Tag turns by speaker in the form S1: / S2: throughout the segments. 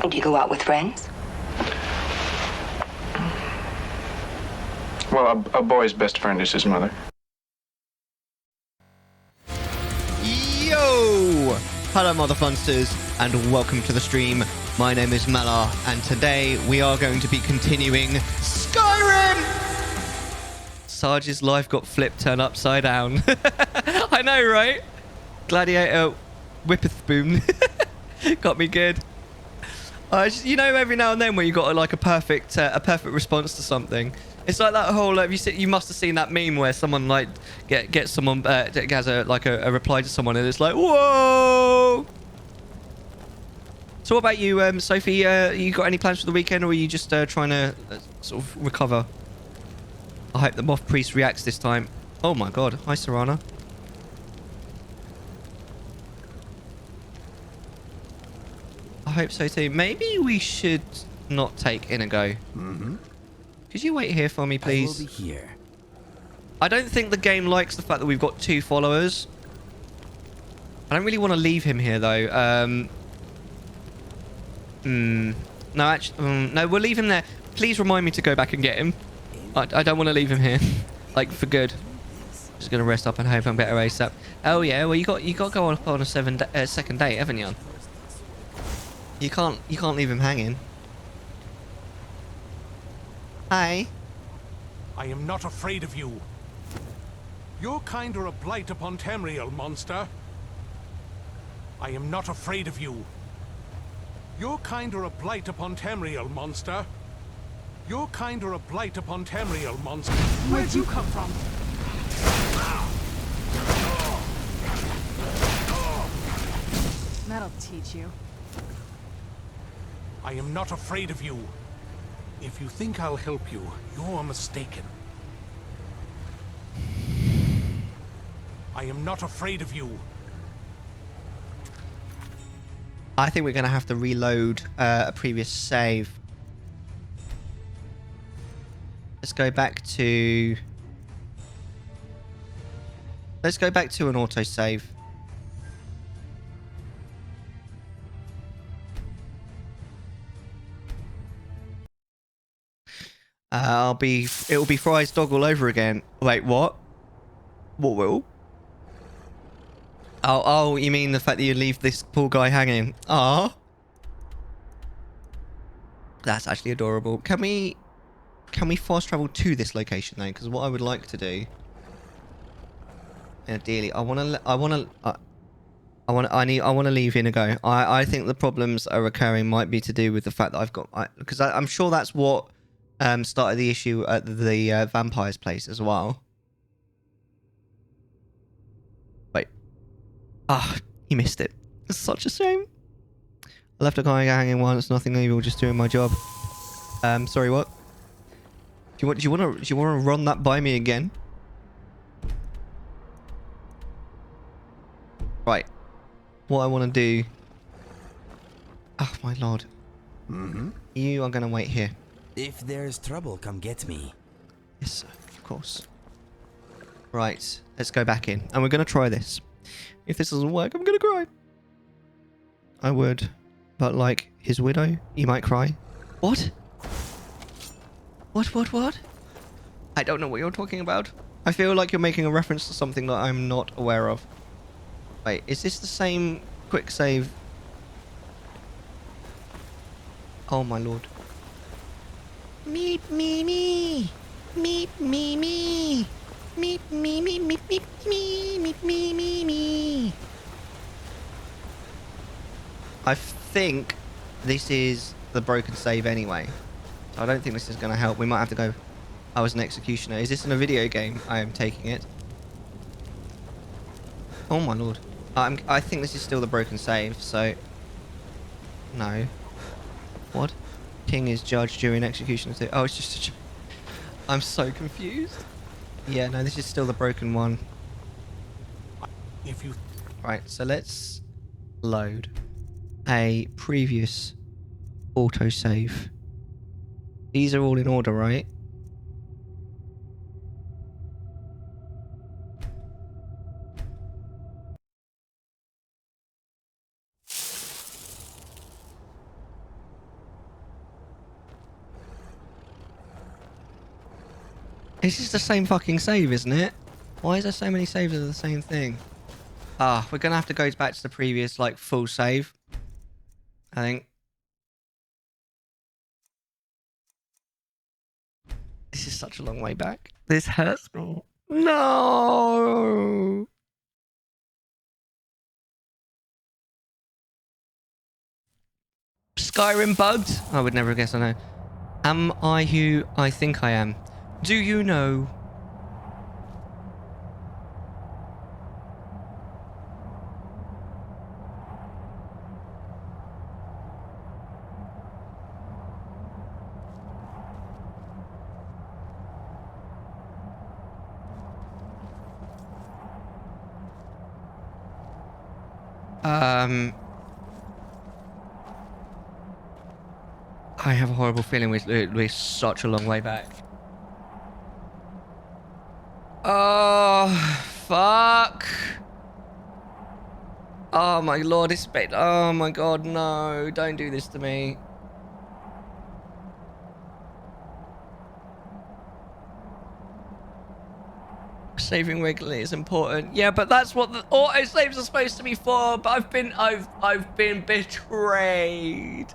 S1: Do you go out with friends?
S2: Well, a boy's best friend is his mother.
S3: Yo! Hello, Mother Funsters, and welcome to the stream. My name is Mellar, and today we are going to be continuing Skyrim! Sarge's life got flipped turned upside down. I know, right? Gladiator Whipperspoon got me good. You know, every now and then when you got like a perfect response to something. It's like that whole you must have seen that meme where someone like gets someone has a reply to someone and it's like, whoa. So what about you, Sophie? You got any plans for the weekend, or are you just trying to sort of recover? I hope the Moth Priest reacts this time. Oh my god. Hi, Serana. I hope so too. Maybe we should not take Inigo. Could you wait here for me, please?
S4: I will be here.
S3: I don't think the game likes the fact that we've got 2 followers. I don't really want to leave him here, though. No, actually, no, we'll leave him there. Please remind me to go back and get him. I don't want to leave him here, like for good. Just gonna rest up and hope I'm better ASAP. Oh yeah, well you got to go on a second date, haven't you? You can't leave him hanging. Hi.
S5: I am not afraid of you. Your kind are a blight upon Tamriel, monster. I am not afraid of you. Your kind are a blight upon Tamriel, monster. Your kind are a blight upon Tamriel, monster. Where'd you come from?
S6: That'll teach you.
S5: I am not afraid of you. If you think I'll help you, you're mistaken. I am not afraid of you.
S3: I think we're going to have to reload a previous save. Let's go back to an autosave. It'll be Fry's dog all over again. Wait, what? What will? Oh, you mean the fact that you leave this poor guy hanging? Ah, that's actually adorable. Can we fast travel to this location though? Because what I would like to do, ideally, I want to leave Inigo. I think the problems are occurring might be to do with the fact that I've got, because I'm sure that's what started the issue at the vampire's place as well. Wait. Ah, he missed it. It's such a shame. I left a guy hanging once, nothing evil, just doing my job. Sorry, what? Do you want to run that by me again? Right. What I want to do. Oh my lord. You are going to wait here.
S4: If there's trouble, come get me.
S3: Yes, sir. Of course. Right. Let's go back in. And we're going to try this. If this doesn't work, I'm going to cry. I would. But like his widow, you might cry. What? What? I don't know what you're talking about. I feel like you're making a reference to something that I'm not aware of. Wait, is this the same quick save? Oh my lord. Meep me me. Meep me me. Meep me me meep meep me meep me me me. I think this is the broken save anyway. So I don't think this is going to help. We might have to go. I was an executioner. Is this in a video game? I am taking it. Oh my lord. I think this is still the broken save, so... No. What? King is judged during execution. Oh, it's just a... I'm so confused. Yeah, no, this is still the broken one.
S5: If you...
S3: Right, so let's load a previous autosave. These are all in order, right? This is the same fucking save, isn't it? Why is there so many saves of the same thing? Ah, we're going to have to go back to the previous, like, full save. I think. This is such a long way back. This hurts me. No! Skyrim bugged? I would never guess I know. Am I who I think I am? Do you know? I have a horrible feeling we're such a long way back. Oh, fuck. Oh my lord, it's been... Oh my god, no. Don't do this to me. Saving regularly is important. Yeah, but that's what the auto saves are supposed to be for. But I've been betrayed.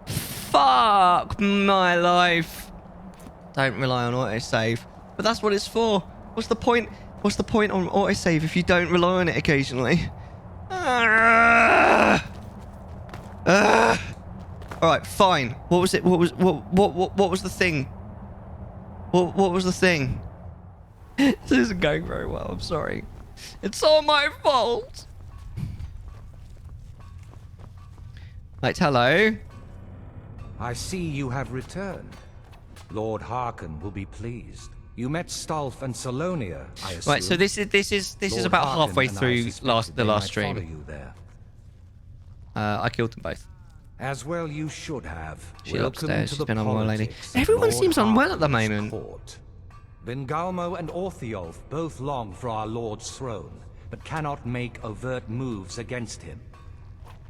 S3: Fuck my life. Don't rely on autosave. But that's what it's for. What's the point? What's the point on autosave if you don't rely on it occasionally? Alright, fine. What was it? What was the thing? What was the thing? This isn't going very well, I'm sorry. It's all my fault. Right, hello.
S1: I see you have returned. Lord Harkon will be pleased. You met Stolf and Salonia, I assume.
S3: Right, so this is
S1: Lord
S3: about
S1: Harkon
S3: halfway
S1: and I
S3: through
S1: suspected
S3: the
S1: they
S3: last
S1: might
S3: stream.
S1: follow you there.
S3: I killed them both.
S1: As well you should have.
S3: She's
S1: Welcome
S3: upstairs.
S1: to
S3: She's
S1: the
S3: been unwell lately.
S1: politics of
S3: Everyone
S1: Lord
S3: seems unwell at the
S1: Harkon's
S3: moment.
S1: court. Vingalmo and Orthiolf both long for our Lord's throne, but cannot make overt moves against him.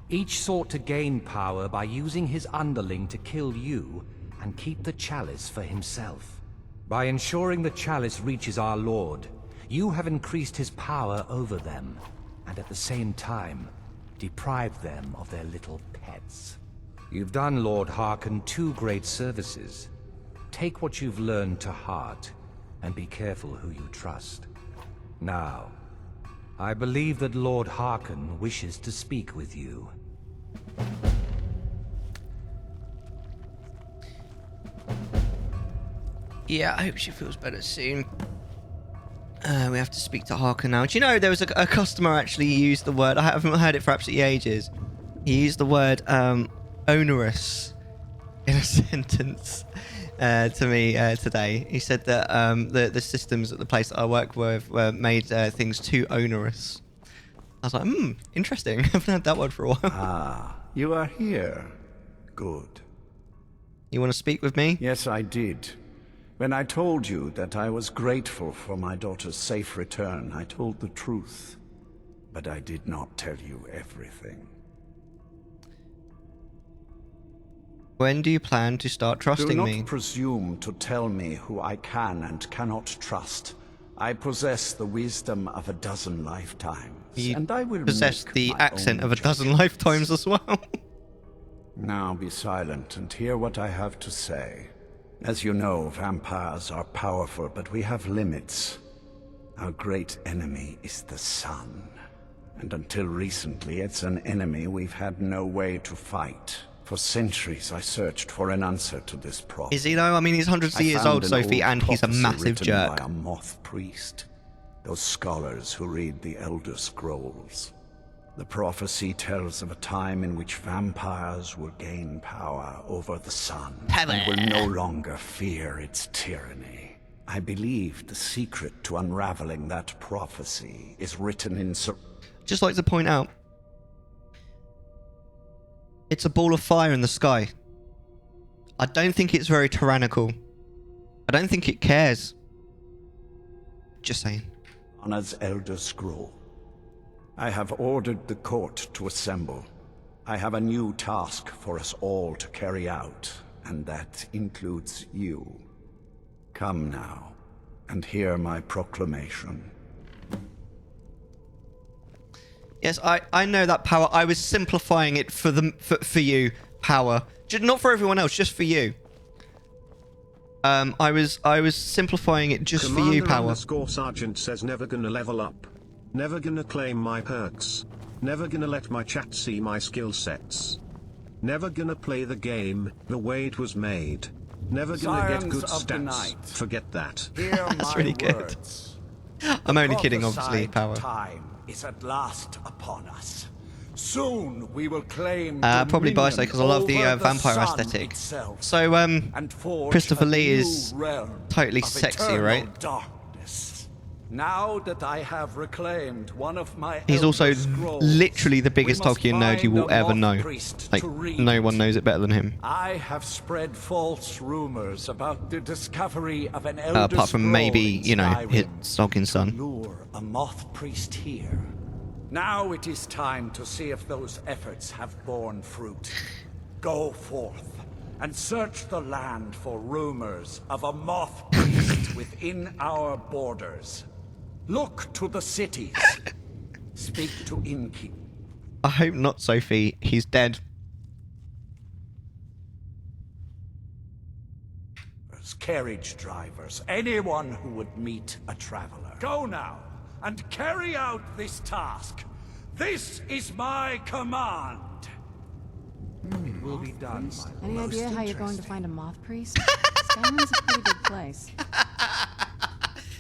S1: Each sought to gain power by using his underling to kill you and keep the chalice for himself. By ensuring the chalice reaches our Lord, you have increased his power over them, and at the same time, deprived them of their little pets. You've done Lord Harkon 2 great services. Take what you've learned to heart, and be careful who you trust. Now, I believe that Lord Harkon wishes to speak with you.
S3: Yeah, I hope she feels better soon. We have to speak to Harkon now. Do you know, there was a customer actually used the word... I haven't heard it for absolutely ages. He used the word onerous in a sentence to me today. He said that the systems at the place that I work with made things too onerous. I was like, interesting. I haven't heard that word for a while.
S6: Ah, you are here. Good.
S3: You want to speak with me?
S6: Yes, I did. When I told you that I was grateful for my daughter's safe return, I told the truth. But I did not tell you everything.
S3: When do you plan to start trusting me?
S6: Do not presume to tell me who I can and cannot trust. I possess the wisdom of a dozen lifetimes, and I will
S3: possess
S6: make
S3: the
S6: my
S3: accent
S6: own
S3: of a dozen
S6: judgment.
S3: lifetimes as well.
S6: Now be silent and hear what I have to say. As you know, vampires are powerful, but we have limits. Our great enemy is the sun. And until recently, it's an enemy we've had no way to fight. For centuries, I searched for an answer to this problem.
S3: Is he though? I mean, he's hundreds of
S6: I
S3: years
S6: found
S3: old,
S6: an
S3: Sophie,
S6: old
S3: and he's a
S6: prophecy
S3: massive
S6: written
S3: jerk.
S6: by a moth priest. Those scholars who read the Elder Scrolls. The prophecy tells of a time in which vampires will gain power over the sun and will no longer fear its tyranny. I believe the secret to unraveling that prophecy is written in...
S3: Just like to point out, it's a ball of fire in the sky. I don't think it's very tyrannical. I don't think it cares. Just saying.
S6: Anna's Elder Scroll. I have ordered the court to assemble. I have a new task for us all to carry out, and that includes you. Come now, and hear my proclamation.
S3: Yes, I know that, Power. I was simplifying it for for you, Power. Not for everyone else, just for you. I was simplifying it just for you, Power.
S7: Commander Sergeant says never gonna level up. Never gonna claim my perks. Never gonna let my chat see my skill sets. Never gonna play the game the way it was made. Never gonna get good stats. Forget that.
S3: That's really good. I'm only kidding, obviously, Power.
S8: Time is at last upon us. Soon we will claim
S3: probably Biso, because I love the vampire aesthetic. So, Christopher Lee is totally sexy, right?
S8: Darkness. Now that I have reclaimed one of my
S3: He's also
S8: scrolls,
S3: literally the biggest Tolkien nerd you will ever know. Like, no one knows it better than him.
S8: I have spread false rumors about the discovery of an elder
S3: Apart from maybe, you know, his Tolkien's son.
S8: lure a moth priest here. Now it is time to see if those efforts have borne fruit. Go forth and search the land for rumors of a moth priest within our borders. Look to the cities. Speak to innkeepers.
S3: I hope not, Sophie. He's dead.
S8: Carriage drivers, anyone who would meet a traveler. Go now and carry out this task. This is my command. It will be done.
S9: Any idea how you're going to find a moth priest? Skyrim's a pretty big place.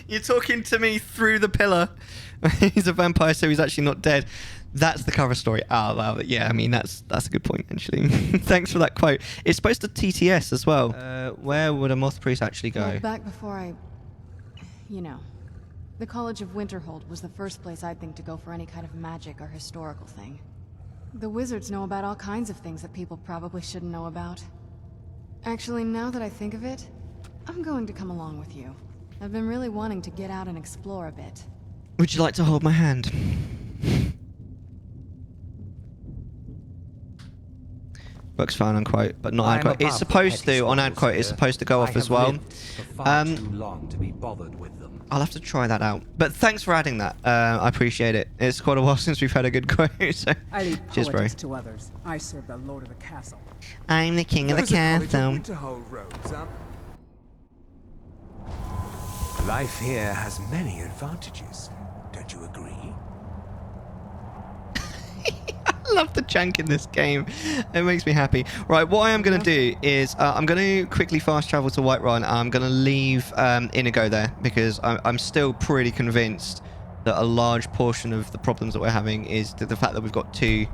S3: You're talking to me through the pillar. He's a vampire, so he's actually not dead. That's the cover story. Oh, wow. Yeah, I mean, that's a good point, actually. Thanks for that quote. It's supposed to TTS as well. Where would a moth priest actually go?
S9: Well, back before I... You know. The College of Winterhold was the first place I'd think to go for any kind of magic or historical thing. The wizards know about all kinds of things that people probably shouldn't know about. Actually, now that I think of it, I'm going to come along with you. I've been really wanting to get out and explore a bit.
S3: Would you like to hold my hand? Works fine on quote, but not ad quote. It's supposed to, on ad quote, it's supposed to go off as well.
S1: Too long to be bothered with them.
S3: I'll have to try that out. But thanks for adding that. I appreciate it. It's quite a while since we've had a good quote. So
S10: I leave
S3: cheers, bro.
S10: politics to others. I serve the lord of the castle.
S3: I'm the king of the castle.
S4: Life here has many advantages. Don't you agree?
S3: I love the jank in this game. It makes me happy. Right, what I am going to do is I'm going to quickly fast travel to Whiterun. I'm going to leave Inigo there because I'm still pretty convinced that a large portion of the problems that we're having is the fact that we've got two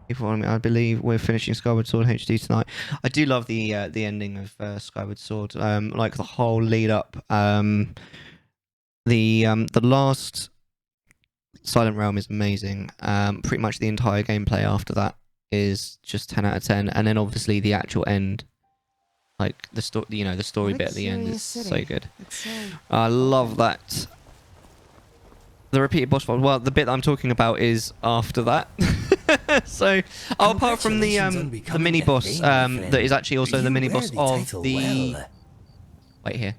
S3: people. I believe we're finishing Skyward Sword HD tonight. I do love the ending of Skyward Sword, like the whole lead up. The last Silent Realm is amazing. Pretty much the entire gameplay after that is just 10 out of 10, and then obviously the actual end, like the story, you know, the story bit at the end is so good. I love that. The repeated boss fight. Well, the bit that I'm talking about is after that. So, apart from the mini boss, that is actually also the mini boss of the. Wait here.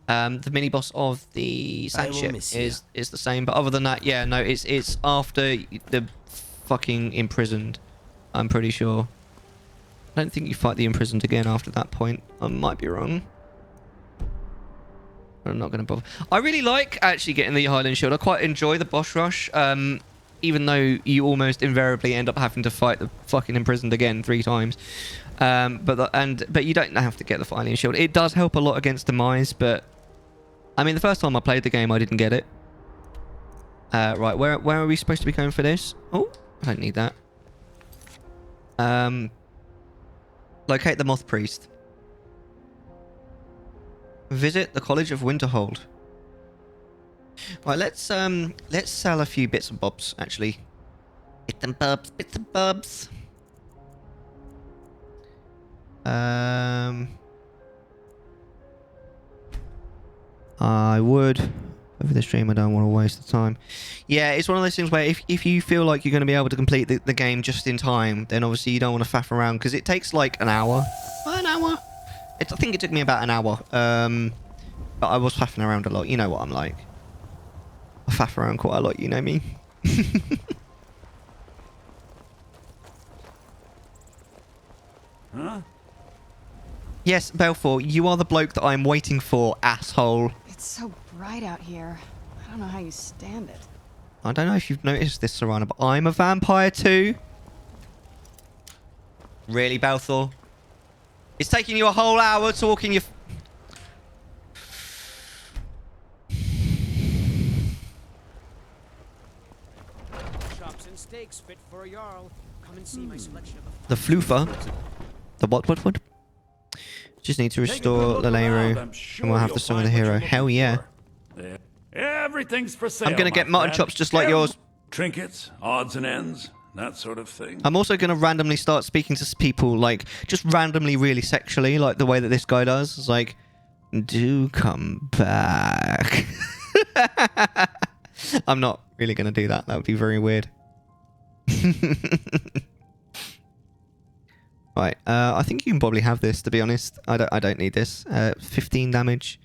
S3: The mini boss of the sand ship is the same, but other than that, yeah, no, it's after the fucking imprisoned. I'm pretty sure. I don't think you fight the imprisoned again after that point. I might be wrong. I'm not going to bother. I really like actually getting the Highland Shield. I quite enjoy the boss rush, even though you almost invariably end up having to fight the fucking imprisoned again 3 times. But you don't have to get the Highland Shield. It does help a lot against demise, but I mean, the first time I played the game, I didn't get it. Right, where are we supposed to be going for this? Oh, I don't need that. Locate the Moth Priest. Visit the College of Winterhold. Right, let's sell a few bits and bobs, actually. Bits and bobs. I would. Over the stream, I don't want to waste the time. Yeah, it's one of those things where if you feel like you're going to be able to complete the game just in time, then obviously you don't want to faff around, because it takes like an hour. An hour? I think it took me about an hour. But I was faffing around a lot. You know what I'm like. I faff around quite a lot, you know me.
S8: Huh?
S3: Yes, Belfour, you are the bloke that I'm waiting for, asshole.
S9: It's so bright out here. I don't know how you stand it.
S3: I don't know if you've noticed this, Serana, but I'm a vampire too. Really, Balthor? It's taking you a whole hour talking your...
S11: Chops and steaks fit for a Jarl. Come and see my selection of
S3: The floofer. The what? Just need to restore Laleru, and we'll have the Song of the Hero. Hell yeah.
S12: Everything's for sale.
S3: I'm going to get mutton chops just like yours.
S12: Trinkets, odds and ends, that sort of thing.
S3: I'm also going to randomly start speaking to people, like, just randomly really sexually, like the way that this guy does. It's like, do come back. I'm not really going to do that. That would be very weird. Right, I think you can probably have this, to be honest. I don't need this. 15 damage.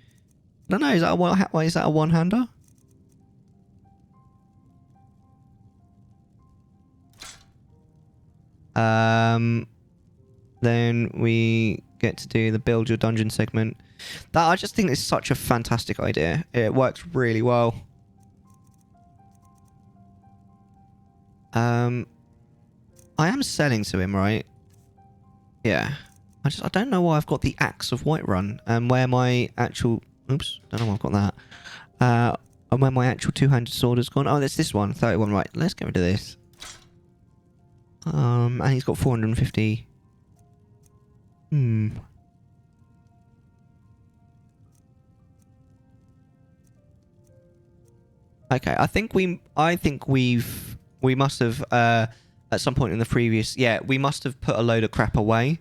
S3: I don't know, is that a one-hander? Then we get to do the build your dungeon segment. That I just think is such a fantastic idea. It works really well. I am selling to him, right? Yeah. I don't know why I've got the Axe of Whiterun and where my actual... Oops, don't know why I've got that. And where my actual two-handed sword has gone. Oh, that's this one. 31, right. Let's get rid of this. And he's got 450. Okay, I think we must have at some point in the previous, yeah, we must have put a load of crap away.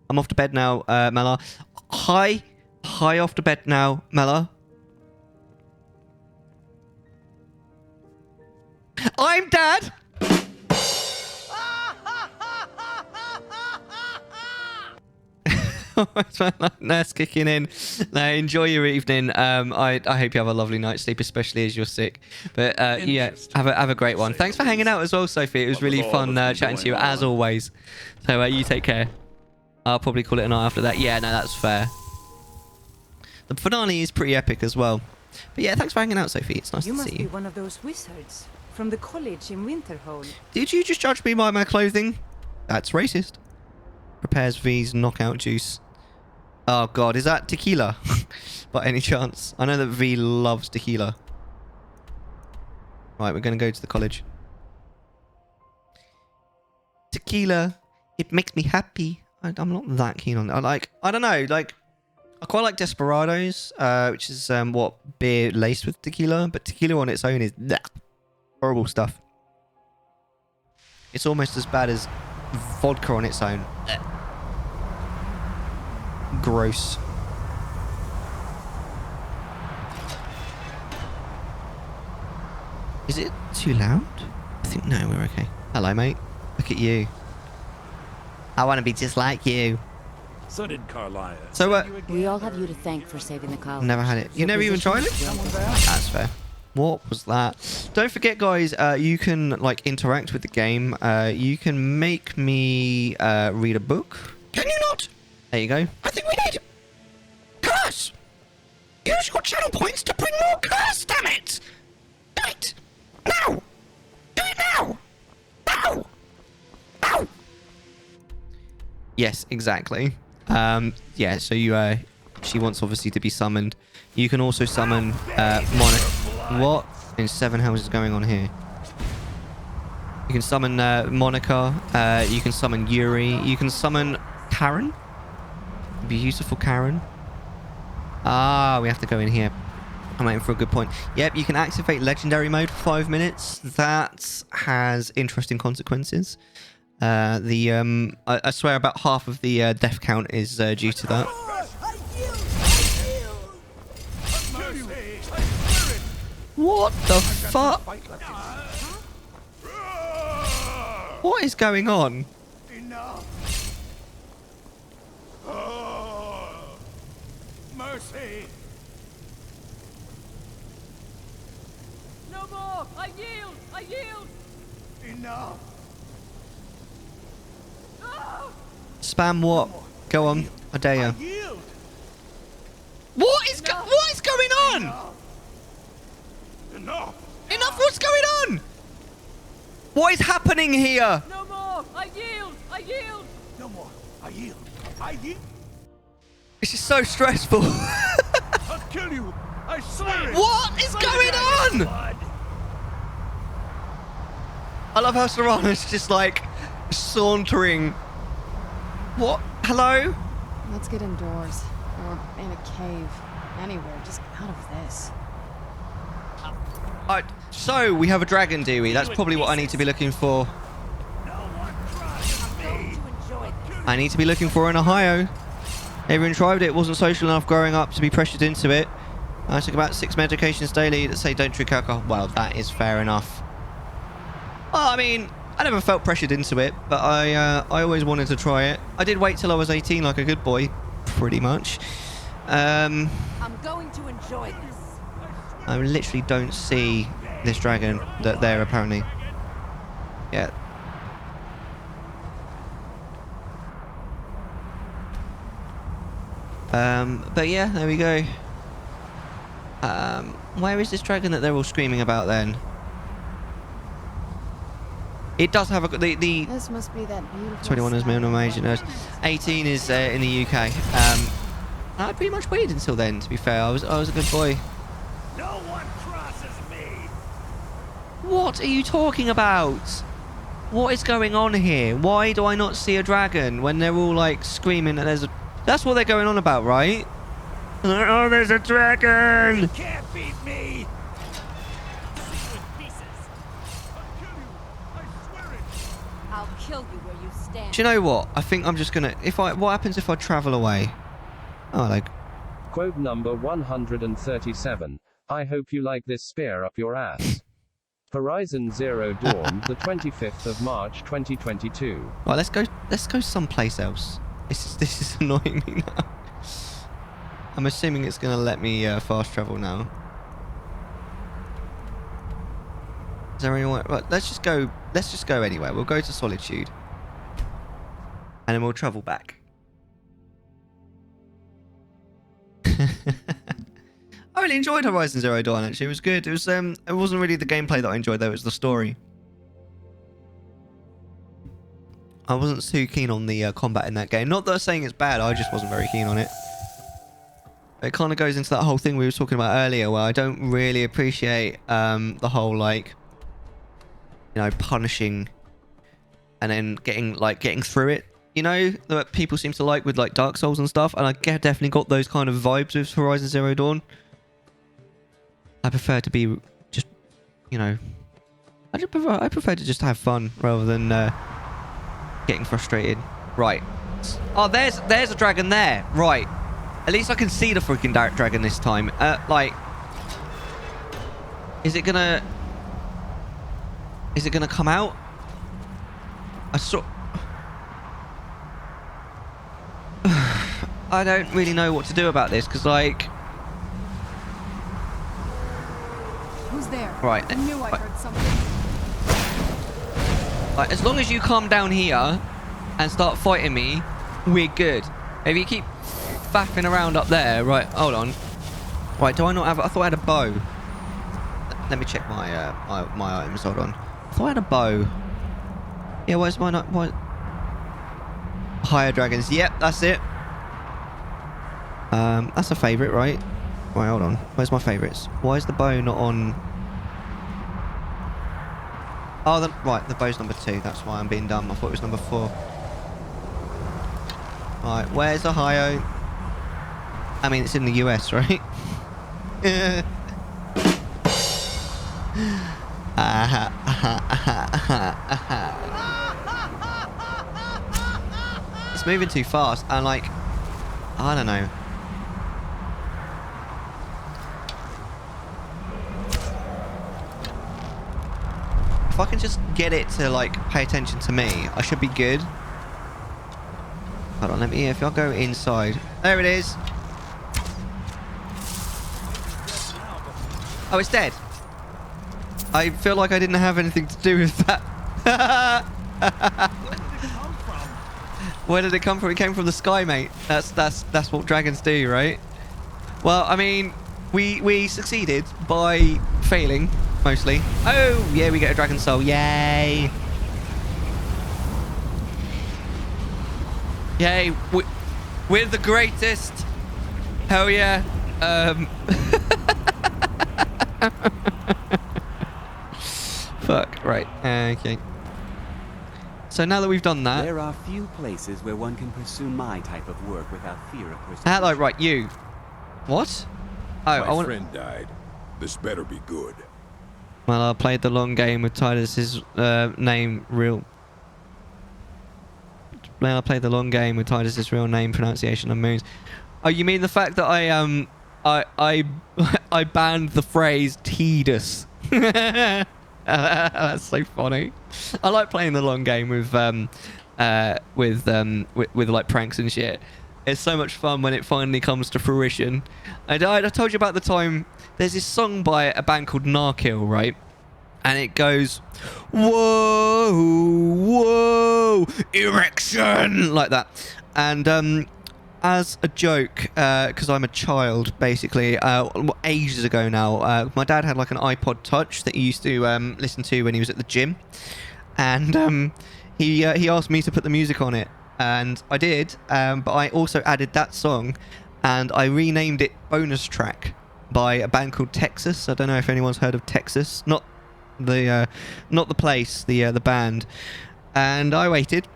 S3: I'm off to bed now, Mellar. Hi off to bed now, Mellar. I'm Dad. Nurse kicking in. Now, enjoy your evening. I hope you have a lovely night's sleep, especially as you're sick. But yeah, have a great one. Thanks for hanging out as well, Sophie. It was really fun chatting to you as always. So you take care. I'll probably call it a night after that. Yeah, no, that's fair. The finale is pretty epic as well. But yeah, thanks for hanging out, Sophie. It's nice to see you.
S13: You must be one of those wizards from the college in Winterhold.
S3: Did you just judge me by my clothing? That's racist. Prepares V's knockout juice. Oh god, is that tequila? By any chance? I know that V loves tequila. Right, we're going to go to the college. Tequila. It makes me happy. I'm not that keen on it. I don't know, like, I quite like Desperados, which is what, beer laced with tequila, but tequila on its own is horrible stuff. It's almost as bad as vodka on its own. Gross. Is it too loud? I think no, we're okay. Hello, mate. Look at you. I want to be just like you.
S12: So did Carlia.
S3: So,
S13: we all have you to thank for saving the college.
S3: Never had it. You never even tried it? That's fair. What was that? Don't forget, guys, you can, like, interact with the game. You can make me read a book. Can you not? There you go. I think we need... Curse! Use your channel points to bring more curse, damn it! Do it! Now! Do it now! Now! Now! Yes, exactly. Yeah, so you, she wants obviously to be summoned. You can also summon, Monica. What in seven hells is going on here? You can summon, Monica. You can summon Yuri. You can summon Karen. Beautiful Karen. Ah, we have to go in here. I'm waiting for a good point. Yep, you can activate legendary mode for 5 minutes. That has interesting consequences. I swear about half of the death count is due to that. What the fuck? What is going on?
S5: Mercy!
S11: No more! I yield! I yield!
S8: Enough!
S3: Spam what? Go on. I dare you.
S8: Yield!
S3: What is going on?
S8: Enough!
S3: Enough! What's going on? What is happening here?
S11: No more! I yield! I yield!
S8: No more! I yield! I yield!
S3: This is so stressful.
S8: I'll kill you! I swear it!
S3: What is going on? I love how Serrano's just like sauntering. What? Hello?
S9: Let's get indoors. Or in a cave. Anywhere, just out of this.
S3: So, we have a dragon, do we? That's probably what I need to be looking for. I need to be looking for an Ohio. Everyone tried it. It wasn't social enough growing up to be pressured into it. I took about 6 medications daily that say don't drink alcohol. Well, that is fair enough. Well, I mean, I never felt pressured into it, but I always wanted to try it. I did wait till I was 18 like a good boy, pretty much.
S13: I'm going to enjoy this.
S3: I literally don't see this dragon there apparently. Yeah. But yeah, there we go. Where is this dragon that they're all screaming about then? It does have a the
S9: This must be that beautiful
S3: 21 is minimum age, and 18 is in the UK. I pretty much waited until then. To be fair, I was a good boy.
S8: No one crosses me!
S3: What are you talking about? What is going on here? Why do I not see a dragon when they're all like screaming that there's a... That's what they're going on about, right? Oh, there's a dragon!
S8: You can't beat me!
S13: I'll kill you where you stand.
S3: Do you know what? I think I'm just gonna... What happens if I travel away? Oh, like...
S14: Quote number 137. I hope you like this spear up your ass. Horizon Zero Dawn, the 25th of March 2022.
S3: Right, let's go someplace else. This is annoying me now. I'm assuming it's gonna let me fast travel now. Is there anyone? Right, let's just go anywhere. We'll go to Solitude, and then we'll travel back. I really enjoyed Horizon Zero Dawn. Actually, it was good. It wasn't really the gameplay that I enjoyed though. It was the story. I wasn't too keen on the combat in that game. Not that I'm saying it's bad, I just wasn't very keen on it. It kind of goes into that whole thing we were talking about earlier, where I don't really appreciate the whole, like, you know, punishing and then getting through it. You know, that people seem to like with, like, Dark Souls and stuff, and I definitely got those kind of vibes with Horizon Zero Dawn. I prefer to be just, you know, I prefer to just have fun rather than getting frustrated. Right. Oh, there's a dragon there. Right. At least I can see the freaking dragon this time. Like, is it gonna come out? I don't really know what to do about this because, like,
S9: Who's there?
S3: Right.
S9: I knew I heard something.
S3: Like, as long as you calm down here and start fighting me, we're good. If you keep faffing around up there, right? Hold on. Right, do I not have? I thought I had a bow. Let me check my my items. Hold on. I thought I had a bow. Yeah, where's my higher dragons? Yep, that's it. That's a favourite, right? Right, hold on. Where's my favourites? Why is the bow not on? Oh, right, the bow's number 2. That's why I'm being dumb. I thought it was number 4. Right, where's Ohio? I mean, it's in the US, right? It's moving too fast, and, like, I don't know. If I can just get it to, like, pay attention to me, I should be good. Hold on, let me... If I go inside... There it is! Oh, it's dead! I feel like I didn't have anything to do with that. Where did it come from? It came from the sky, mate. That's what dragons do, right? Well, I mean, we succeeded by failing, mostly. Oh, yeah, we get a dragon soul. Yay. Yay. We're the greatest. Hell yeah. Fuck. Right. Okay. So now that we've done that...
S15: There are few places where one can pursue my type of work without fear of persecution.
S3: Hello, right, you. What? Oh,
S16: My friend died. This better be good.
S3: Well, I played the long game with Titus's name real... Well, I played the long game with Titus's real name, pronunciation, and moons. Oh, you mean the fact that I banned the phrase Tidus? That's so funny. I like playing the long game with like pranks and shit. It's so much fun when it finally comes to fruition. I told you about the time. There's this song by a band called Narkill, right? And it goes, whoa, whoa, erection, like that. And as a joke, because I'm a child, basically, ages ago now, my dad had like an iPod Touch that he used to listen to when he was at the gym. And he asked me to put the music on it. And I did, but I also added that song, and I renamed it Bonus Track by a band called Texas. I don't know if anyone's heard of Texas. Not the place, the band. And I waited.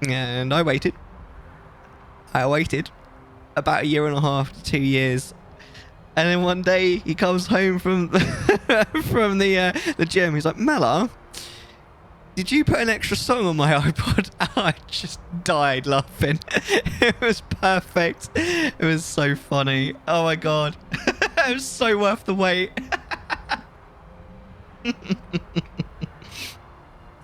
S3: And I waited. I waited about 1.5 years to 2 years, and then one day he comes home from from the gym. He's like, Mellar, did you put an extra song on my iPod? I just died laughing. It was perfect. It was so funny. Oh my god. It was so worth the wait.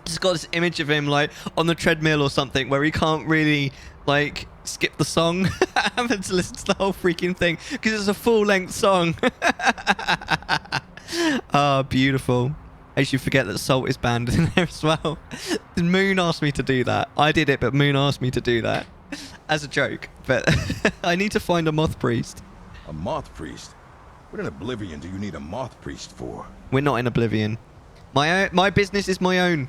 S3: Just got this image of him like on the treadmill or something where he can't really like skip the song. Having to listen to the whole freaking thing because it's a full-length song. Oh, beautiful. I should forget that Salt is banned in there as well. Moon asked me to do that. I did it, but Moon asked me to do that as a joke. But I need to find a moth priest.
S16: A moth priest? What in Oblivion do you need a moth priest for?
S3: We're not in Oblivion. My business is my own.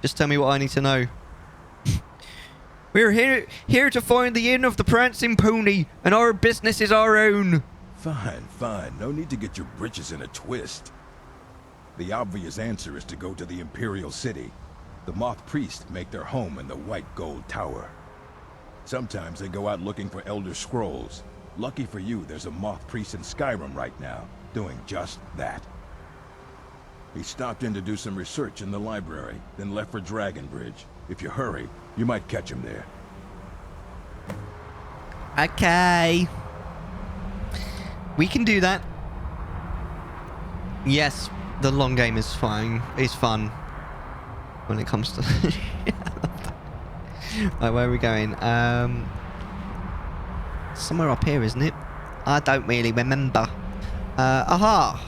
S3: Just tell me what I need to know. We're here to find the inn of the Prancing Pony, and our business is our own.
S16: Fine, fine. No need to get your britches in a twist. The obvious answer is to go to the Imperial City. The Moth Priests make their home in the White Gold Tower. Sometimes they go out looking for Elder Scrolls. Lucky for you, there's a Moth Priest in Skyrim right now, doing just that. He stopped in to do some research in the library, then left for Dragonbridge. If you hurry, you might catch him there.
S3: Okay. We can do that. Yes, the long game is fine. It's fun when it comes to... Right, where are we going? Somewhere up here, isn't it? I don't really remember. Aha!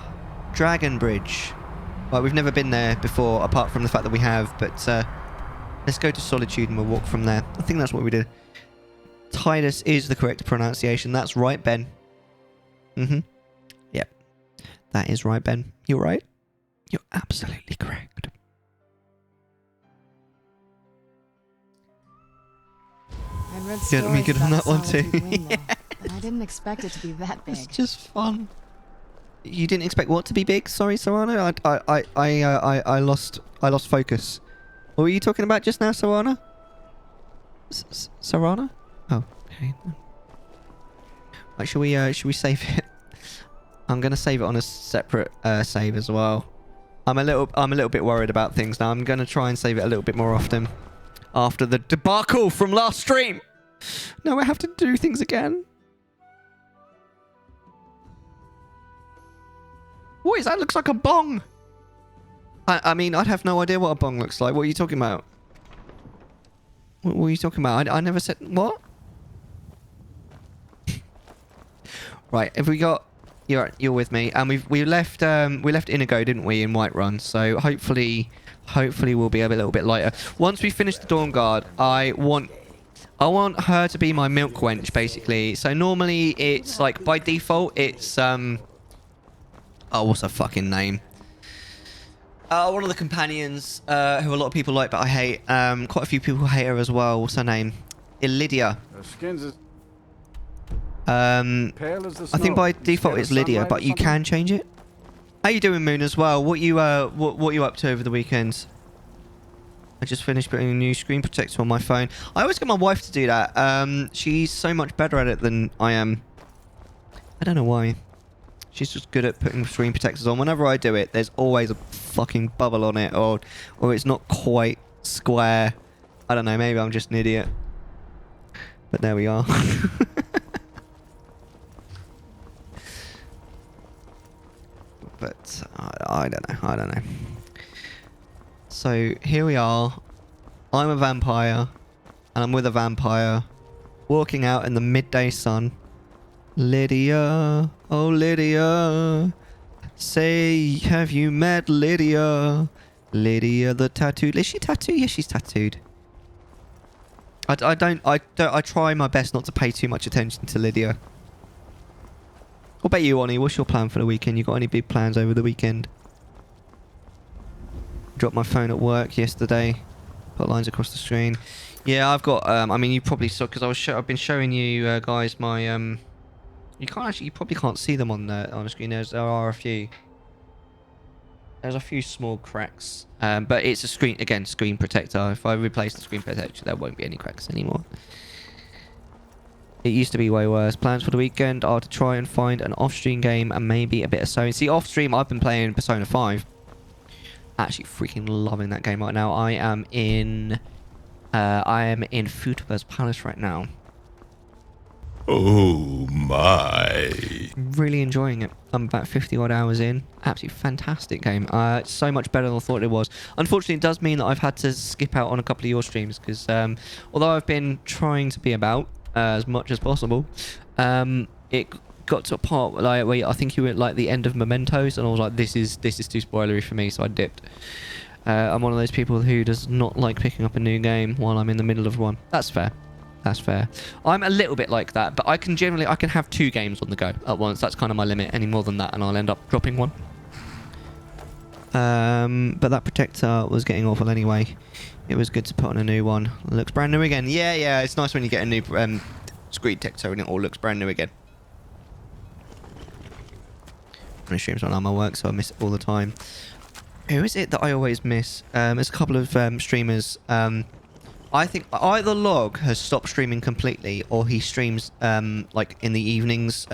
S3: Dragonbridge. Well, we've never been there before, apart from the fact that we have, but let's go to Solitude and we'll walk from there. I think that's what we did. Titus is the correct pronunciation. That's right, Ben. Mm-hmm. Yep. That is right, Ben. You're right. You're absolutely correct.
S9: I'd read
S3: Get me
S9: stories
S3: good on
S9: about
S3: that one too.
S9: Solitude Wing, though, but I didn't expect it to be that big.
S3: It's just fun. You didn't expect what to be big? Sorry, Sarana. I lost focus. What were you talking about just now, Sarana? Sarana? Oh, okay. Right, should we save it? I'm gonna save it on a separate save as well. I'm a little bit worried about things now. I'm gonna try and save it a little bit more often after the debacle from last stream. Now I have to do things again. What is that? Looks like a bong. I mean, I'd have no idea what a bong looks like. What are you talking about? What were you talking about? I never said... What? Right, have we got... You're with me, and we left Inigo, didn't we, in Whiterun? So hopefully we'll be a little bit lighter. Once we finish the Dawn Guard, I want her to be my milk wench, basically. So normally it's like by default it's oh, what's her fucking name? One of the companions who a lot of people like, but I hate. Quite a few people hate her as well. What's her name? Lydia. I think by default it's Lydia, but you can change it. How you doing, Moon, as well? What you up to over the weekend? I just finished putting a new screen protector on my phone. I always get my wife to do that. She's so much better at it than I am. I don't know why. She's just good at putting screen protectors on. Whenever I do it, there's always a fucking bubble on it, or it's not quite square. I don't know. Maybe I'm just an idiot. But there we are. But I don't know. So here we are. I'm a vampire, and I'm with a vampire, walking out in the midday sun. Lydia, oh Lydia, say, have you met Lydia? Lydia the tattooed. Is she tattooed? Yes, she's tattooed. I try my best not to pay too much attention to Lydia. What about you, Oni? What's your plan for the weekend? You got any big plans over the weekend? Dropped my phone at work yesterday. Put lines across the screen. Yeah, I've got. I mean, you probably saw because I've been showing you guys my. You probably can't see them on the screen. There are a few. There's a few small cracks. But it's a screen protector. If I replace the screen protector, there won't be any cracks anymore. It used to be way worse. Plans for the weekend are to try and find an off-stream game and maybe a bit of sewing. See, off-stream, I've been playing Persona 5. Actually freaking loving that game right now. I am in Futter's Palace right now.
S16: Oh my.
S3: Really enjoying it. I'm about 50 odd hours in. Absolutely fantastic game. It's so much better than I thought it was. Unfortunately, it does mean that I've had to skip out on a couple of your streams because although I've been trying to be about as much as possible, it got to a part like where I think you were at like the end of Mementos, and I was like, this is too spoilery for me, so I dipped. I'm one of those people who does not like picking up a new game while I'm in the middle of one. That's fair. That's fair. I'm a little bit like that, but I can have 2 games on the go at once. That's kind of my limit. Any more than that, and I'll end up dropping one. But that protector was getting awful anyway. It was good to put on a new one. Looks brand new again. Yeah. It's nice when you get a new screen protector and it all looks brand new again. My stream's on my work, so I miss it all the time. Who is it that I always miss? There's a couple of streamers. I think either Log has stopped streaming completely, or he streams like in the evenings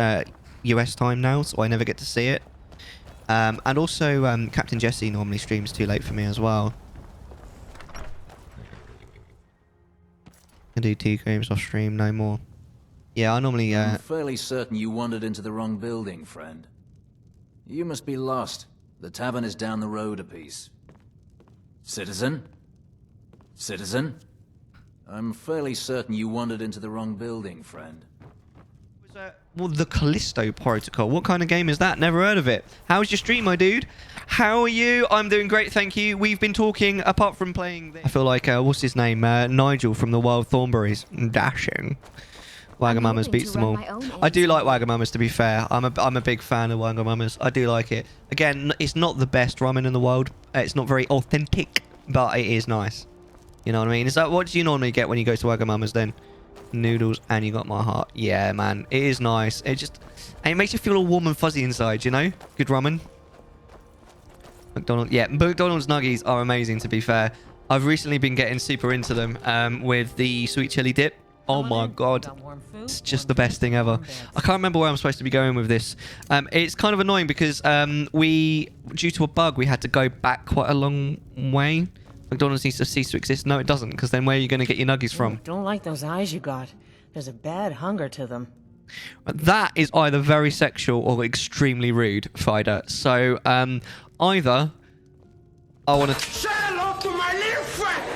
S3: US time now, so I never get to see it. And also Captain Jesse normally streams too late for me as well. I do 2 games off stream, no more. Yeah, I normally
S17: I'm fairly certain you wandered into the wrong building, friend. You must be lost. The tavern is down the road a piece. Citizen? Citizen? I'm fairly certain you wandered into the wrong building, friend.
S3: Well, the Callisto Protocol. What kind of game is that? Never heard of it. How's your stream, my dude? How are you? I'm doing great, thank you. We've been talking, apart from playing this. I feel like, what's his name? Nigel from the Wild Thornberries. Dashing. Wagamamas beats them all. I do like Wagamamas, to be fair. I'm a big fan of Wagamamas. I do like it. Again, it's not the best ramen in the world. It's not very authentic, but it is nice. You know what I mean? Is that what do you normally get when you go to Wagamamas then? Noodles and you got my heart. Yeah, man. It is nice. It makes you feel all warm and fuzzy inside, you know? Good ramen. McDonald's. Yeah, McDonald's nuggies are amazing, to be fair. I've recently been getting super into them with the sweet chili dip. Oh my god. It's just the best thing ever. I can't remember where I'm supposed to be going with this. It's kind of annoying because due to a bug, we had to go back quite a long way. McDonald's needs to cease to exist. No, it doesn't, because then where are you going to get your nuggies from?
S18: Don't like those eyes you got. There's a bad hunger to them.
S3: That is either very sexual or extremely rude, Fider. So, either I want to...
S19: Say hello to my little friend!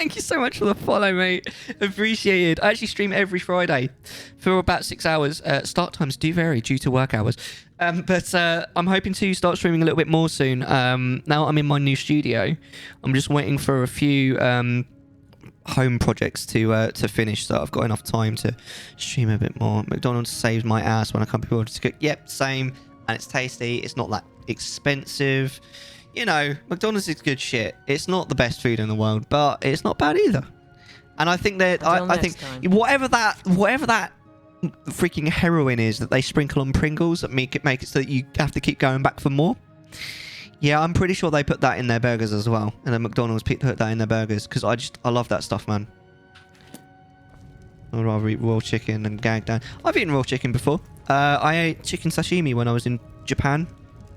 S3: Thank you so much for the follow, mate. Appreciated. I actually stream every Friday for about 6 hours. Start times do vary due to work hours. But I'm hoping to start streaming a little bit more soon. Now I'm in my new studio. I'm just waiting for a few home projects to finish, so I've got enough time to stream a bit more. McDonald's saves my ass when I come to cook. Yep, same. And it's tasty. It's not that expensive. You know, McDonald's is good shit. It's not the best food in the world, but it's not bad either. And I think that I think whatever that freaking heroin is that they sprinkle on Pringles that make it so that you have to keep going back for more. Yeah, I'm pretty sure they put that in their burgers as well. And then McDonald's put that in their burgers because I love that stuff, man. I'd rather eat raw chicken and gag down. I've eaten raw chicken before. I ate chicken sashimi when I was in Japan.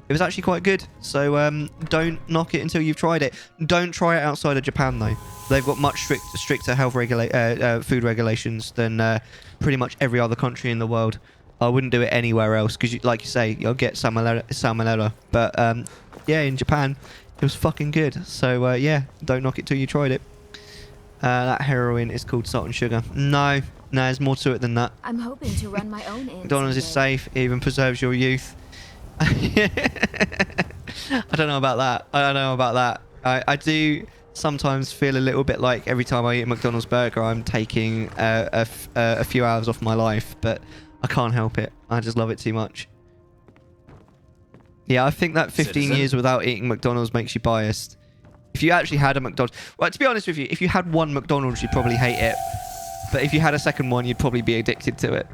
S3: It was actually quite good. So don't knock it until you've tried it. Don't try it outside of Japan though. They've got much stricter health food regulations than pretty much every other country in the world. I wouldn't do it anywhere else because, like you say, you'll get salmonella. But yeah, in Japan, it was fucking good. So yeah, don't knock it till you tried it. That heroin is called salt and sugar. No, there's more to it than that.
S19: I'm hoping to run my own.
S3: McDonald's is safe. It even preserves your youth. I don't know about that. I do sometimes feel a little bit like every time I eat a McDonald's burger, I'm taking a few hours off my life, but I can't help it. I just love it too much. Yeah, I think that 15 years without eating McDonald's makes you biased. If you actually had a McDonald's... Well, to be honest with you, if you had one McDonald's, you'd probably hate it. But if you had a second one, you'd probably be addicted to it.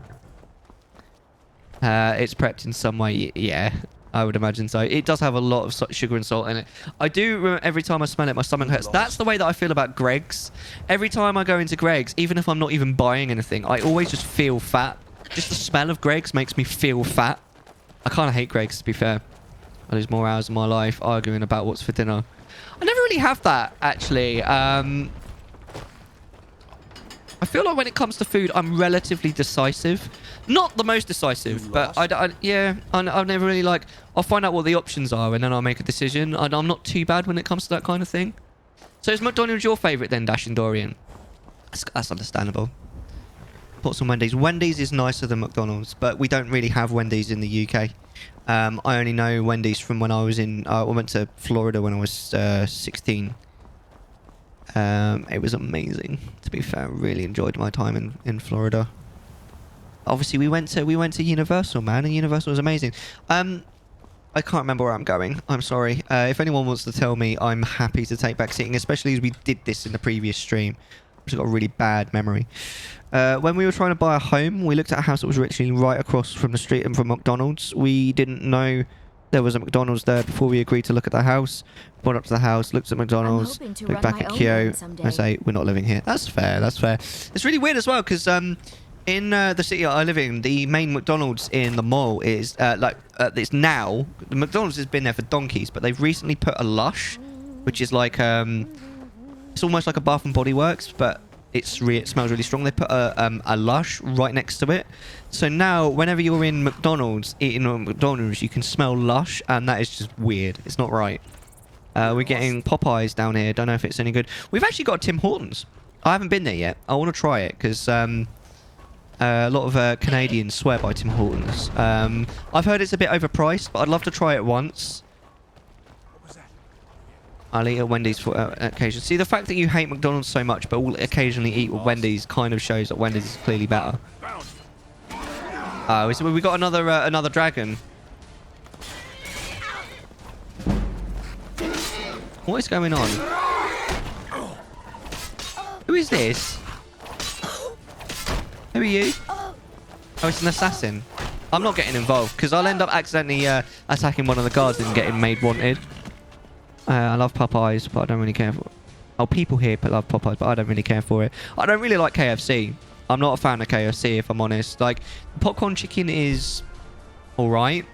S3: It's prepped in some way. Yeah, I would imagine so. It does have a lot of sugar and salt in it. I do remember every time I smell it, my stomach hurts. That's the way that I feel about Greggs. Every time I go into Greggs, even if I'm not even buying anything, I always just feel fat. Just the smell of Greggs makes me feel fat. I kind of hate Greggs, to be fair. I lose more hours of my life arguing about what's for dinner. I never really have that, actually. I feel like when it comes to food, I'm relatively decisive. Not the most decisive, but I've never really like... I'll find out what the options are and then I'll make a decision. I'm not too bad when it comes to that kind of thing. So is McDonald's your favourite then, Dash and Dorian? That's understandable. Put some Wendy's. Wendy's is nicer than McDonald's, but we don't really have Wendy's in the UK. I only know Wendy's from when I was in... I went to Florida when I was 16. It was amazing, to be fair. Really enjoyed my time in Florida. Obviously, we went to Universal, man, and Universal was amazing. I can't remember where I'm going. I'm sorry. If anyone wants to tell me, I'm happy to take back seating, especially as we did this in the previous stream. I've just got a really bad memory. When we were trying to buy a home, we looked at a house that was literally right across from the street and from McDonald's. We didn't know there was a McDonald's there before we agreed to look at the house. Went up to the house, looked at McDonald's, looked back at Kyo. I say, we're not living here. That's fair, that's fair. It's really weird as well, because in the city I live in, the main McDonald's in the mall is, it's now, the McDonald's has been there for donkeys, but they've recently put a Lush, which is like, it's almost like a Bath and Body Works, but it smells really strong. They put a Lush right next to it. So now, whenever you're in McDonald's, eating at McDonald's, you can smell Lush, and that is just weird. It's not right. We're getting Popeyes down here. Don't know if it's any good. We've actually got Tim Hortons. I haven't been there yet. I want to try it, because a lot of Canadians swear by Tim Hortons. I've heard it's a bit overpriced, but I'd love to try it once. I'll eat at Wendy's for occasion. See, the fact that you hate McDonald's so much, but will occasionally eat at Wendy's, kind of shows that Wendy's is clearly better. Oh, so we got another dragon. What is going on? Who is this? Who are you? Oh, it's an assassin. I'm not getting involved because I'll end up accidentally attacking one of the guards and getting made wanted. I love Popeyes, but I don't really care for it. Oh, people here love Popeyes, but I don't really care for it. I don't really like KFC. I'm not a fan of KFC, if I'm honest. Like, popcorn chicken is alright.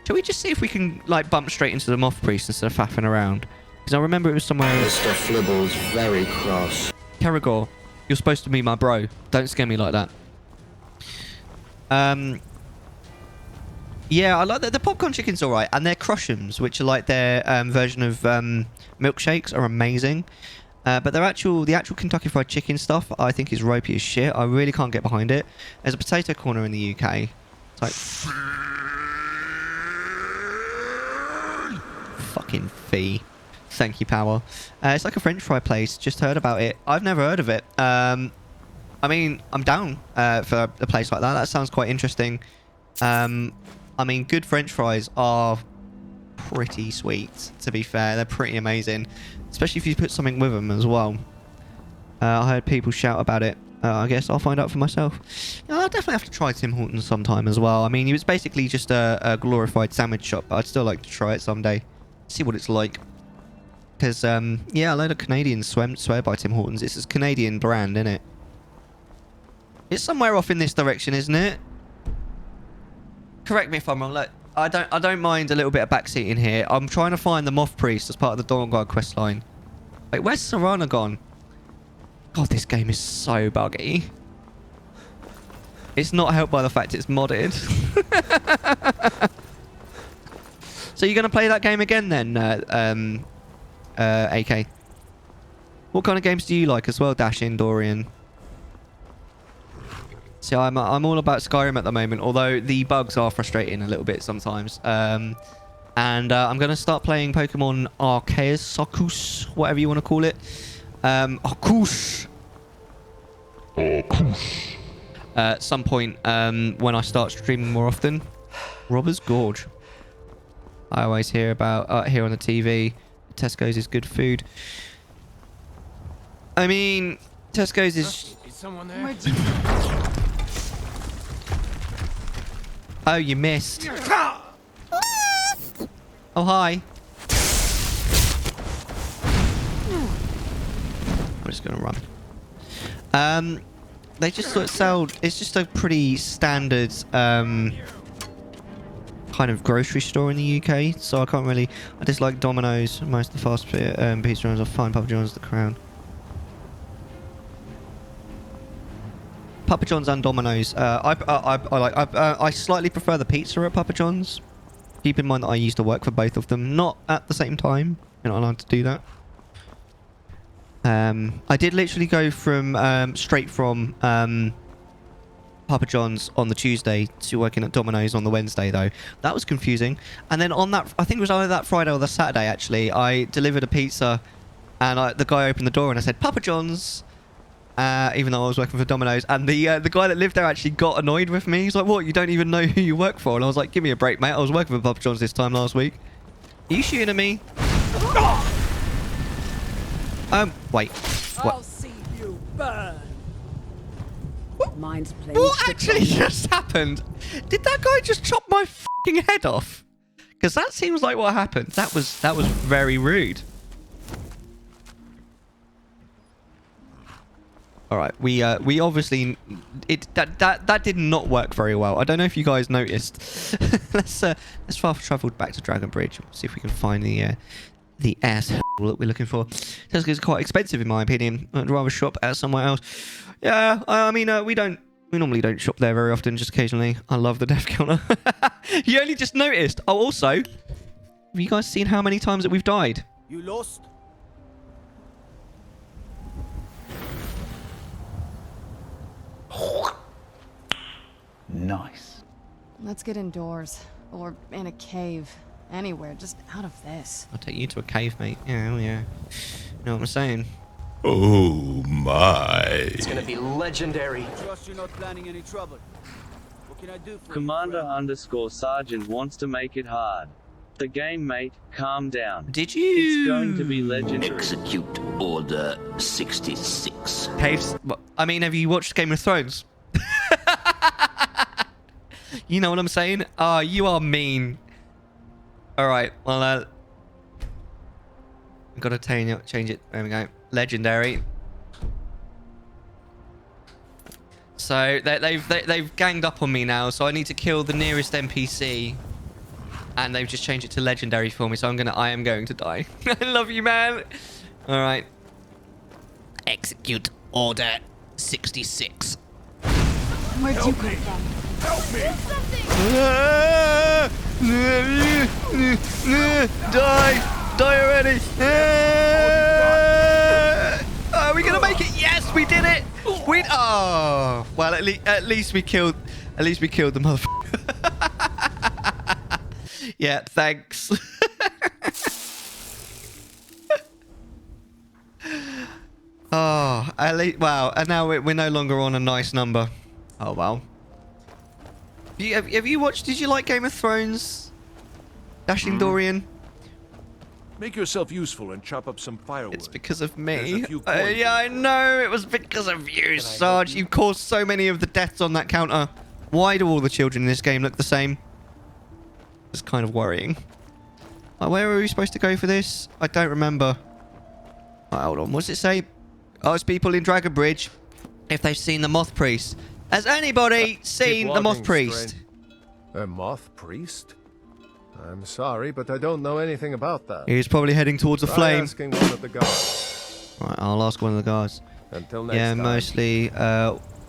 S3: Shall we just see if we can, like, bump straight into the Moth Priest instead of faffing around? Because I remember it was somewhere...
S20: Mr. Flibble's very cross.
S3: Karagor, you're supposed to be my bro. Don't scare me like that. Yeah, I like the popcorn chicken's alright, and their Crush'ems, which are like their version of milkshakes, are amazing. But the actual Kentucky Fried Chicken stuff, I think is ropey as shit. I really can't get behind it. There's a potato corner in the UK. It's like... fucking fee. Thank you, Power. It's like a French fry place. Just heard about it. I've never heard of it. I mean, I'm down for a place like that. That sounds quite interesting. I mean, good French fries are pretty sweet, to be fair. They're pretty amazing. Especially if you put something with them as well. I heard people shout about it. I guess I'll find out for myself. Yeah, I'll definitely have to try Tim Hortons sometime as well. I mean, it's basically just a glorified sandwich shop, but I'd still like to try it someday. See what it's like. Because, yeah, a load of Canadians swear by Tim Hortons. It's a Canadian brand, isn't it? It's somewhere off in this direction, isn't it? Correct me if I'm wrong. Look, I don't mind a little bit of backseat in here. I'm trying to find the Moth Priest as part of the Dawn Guard questline. Wait, where's Serana gone? God, this game is so buggy. It's not helped by the fact it's modded. So you're going to play that game again then, AK? What kind of games do you like as well, Dashin, Dorian? See, I'm all about Skyrim at the moment, although the bugs are frustrating a little bit sometimes. And I'm going to start playing Pokemon Arceus, whatever you want to call it. Arceus. At some point when I start streaming more often. Robber's Gorge. I always hear about here on the TV. Tesco's is good food. I mean, Tesco's is...
S5: Is someone there?
S3: Oh, you missed. Oh, hi. I'm just going to run. They just sort of sell... It's just a pretty standard kind of grocery store in the UK, so I can't really... I just like Domino's, most of the fast pizza runs. I find Papa John's the crown. Papa John's and Domino's. I slightly prefer the pizza at Papa John's. Keep in mind that I used to work for both of them, not at the same time. You're not allowed to do that. I did literally go from straight from Papa John's on the Tuesday to working at Domino's on the Wednesday, though. That was confusing. And then on that, I think it was either that Friday or the Saturday, actually, I delivered a pizza and the guy opened the door and I said, Papa John's. Even though I was working for Domino's, and the guy that lived there actually got annoyed with me. He's like, "What? You don't even know who you work for?" And I was like, "Give me a break, mate. I was working for Papa John's this time last week." Are you shooting at me? Wait. What?
S10: I'll see you burn. Mine's playing.
S3: What actually just happened? Did that guy just chop my fucking head off? Because that seems like what happened. That was very rude. All right, we obviously that did not work very well. I don't know if you guys noticed. let's fast travel back to Dragon Bridge. See if we can find the asshole that we're looking for. It's quite expensive in my opinion. I'd rather shop at somewhere else. Yeah, I mean we normally don't shop there very often. Just occasionally. I love the death counter. You only just noticed. Oh, also, have you guys seen how many times that we've died?
S11: You lost?
S15: Nice.
S9: Let's get indoors. Or in a cave. Anywhere. Just out of this.
S3: I'll take you to a cave, mate. Yeah, oh yeah. You know what I'm saying?
S16: Oh my.
S11: It's gonna be legendary. Trust you're not planning any trouble. What can I do for
S14: Commander_Sergeant wants to make it hard. The game, mate. Calm down.
S3: Did you?
S14: It's going to be legendary.
S19: Execute Order 66.
S3: Caves. I mean, have you watched Game of Thrones? You know what I'm saying? Oh, you are mean. All right. Well, I've got to change it. There we go. Legendary. So they've ganged up on me now. So I need to kill the nearest NPC, and they've just changed it to legendary for me. So I am going to die. I love you, man. All right.
S19: Execute Order 66.
S9: Where'd you come from?
S11: Help me!
S3: Die! Die already! We oh well at least we killed the motherfucker. Yeah, thanks. Oh, at least, wow, and now we're no longer on a nice number. Oh well. Have you watched? Did you like Game of Thrones? Dashing Dorian.
S4: Make yourself useful and chop up some firewood.
S3: It's because of me. Yeah, I know. It was because of you, Sarge. You caused so many of the deaths on that counter. Why do all the children in this game look the same? It's kind of worrying. Where are we supposed to go for this? I don't remember. Oh, hold on. What does it say? Ask people in Dragon Bridge if they've seen the Moth Priest. Has anybody seen the Moth Priest?
S4: A Moth Priest? I'm sorry, but I don't know anything about that.
S3: He's probably heading towards a flame.
S4: Asking one of the guards.
S3: Right, I'll ask one of the guards.
S4: Until next
S3: yeah,
S4: time.
S3: mostly.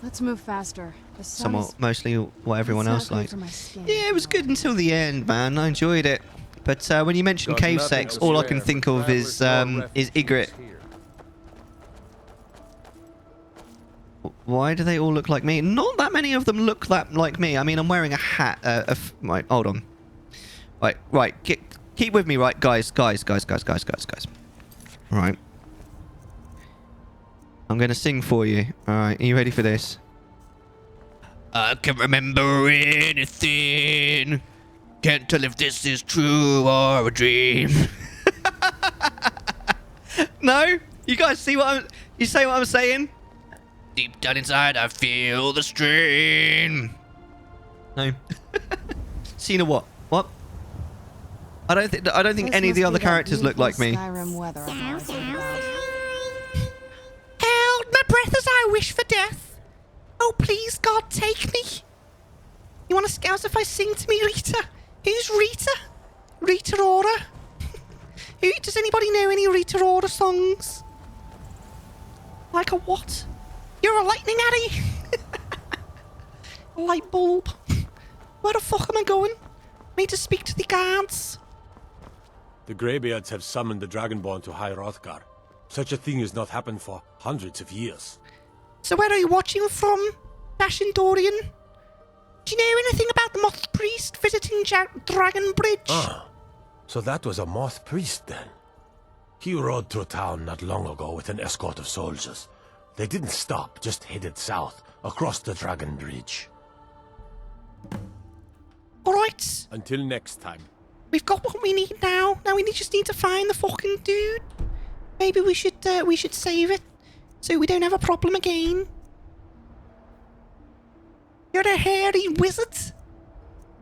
S9: Let's move faster.
S3: Mostly what everyone else liked. Yeah, it was good until the end, man. I enjoyed it. But when you mention cave sex, all I can think of is Ygritte. Why do they all look like me? Not that many of them look that like me. I mean, I'm wearing a hat. Right, hold on. Right. Keep with me, right, guys. Right. I'm gonna sing for you. All right, are you ready for this? I can't remember anything. Can't tell if this is true or a dream. No? You guys see what you say what I'm saying? Deep down inside, I feel the strain. No. Seen a what? What? I don't think any of the other characters look like me.
S9: Skyrim weather.
S19: Held my breath as I wish for death. Oh, please, God, take me. You want to scout if I sing to me, Rita? Who's Rita? Rita Ora? Does anybody know any Rita Ora songs? Like a what? You're a lightning addy. A light bulb. Where the fuck am I going? I need to speak to the guards.
S4: The Greybeards have summoned the Dragonborn to High Hrothgar. Such a thing has not happened for hundreds of years.
S19: So where are you watching from, Dashing Dorian? Do you know anything about the Moth Priest visiting Dragon Bridge?
S4: Ah, so that was a Moth Priest then. He rode through town not long ago with an escort of soldiers. They didn't stop, just headed south, across the Dragon Bridge.
S19: Alright.
S4: Until next time.
S19: We've got what we need now. Now we just need to find the fucking dude. Maybe we should save it, so we don't have a problem again. You're a hairy wizard.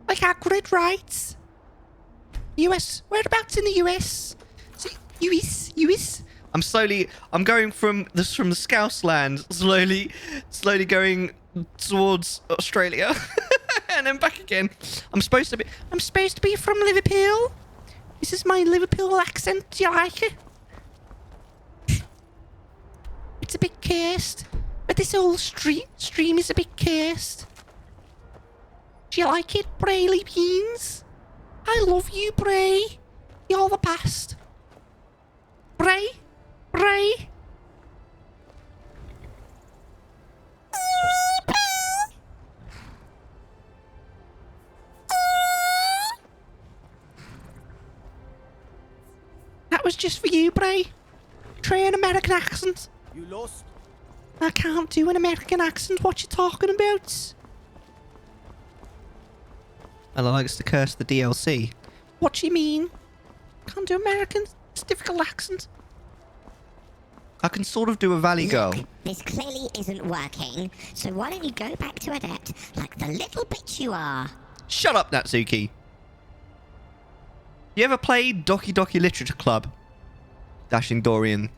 S19: Like Hagrid, right? US. Whereabouts in the US? US.
S3: I'm going from the Scouse land, slowly going towards Australia, and then back again. I'm supposed to be from Liverpool. This is my Liverpool accent. Do you like it? It's a bit cursed, but this whole stream is a bit cursed. Do you like it, Brayley Beans? I love you, Bray. You're the best. Bray. That was just for you, Bray. Try an American accent.
S11: You lost?
S19: I can't do an American accent. What you talking about?
S3: Ella likes to curse the DLC.
S19: What do you mean? Can't do American. It's a difficult accent.
S3: I can sort of do a Valley Girl.
S21: This clearly isn't working, so why don't you go back to Adept like the little bitch you are?
S3: Shut up, Natsuki. You ever played Doki Doki Literature Club? Dashing Dorian.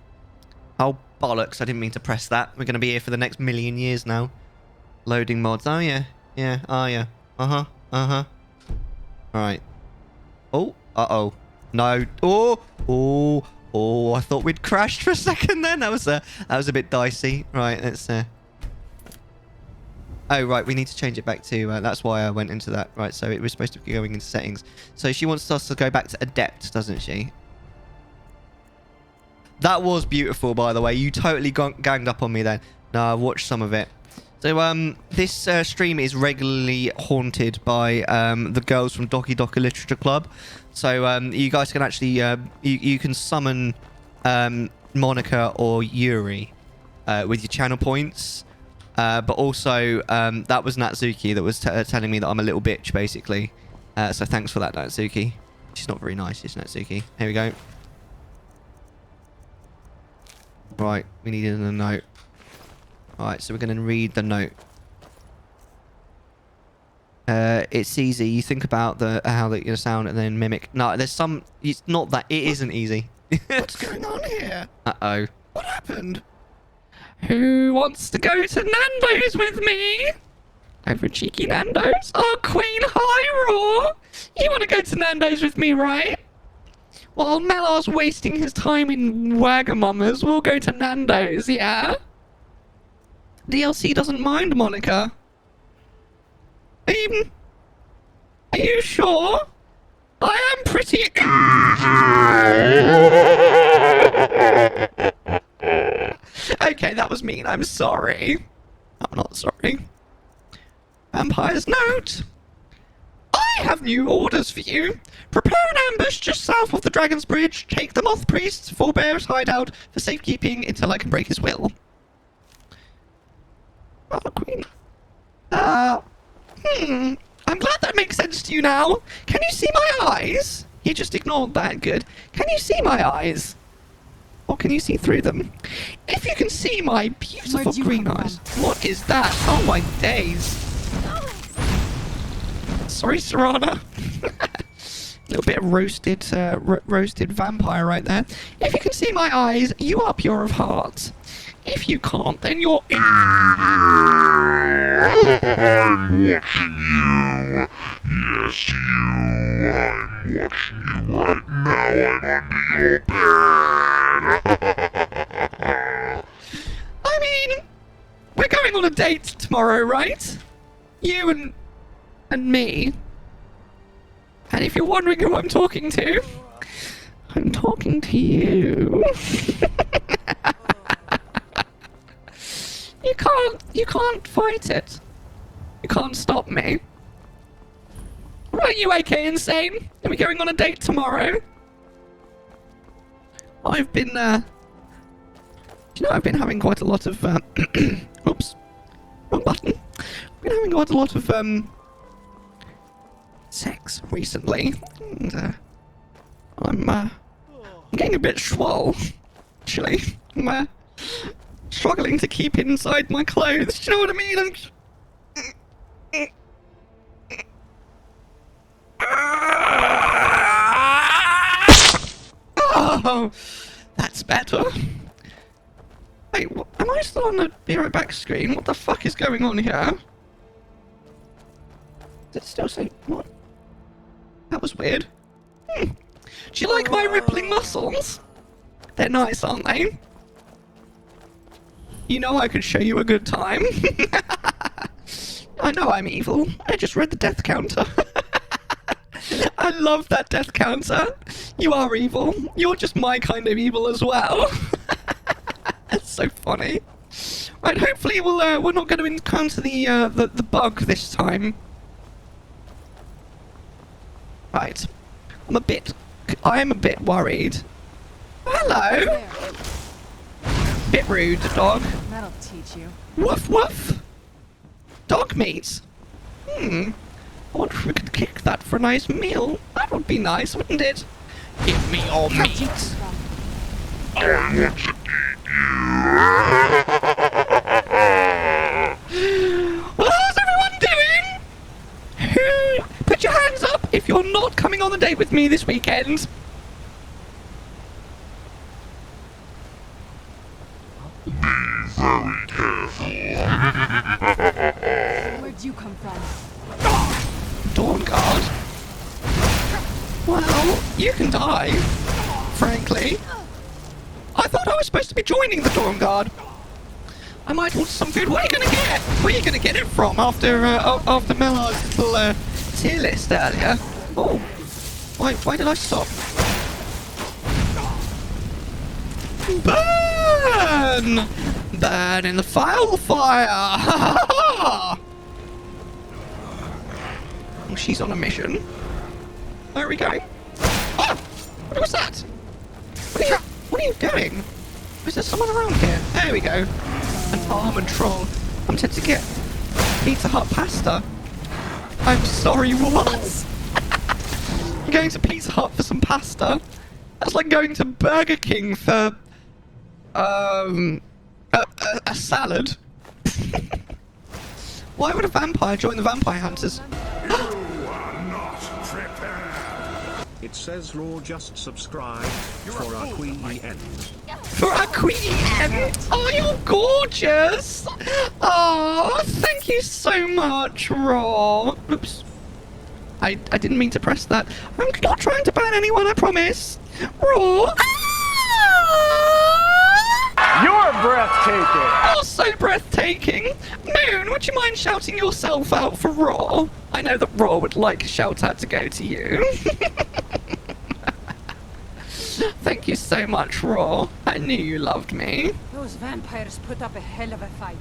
S3: Oh, bollocks. I didn't mean to press that. We're going to be here for the next million years now. Loading mods. Oh, yeah. Yeah. Oh, yeah. Uh-huh. Uh-huh. Alright. Oh. Uh-oh. No. Oh, I thought we'd crashed for a second then. That was a bit dicey. Right, let's... Oh, right, we need to change it back to... that's why I went into that. Right, so it was supposed to be going into settings. So she wants us to go back to Adept, doesn't she? That was beautiful, by the way. You totally ganged up on me then. No, I watched some of it. So, this stream is regularly haunted by the girls from Doki Doki Literature Club. So, you guys can actually, you can summon Monica or Yuri with your channel points. But also, that was Natsuki that was telling me that I'm a little bitch, basically. So thanks for that, Natsuki. She's not very nice, is Natsuki. Here we go. Right, we needed a note. Alright, so we're going to read the note. It's easy. You think about how you're going to sound and then mimic. No, there's some... It's not that... It isn't easy.
S19: What's going on here?
S3: Uh-oh.
S19: What happened?
S2: Who wants to go to Nando's with me? Over cheeky Nando's? Oh, Queen Hyrule! You want to go to Nando's with me, right? While Mellar's wasting his time in Wagamamas, we'll go to Nando's, yeah? DLC doesn't mind, Monica. Are you sure? I am pretty... Okay, that was mean. I'm sorry. I'm not sorry. Vampire's note. I have new orders for you. Prepare an ambush just south of the Dragon's Bridge. Take the Moth Priest's forebear's hideout for safekeeping until I can break his will. Oh, Queen. I'm glad that makes sense to you now. Can you see my eyes? You just ignored that. Good. Can you see my eyes? Or can you see through them? If you can see my beautiful green eyes. What is that? Oh my days. Sorry, Serana. A little bit of roasted vampire right there. If you can see my eyes, you are pure of heart. If you can't, then you're...
S22: I'm watching you. Yes, you. I'm watching you right now. I'm under your bed.
S2: I mean, we're going on a date tomorrow, right? You and me. And if you're wondering who I'm talking to, I'm talking to you. You can't fight it. You can't stop me. Are you okay, Insane? Are we going on a date tomorrow? I've been, I've been having quite a lot of, oops. Wrong button. I've been having quite a lot of, sex recently. And, I'm getting a bit schwol, actually. I'm, struggling to keep inside my clothes. Do you know what I mean? Oh, that's better. Wait, what, am I still on the Be Right Back screen? What the fuck is going on here? Does it still say what? That was weird. Do you like my rippling muscles? They're nice, aren't they? You know I could show you a good time. I know I'm evil. I just read the death counter. I love that death counter. You are evil. You're just my kind of evil as well. That's so funny. Right, hopefully we're not going to encounter the bug this time. Right. I am a bit worried. Hello. Bit rude, dog.
S9: That'll teach you.
S2: Woof woof. Dog meat. I wonder if we could kick that for a nice meal. That would be nice, wouldn't it? Give me your meat.
S22: I want to eat you.
S2: Well, how's everyone doing? Put your hands up if you're not coming on the date with me this weekend.
S22: Be very careful.
S9: Where'd you come from?
S2: Dawn Guard. Well, you can die, frankly. I thought I was supposed to be joining the Dawn Guard. I might want some food. What are you gonna get? Where are you gonna get it from after Mellar's little tier list earlier? Oh, why did I stop? Burn! Burn in the fire! Oh, she's on a mission. Where are we going? Oh! What was that? What are you doing? Is there someone around here? There we go. An armored troll. I'm tempted to get Pizza Hut pasta. I'm sorry, what? I'm going to Pizza Hut for some pasta. That's like going to Burger King for a salad. Why would a vampire join the vampire hunters?
S5: You are not prepared.
S6: It says Raw just subscribed for our Queenie End.
S2: For our Queenie End? Oh, you're gorgeous! Oh, thank you so much, Raw. Oops. I didn't mean to press that. I'm not trying to ban anyone, I promise. Raw.
S10: You're breathtaking!
S2: Oh, so breathtaking! Moon, would you mind shouting yourself out for Raw? I know that Raw would like a shout out to go to you. Thank you so much, Raw. I knew you loved me.
S13: Those vampires put up a hell of a fight.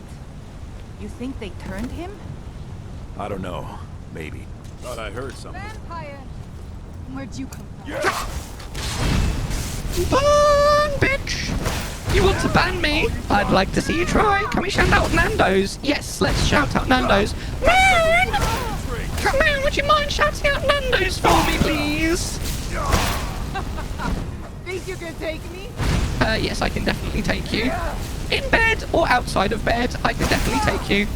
S13: You think they turned him?
S12: I don't know. Maybe. Thought I heard something.
S13: Vampire!
S9: Where'd you come from?
S2: Ban, bitch! You want to ban me? I'd like to see you try. Can we shout out Nando's? Yes, let's shout out Nando's. Moon! Moon, would you mind shouting out Nando's for me, please?
S13: Think you can take me?
S2: Yes, I can definitely take you. In bed or outside of bed, I can definitely take you.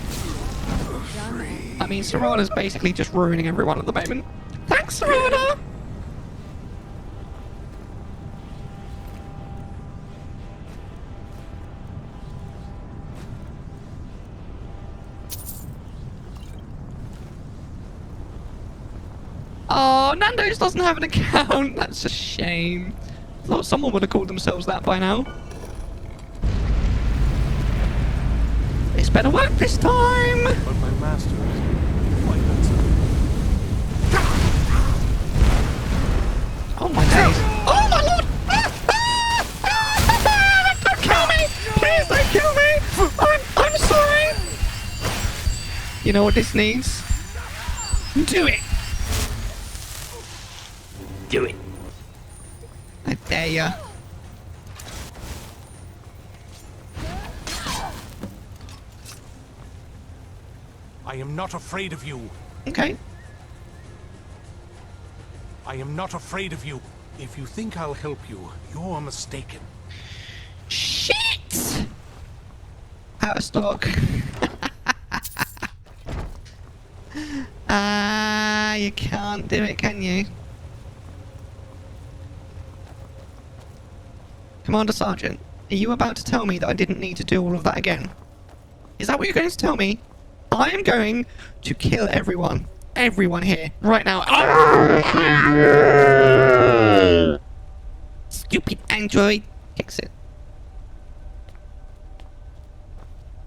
S2: I mean, Serana's basically just ruining everyone at the moment. Thanks, Serana! Oh, Nando's doesn't have an account. That's a shame. I thought someone would have called themselves that by now. This better work this time.
S5: But my master is quite
S2: Oh my days. Oh my lord! Don't kill me! Please don't kill me! I'm sorry! You know what this needs? Do it! Do it! I dare ya.
S5: I am not afraid of you.
S2: Okay.
S5: I am not afraid of you. If you think I'll help you, you're mistaken.
S2: Shit! Out of stock. You can't do it, can you? Commander Sergeant, are you about to tell me that I didn't need to do all of that again? Is that what you're going to tell me? I am going to kill everyone. Everyone here, right now. Oh! Stupid android. Kicks it.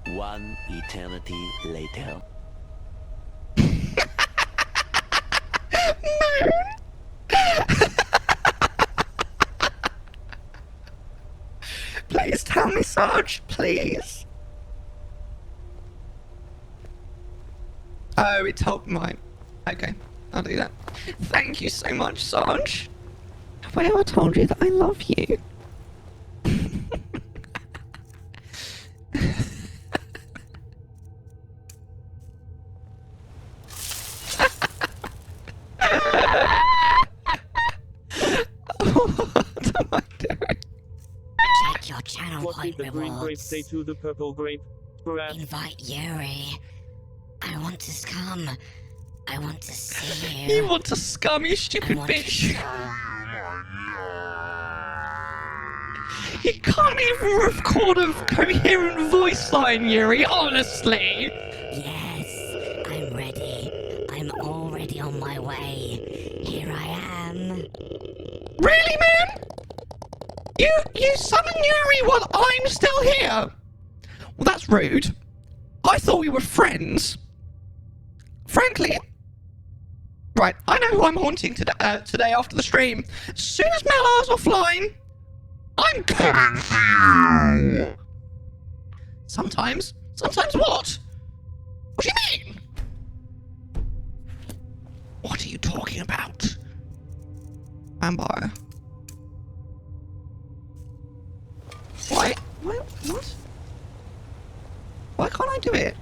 S7: One eternity later.
S2: Please tell me, Sarge, please. Oh, it told mine. Okay, I'll do that. Thank you so much, Sarge. Have I ever told you that I love you? What am I doing?
S21: Check your channel point rewards.
S14: To the purple grape.
S21: Invite Yuri. I want to scum. I want to see you.
S2: You want to scum, you stupid bitch. You can't even record a coherent voice line, Yuri, honestly.
S21: Yes, I'm ready. I'm already on my way. Here I am.
S2: Really, man? You summon Yuri while I'm still here? Well, that's rude. I thought we were friends. Frankly, right, I know who I'm haunting today after the stream. As soon as Mellar's offline, I'm coming for you. Sometimes. Sometimes what? What do you mean? What are you talking about? Vampire. Why? What? Why can't I do it?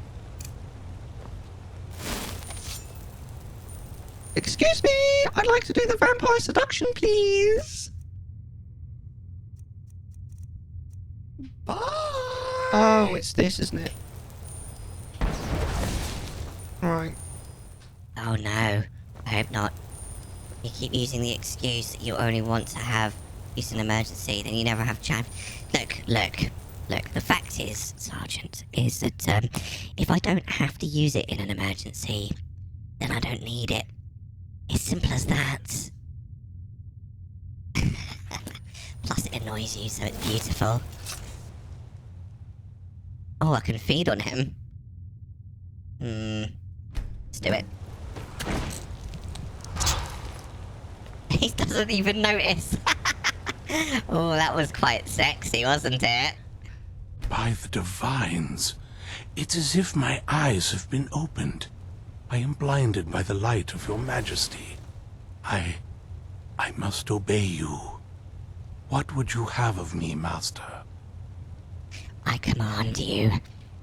S2: Excuse me, I'd like to do the vampire seduction, please. Bye. Oh, it's this, isn't it? Right.
S21: Oh no, I hope not. You keep using the excuse that you only want to have use an emergency, then you never have chance. Look, the fact is, Sergeant, is that if I don't have to use it in an emergency, then I don't need it. It's simple as that. Plus it annoys you, so it's beautiful. Oh, I can feed on him. Let's do it. He doesn't even notice. Oh, that was quite sexy, wasn't it?
S5: By the divines, it's as if my eyes have been opened. I am blinded by the light of your majesty. I must obey you. What would you have of me, master?
S21: I command you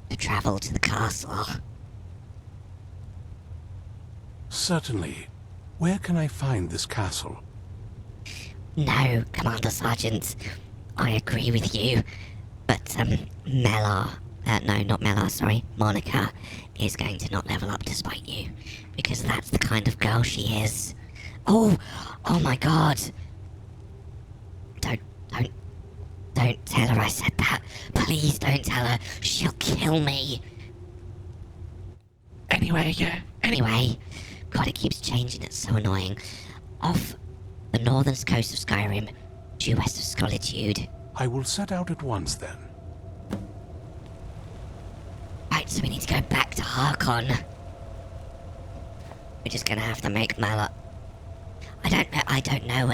S21: to travel to the castle.
S5: Certainly. Where can I find this castle?
S21: No, Commander Sergeant. I agree with you. But, Mellar... no, not Mellar, sorry. Monica is going to not level up despite you. Because that's the kind of girl she is. Oh my god. Don't tell her I said that. Please don't tell her. She'll kill me. Anyway, God, it keeps changing. It's so annoying. Off the northern coast of Skyrim, due west of Solitude.
S5: I will set out at once, then.
S21: Right, so we need to go back to Harkon. We're just gonna have to make Mellar. I don't know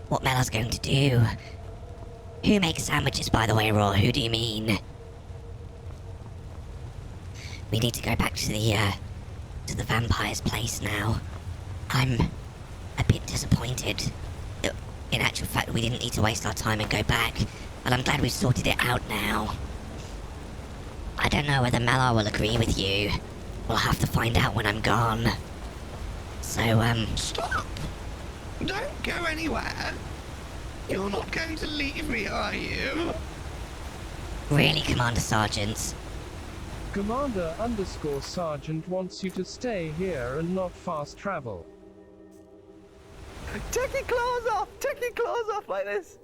S21: what Mellar's going to do. Who makes sandwiches, by the way, Raw? Who do you mean? We need to go back to the vampire's place now. I'm a bit disappointed. In actual fact, we didn't need to waste our time and go back, but I'm glad we've sorted it out now. I don't know whether Mellar will agree with you. We'll have to find out when I'm gone. So,
S2: Stop! Don't go anywhere. You're not going to leave me, are you?
S21: Really, Commander Sergeant?
S14: Commander_Sergeant wants you to stay here and not fast travel.
S3: Take your clothes off! Take your clothes off like this!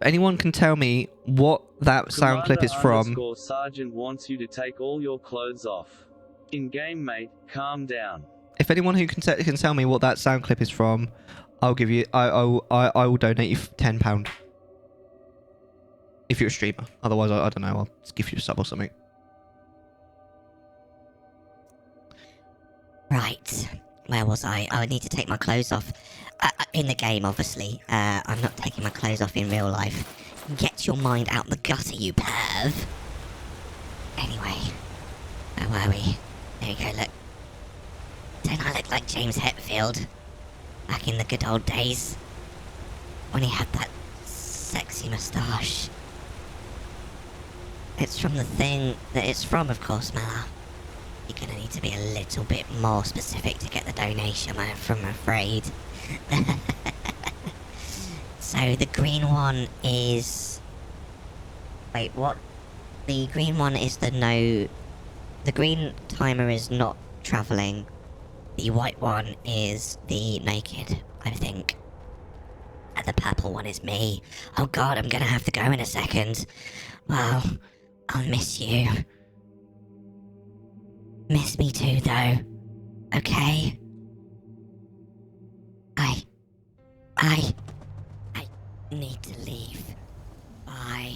S2: Anyone can tell me what that sound clip is from.
S14: Commander_Sergeant wants you to take all your clothes off. In-game, mate, calm down.
S2: If anyone who can tell me what that sound clip is from, I'll give you. I will donate you £10. If you're a streamer. Otherwise, I don't know. I'll just give you a sub or something.
S21: Right. Where was I? I would need to take my clothes off. In the game, obviously. I'm not taking my clothes off in real life. Get your mind out the gutter, you perv. Anyway. Where were we? There we go, look. Don't I look like James Hetfield? Back in the good old days. When he had that sexy moustache. It's from the thing that it's from, of course, Mellar. You're gonna need to be a little bit more specific to get the donation, I'm afraid. So the green one is... Wait, what? The green one is the no... The green timer is not travelling. The white one is the naked, I think. And the purple one is me. Oh god, I'm gonna have to go in a second. Well, I'll miss you. Miss me too, though. Okay? I need to leave. Bye.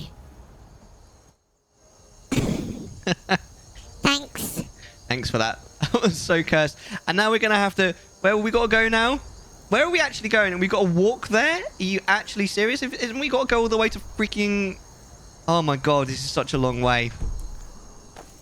S21: Thanks.
S2: Thanks for that. That was so cursed. And now we're going to have to... Where we got to go now? Where are we actually going? And we got to walk there? Are you actually serious? Isn't we got to go all the way to freaking...
S3: Oh my god, this is such a long way.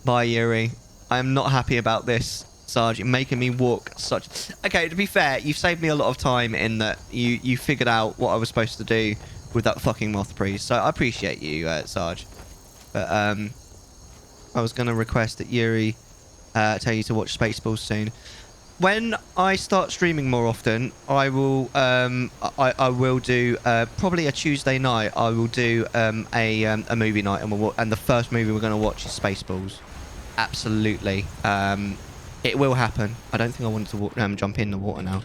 S3: Bye, Yuri. I am not happy about this, Sarge. You're making me walk such... Okay, to be fair, you've saved me a lot of time in that you figured out what I was supposed to do with that fucking moth priest. So I appreciate you, Sarge. But I was going to request that Yuri tell you to watch Spaceballs soon. When I start streaming more often, I will I will do probably a Tuesday night. I will do a movie night, and the first movie we're going to watch is Spaceballs. Absolutely, it will happen. I don't think I want to jump in the water now.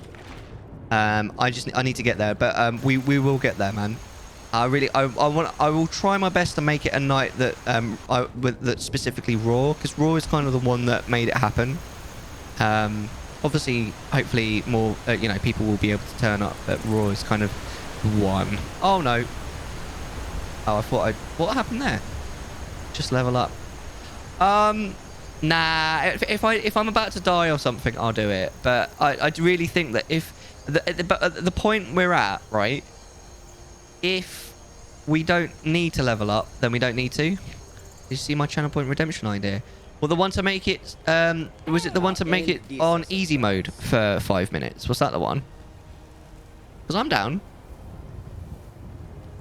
S3: I need to get there, but we will get there, man. I will try my best to make it a night that that's specifically Raw, because Raw is kind of the one that made it happen. Obviously, hopefully more, you know, people will be able to turn up, but Raw is kind of one. Oh, no. Oh, I thought what happened there? Just level up. Nah, if I'm about to die or something, I'll do it. But I really think that if... the point we're at, right? If we don't need to level up, then we don't need to. You see my channel point redemption idea? Well, the one to make it, was it the one to make it on easy mode for 5 minutes? Was that the one? Because I'm down.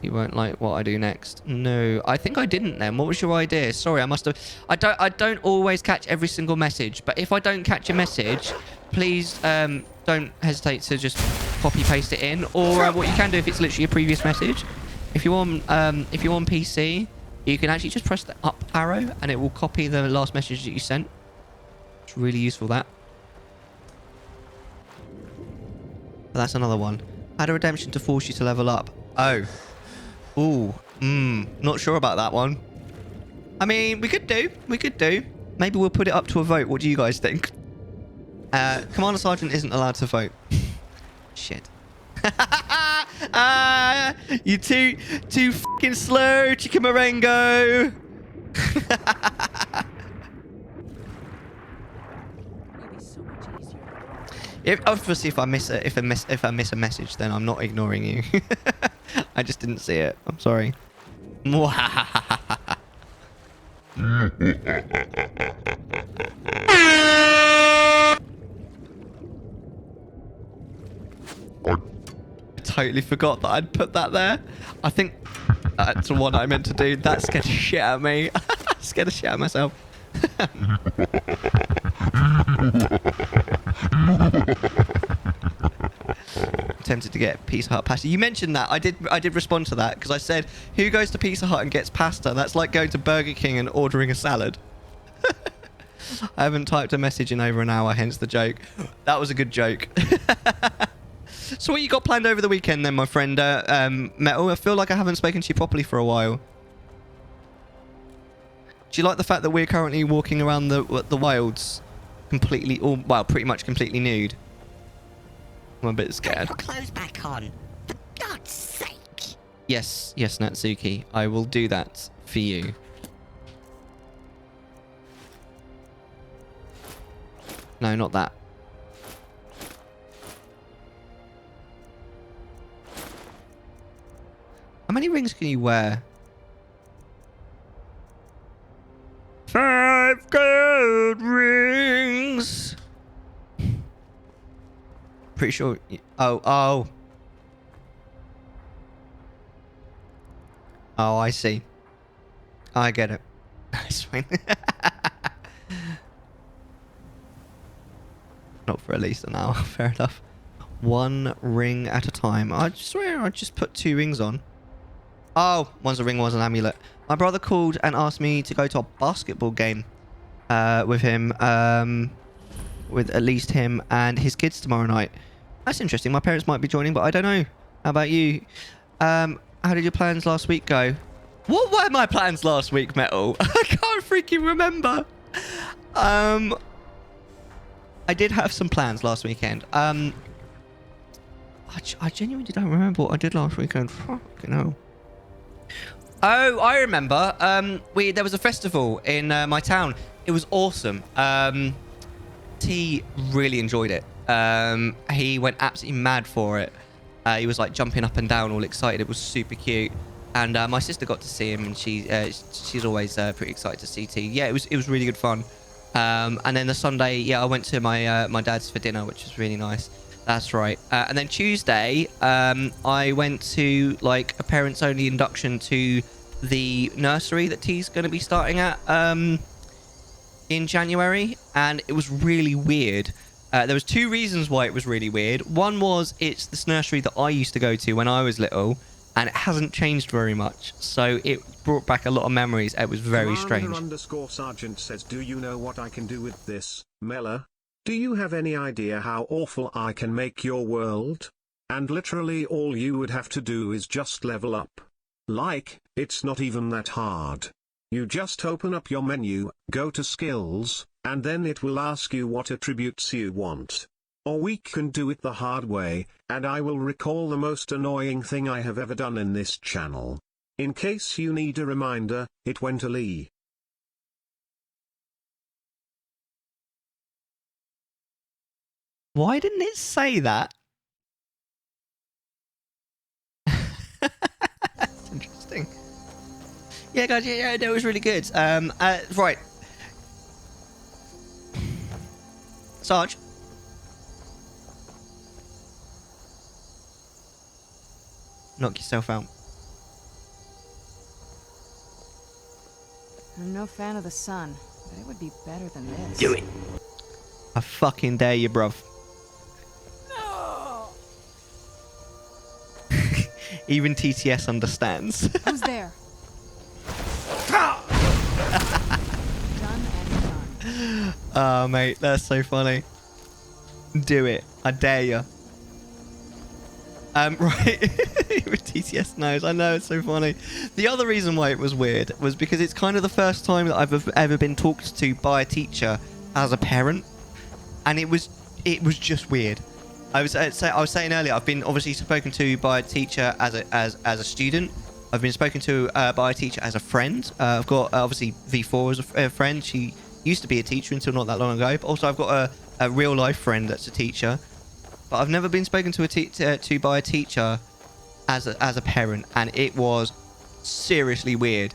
S3: You won't like what I do next. No, I think I didn't then. What was your idea? Sorry, I must have... I don't always catch every single message, but if I don't catch a message, please don't hesitate to just copy paste it in. Or what you can do if it's literally a previous message, if you're on PC, you can actually just press the up arrow and it will copy the last message that you sent. It's really useful, that. But that's another one. Add a redemption to force you to level up. Oh. Ooh. Not sure about that one. I mean, we could do. Maybe we'll put it up to a vote. What do you guys think? Commander Sergeant isn't allowed to vote. Shit. You too fucking slow, Chicken Marengo. Obviously, if I miss a message, then I'm not ignoring you. I just didn't see it. I'm sorry. I totally forgot that I'd put that there. I think that's the one I meant to do. That scared the shit out of me. Scared the shit out of myself. Tempted to get Pizza Hut pasta. You mentioned that. I did respond to that because I said, who goes to Pizza Hut and gets pasta? That's like going to Burger King and ordering a salad. I haven't typed a message in over an hour, hence the joke. That was a good joke. So what you got planned over the weekend then, my friend Metal? I feel like I haven't spoken to you properly for a while. Do you like the fact that we're currently walking around the wilds completely, well, pretty much completely nude? I'm a bit scared.
S21: Put clothes back on, for God's sake.
S3: Yes, Natsuki, I will do that for you. No, not that. How many rings can you wear? 5 gold rings. Pretty sure. Oh, I see. I get it. That's fine. Not for at least an hour. Fair enough. 1 ring at a time. I swear I just put 2 rings on. Oh, one's a ring, one's an amulet. My brother called and asked me to go to a basketball game with him, with at least him and his kids tomorrow night. That's interesting. My parents might be joining, but I don't know. How about you? How did your plans last week go? What were my plans last week, Metal? I can't freaking remember. I did have some plans last weekend. I genuinely don't remember what I did last weekend. Fucking hell. Oh, I remember. There was a festival in my town. It was awesome. T really enjoyed it. He went absolutely mad for it. He was like jumping up and down, all excited. It was super cute. And my sister got to see him, and she's always pretty excited to see T. Yeah, it was really good fun. And then the Sunday, yeah, I went to my dad's for dinner, which was really nice. That's right. And then Tuesday, I went to like a parents-only induction to the nursery that T's going to be starting at in January, and it was really weird. There was two reasons why it was really weird. One was it's this nursery that I used to go to when I was little, and it hasn't changed very much, so it brought back a lot of memories. It was very strange.
S6: _Sergeant says, do you know what I can do with this, Mellar? Do you have any idea how awful I can make your world? And literally all you would have to do is just level up. Like, it's not even that hard. You just open up your menu, go to skills, and then it will ask you what attributes you want. Or we can do it the hard way, and I will recall the most annoying thing I have ever done in this channel. In case you need a reminder, it went to Lee.
S3: Why didn't it say that? That's interesting. Yeah, guys, yeah, no, it was really good. Right. Sarge? Knock yourself out.
S9: I'm no fan of the sun, but it would be better than this.
S3: Do it. I fucking dare you, bruv. Even TTS understands.
S9: Who's there?
S3: Oh, mate, that's so funny. Do it. I dare you. Right. With TTS knows. I know, it's so funny. The other reason why it was weird was because it's kind of the first time that I've ever been talked to by a teacher as a parent. And it was just weird. I was saying earlier, I've been obviously spoken to by a teacher as a student. I've been spoken to by a teacher as a friend. I've got obviously V4 as a friend. She used to be a teacher until not that long ago. But also I've got a real life friend that's a teacher. But I've never been spoken to by a teacher as a parent, and it was seriously weird.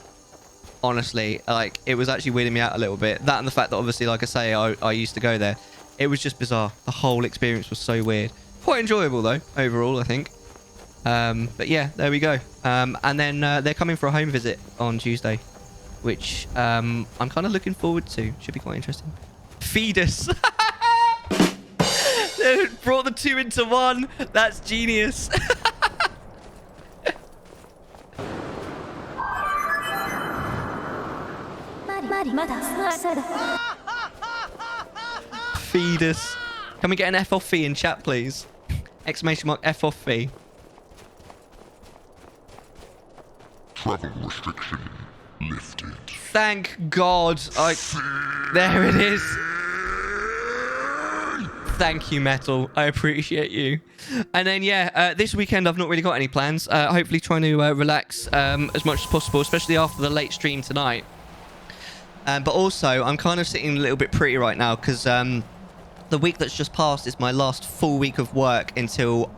S3: Honestly, like, it was actually weirding me out a little bit. That and the fact that obviously, like I say, I used to go there. It was just bizarre. The whole experience was so weird. Quite enjoyable though, overall, I think. But yeah, there we go. And then they're coming for a home visit on Tuesday, which I'm kind of looking forward to. Should be quite interesting. Feed us. They brought the two into one. That's genius. Feed us. Can we get an F off fee in chat, please? Exclamation mark F off fee.
S22: Travel restriction lifted.
S3: Thank God. There it is. Thank you, Metal. I appreciate you. And then, yeah, this weekend I've not really got any plans. Hopefully trying to relax as much as possible, especially after the late stream tonight. But also, I'm kind of sitting a little bit pretty right now because the week that's just passed is my last full week of work until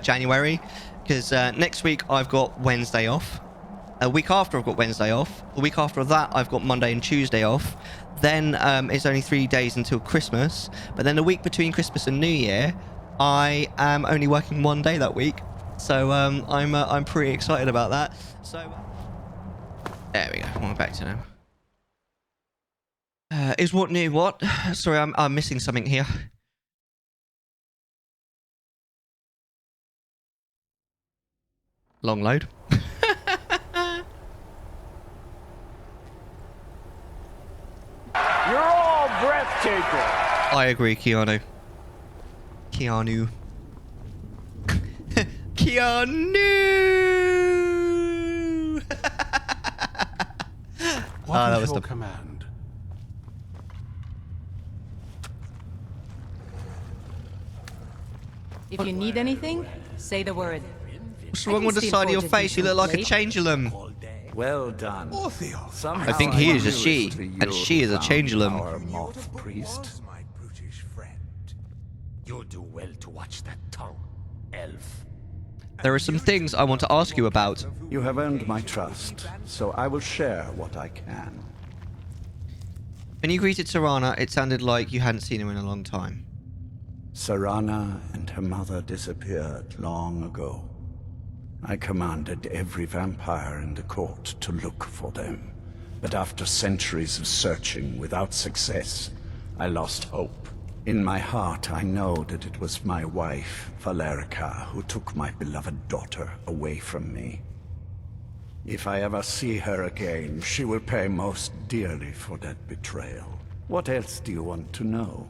S3: January. Because next week I've got Wednesday off. A week after I've got Wednesday off. The week after that I've got Monday and Tuesday off. Then it's only 3 days until Christmas. But then the week between Christmas and New Year, I am only working 1 day that week. So I'm pretty excited about that. So there we go. We're back to now. Is what new? What? Sorry, I'm missing something here. Long load.
S10: You're all breathtaking.
S3: I agree, Keanu. Keanu.
S5: What
S3: that
S5: is
S3: was
S5: your
S3: the
S5: command?
S13: If you need anything, say the word.
S3: What's wrong with the side of your face? You look like a changeling.
S7: Well done.
S3: I think he is a she, and she is a changeling.
S7: Our moth priest.
S4: My brutish friend. You'll do well to watch that tongue, elf.
S3: there are some things I want to ask you about.
S1: You have earned my trust, so I will share what I can.
S3: When you greeted Serana, it sounded like you hadn't seen her in a long time.
S1: Serana and her mother disappeared long ago. I commanded every vampire in the court to look for them. But after centuries of searching without success, I lost hope. In my heart, I know that it was my wife, Valerica, who took my beloved daughter away from me. If I ever see her again, she will pay most dearly for that betrayal. What else do you want to know?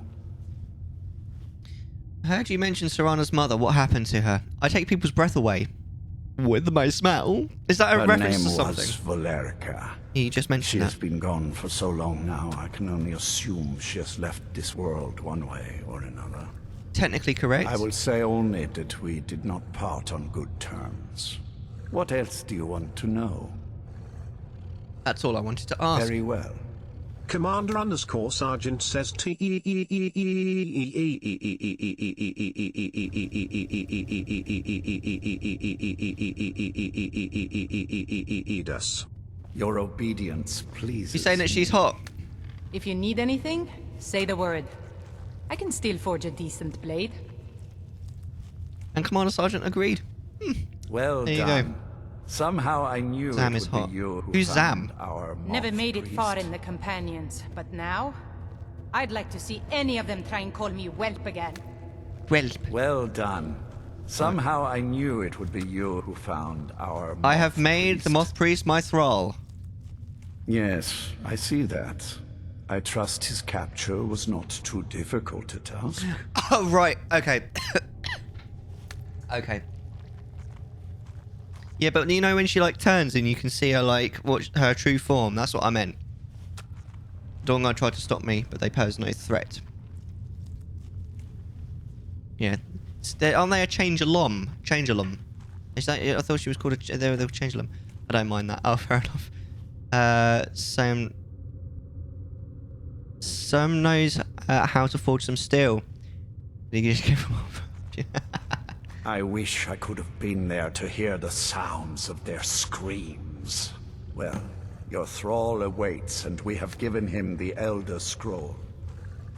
S3: I heard you mention Serana's mother. What happened to her? I take people's breath away. With my smell? Is that a reference to something?
S1: Her name was Valerica.
S3: He just mentioned
S1: She
S3: that.
S1: has been gone for so long now, I can only assume she has left this world one way or another.
S3: Technically correct.
S1: I will say only that we did not part on good terms. What else do you want to know?
S3: That's all I wanted to ask.
S1: Very well.
S6: Commander_Sergeant says us.
S1: Your obedience, please.
S3: She's saying that she's hot.
S13: If you need anything, say the word. I can still forge a decent blade.
S3: And Commander Sergeant agreed.
S1: Well
S3: there you
S1: done.
S3: go.
S1: Somehow I knew
S3: Zam
S1: it
S3: is
S1: would
S3: hot.
S1: be you who
S3: Who's
S1: found
S3: Zam?
S1: Our
S13: Never
S1: moth
S13: made it
S1: priest.
S13: far in the companions, but now I'd like to see any of them try and call me whelp again.
S3: Whelp.
S1: Well done. Somehow I knew it would be you who found our moth
S3: I have made the Moth Priest my thrall.
S1: Yes, I see that. I trust his capture was not too difficult a task.
S3: Oh, right. Okay. Okay. Yeah, but you know when she like turns and you can see her like what her true form. That's what I meant. Dawnguard tried to stop me, but they pose no threat. Yeah, aren't they a change-alum? Change-alum. Is that? I thought she was called a. They were change-alum. I don't mind that. Oh, fair enough. Some knows how to forge some steel. Did you just give him off?
S1: I wish I could have been there to hear the sounds of their screams. Well, your thrall awaits, and we have given him the Elder Scroll.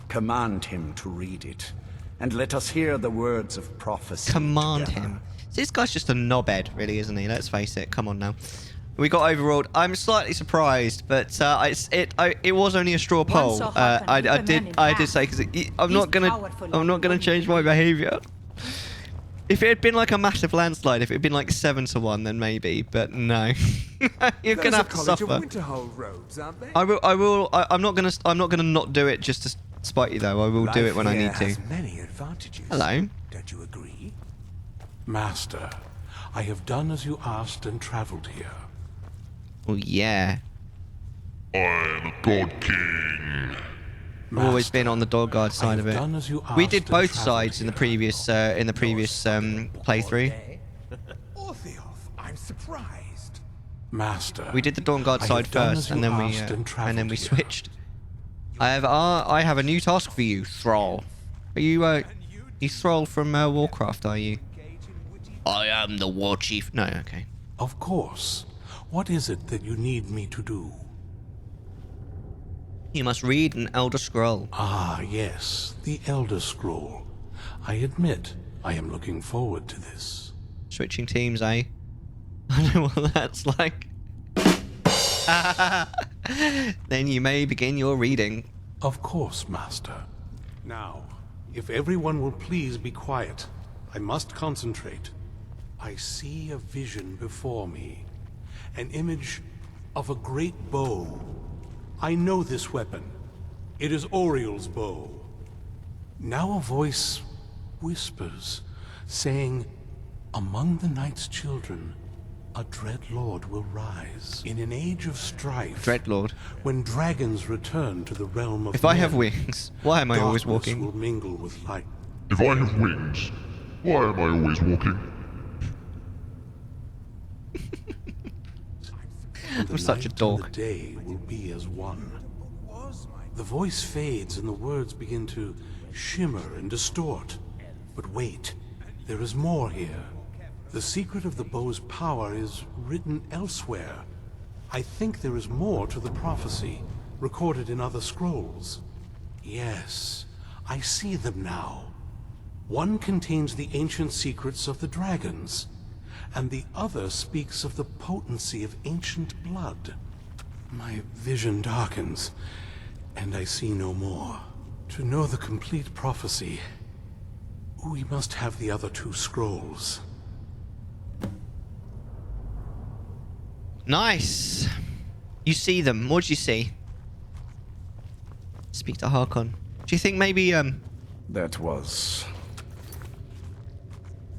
S1: Command him to read it, and let us hear the words of prophecy.
S3: Command
S1: together.
S3: him. See, this guy's just a knobhead, really, isn't he? Let's face it. Come on now. We got overruled. I'm slightly surprised, but it was only a straw poll. I did say because I'm not gonna change my behaviour. If it had been like a massive landslide, if it had been like 7-1, then maybe. But no, you're gonna have to suffer.
S7: Winterhold robes, aren't they?
S3: I'm not gonna not do it just to spite you though. I will do it when I need to.
S7: Has many advantages.
S3: Hello.
S7: Don't you agree?
S5: Master, I have done as you asked and traveled here.
S3: Oh yeah.
S22: I am a God King.
S3: I've always been on the dog guard side of it. We did both sides in the previous playthrough.
S7: I'm surprised.
S5: Master,
S3: We did the Dawn Guard side first, and then we switched. I have a new task for you, Thrall. Are you Thrall from Warcraft? Are you? I am the War Chief. No, okay.
S5: Of course. What is it that you need me to do?
S3: You must read an Elder Scroll.
S5: Ah, yes, the Elder Scroll. I admit, I am looking forward to this.
S3: Switching teams, eh? I know what that's like. Then you may begin your reading.
S5: Of course, Master. Now, if everyone will please be quiet, I must concentrate. I see a vision before me. An image of a great bow. I know this weapon. It is Oriel's bow. Now a voice whispers, saying, among the night's children, a dread lord will rise. In an age of strife,
S3: Dreadlord.
S5: when dragons return to the realm of
S3: If I have
S5: men,
S3: wings, why am I always
S5: darkness
S3: walking?
S5: will mingle with light.
S22: If I have wings, why am I always walking?
S3: I'm such a dork.
S5: The day will be as one. The voice fades and the words begin to shimmer and distort. But wait, there is more here. The secret of the bow's power is written elsewhere. I think there is more to the prophecy, recorded in other scrolls. Yes, I see them now. One contains the ancient secrets of the dragons, and the other speaks of the potency of ancient blood. My vision darkens, and I see no more. To know the complete prophecy, we must have the other two scrolls.
S3: Nice. You see them. What do you see? Speak to Harkon. Do you think maybe
S1: That was...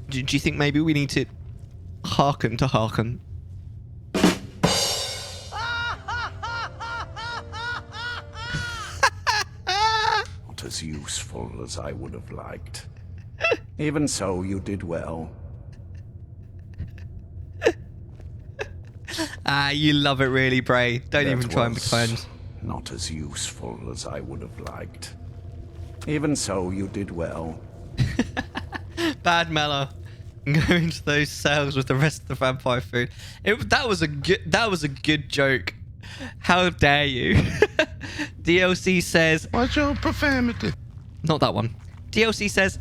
S3: Do you think maybe we need to hearken to Harkon?
S1: not as useful as I would have liked. Even so, you did well.
S3: You love it really, Bray. Don't even try and be friends.
S1: Not as useful as I would have liked. Even so, you did well.
S3: Bad Mellar. Go into those cells with the rest of the vampire food. That was a good joke. How dare you? DLC says...
S8: What's your profanity?
S3: Not that one. DLC says...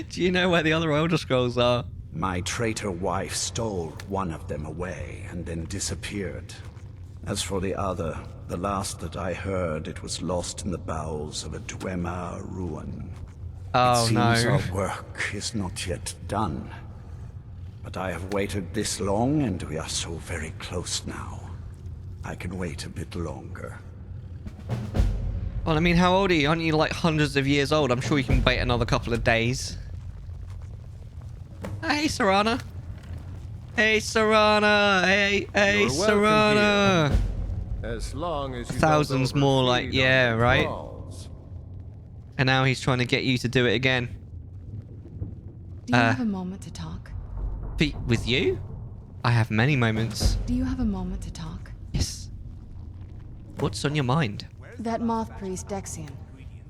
S3: Do you know where the other Elder Scrolls are?
S1: My traitor wife stole one of them away and then disappeared. As for the other, the last that I heard, it was lost in the bowels of a Dwemer ruin.
S3: Oh,
S1: it seems
S3: no.
S1: our work is not yet done. But I have waited this long, and we are so very close now. I can wait a bit longer.
S3: Well, I mean, how old are you? Aren't you like hundreds of years old? I'm sure you can wait another couple of days. Hey, Serana. Hey, Serana. Hey,
S4: You're welcome
S3: Serana.
S4: here. As long as you
S3: Thousands
S4: don't
S3: more, like,
S4: overfeed
S3: yeah,
S4: on the
S3: right?
S4: thralls.
S3: And now he's trying to get you to do it again.
S9: Do you have a moment to talk?
S3: With you? I have many moments.
S9: Do you have a moment to talk?
S3: Yes. What's on your mind?
S9: That moth priest, Dexian.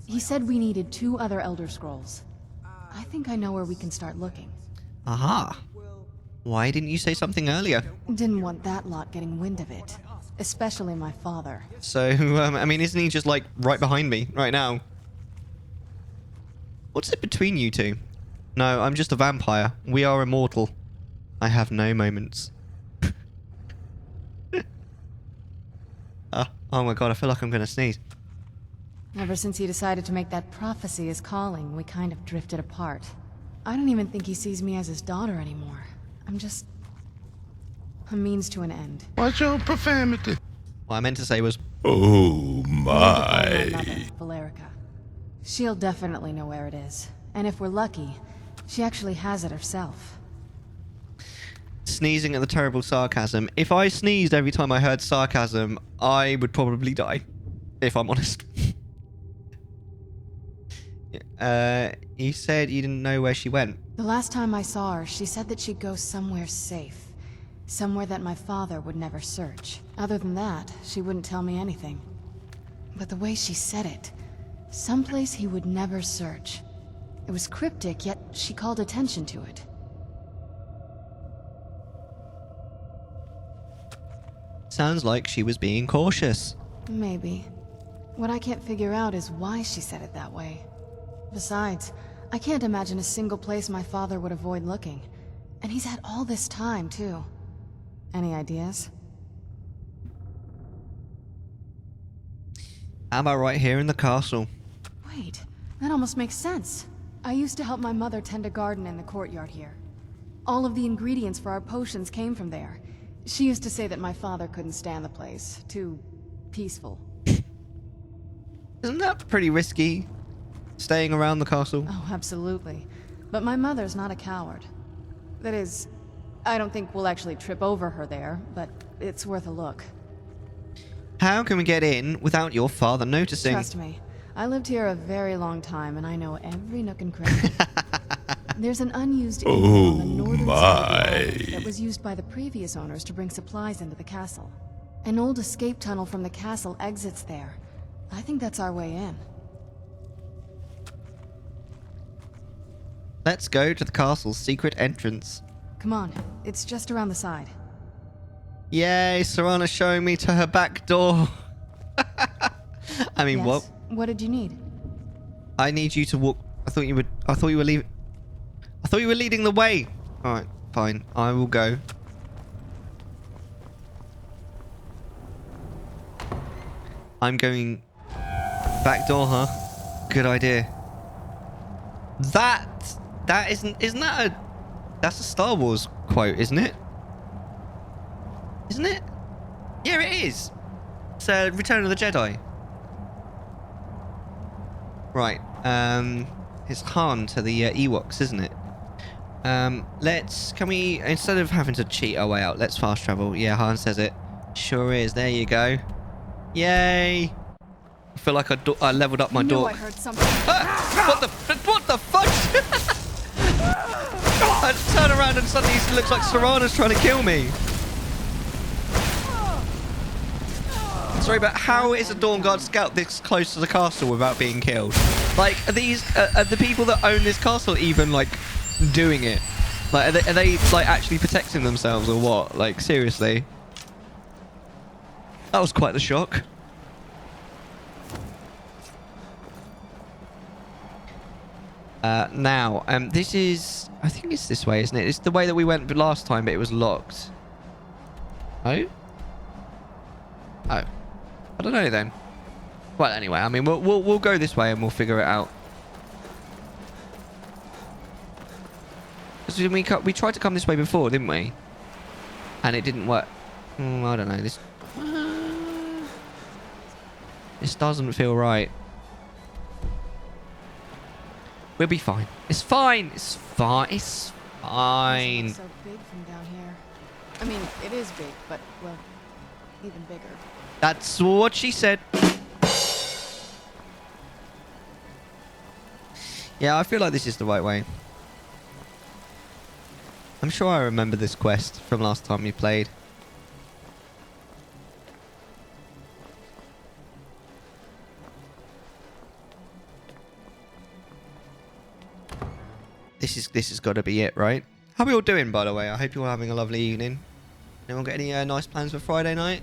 S9: He said we needed 2 other Elder Scrolls. I think I know where we can start looking.
S3: Aha. Why didn't you say something earlier?
S9: Didn't want that lot getting wind of it. Especially my father.
S3: So, I mean, isn't he just like right behind me right now? What's it between you two? No, I'm just a vampire. We are immortal. I have no moments. Oh my god, I feel like I'm gonna sneeze.
S9: Ever since he decided to make that prophecy his calling, we kind of drifted apart. I don't even think he sees me as his daughter anymore. I'm just... a means to an end.
S8: What's your profanity?
S3: What I meant to say was...
S16: Oh
S9: My
S16: my.
S9: mother, Valerica. She'll definitely know where it is. And if we're lucky, she actually has it herself.
S3: Sneezing at the terrible sarcasm. If I sneezed every time I heard sarcasm, I would probably die. If I'm honest. You said you didn't know where she went.
S9: The last time I saw her, she said that she'd go somewhere safe. Somewhere that my father would never search. Other than that, she wouldn't tell me anything. But the way she said it, someplace he would never search. It was cryptic, yet she called attention to it.
S3: Sounds like she was being cautious.
S9: Maybe. What I can't figure out is why she said it that way. Besides, I can't imagine a single place my father would avoid looking. And he's had all this time, too. Any ideas?
S3: How about right here in the castle?
S9: Wait, that almost makes sense. I used to help my mother tend a garden in the courtyard here. All of the ingredients for our potions came from there. She used to say that my father couldn't stand the place. Too peaceful.
S3: Isn't that pretty risky? Staying around the castle?
S9: Oh, absolutely. But my mother's not a coward. That is, I don't think we'll actually trip over her there, but it's worth a look.
S3: How can we get in without your father noticing?
S9: Trust me, I lived here a very long time and I know every nook and cranny. There's an unused inn on the northern side of the
S22: my.
S9: island that was used by the previous owners to bring supplies into the castle. An old escape tunnel from the castle exits there. I think that's our way in.
S3: Let's go to the castle's secret entrance.
S9: Come on, it's just around the side.
S3: Yay, Serana's showing me to her back door. I mean,
S9: Yes?
S3: what?
S9: What did you need?
S3: I need you to walk. I thought you were leading the way. All right, fine. I will go. I'm going back door, huh? Good idea. That isn't that that's a Star Wars quote, isn't it? Isn't it? Yeah, it is. It's Return of the Jedi. Right. It's Han to the Ewoks, isn't it? Can we, instead of having to cheat our way out, let's fast travel. Yeah, Han says it. Sure is. There you go. Yay. I feel like I leveled up my dork.
S9: I heard something.
S3: What the fuck? I turn around and suddenly it looks like Serana's trying to kill me. Sorry, but how is a Dawn Guard scout this close to the castle without being killed? Like, are the people that own this castle even, like, doing it? Like, are they like, actually protecting themselves or what? Like, seriously. That was quite the shock. Now, this is... I think it's this way, isn't it? It's the way that we went last time, but it was locked. Oh? Oh. I don't know then. Well, anyway, I mean, we'll go this way and we'll figure it out. So we tried to come this way before, didn't we? And it didn't work. I don't know. This doesn't feel right. We'll be fine. It's fine. It's fine. It's fine.
S9: It's so big from down here. I mean, it is big, but well, even bigger.
S3: That's what she said. Yeah, I feel like this is the right way. I'm sure I remember this quest from last time we played. This has got to be it, right? How are we all doing, by the way? I hope you're all having a lovely evening. Anyone got any nice plans for Friday night?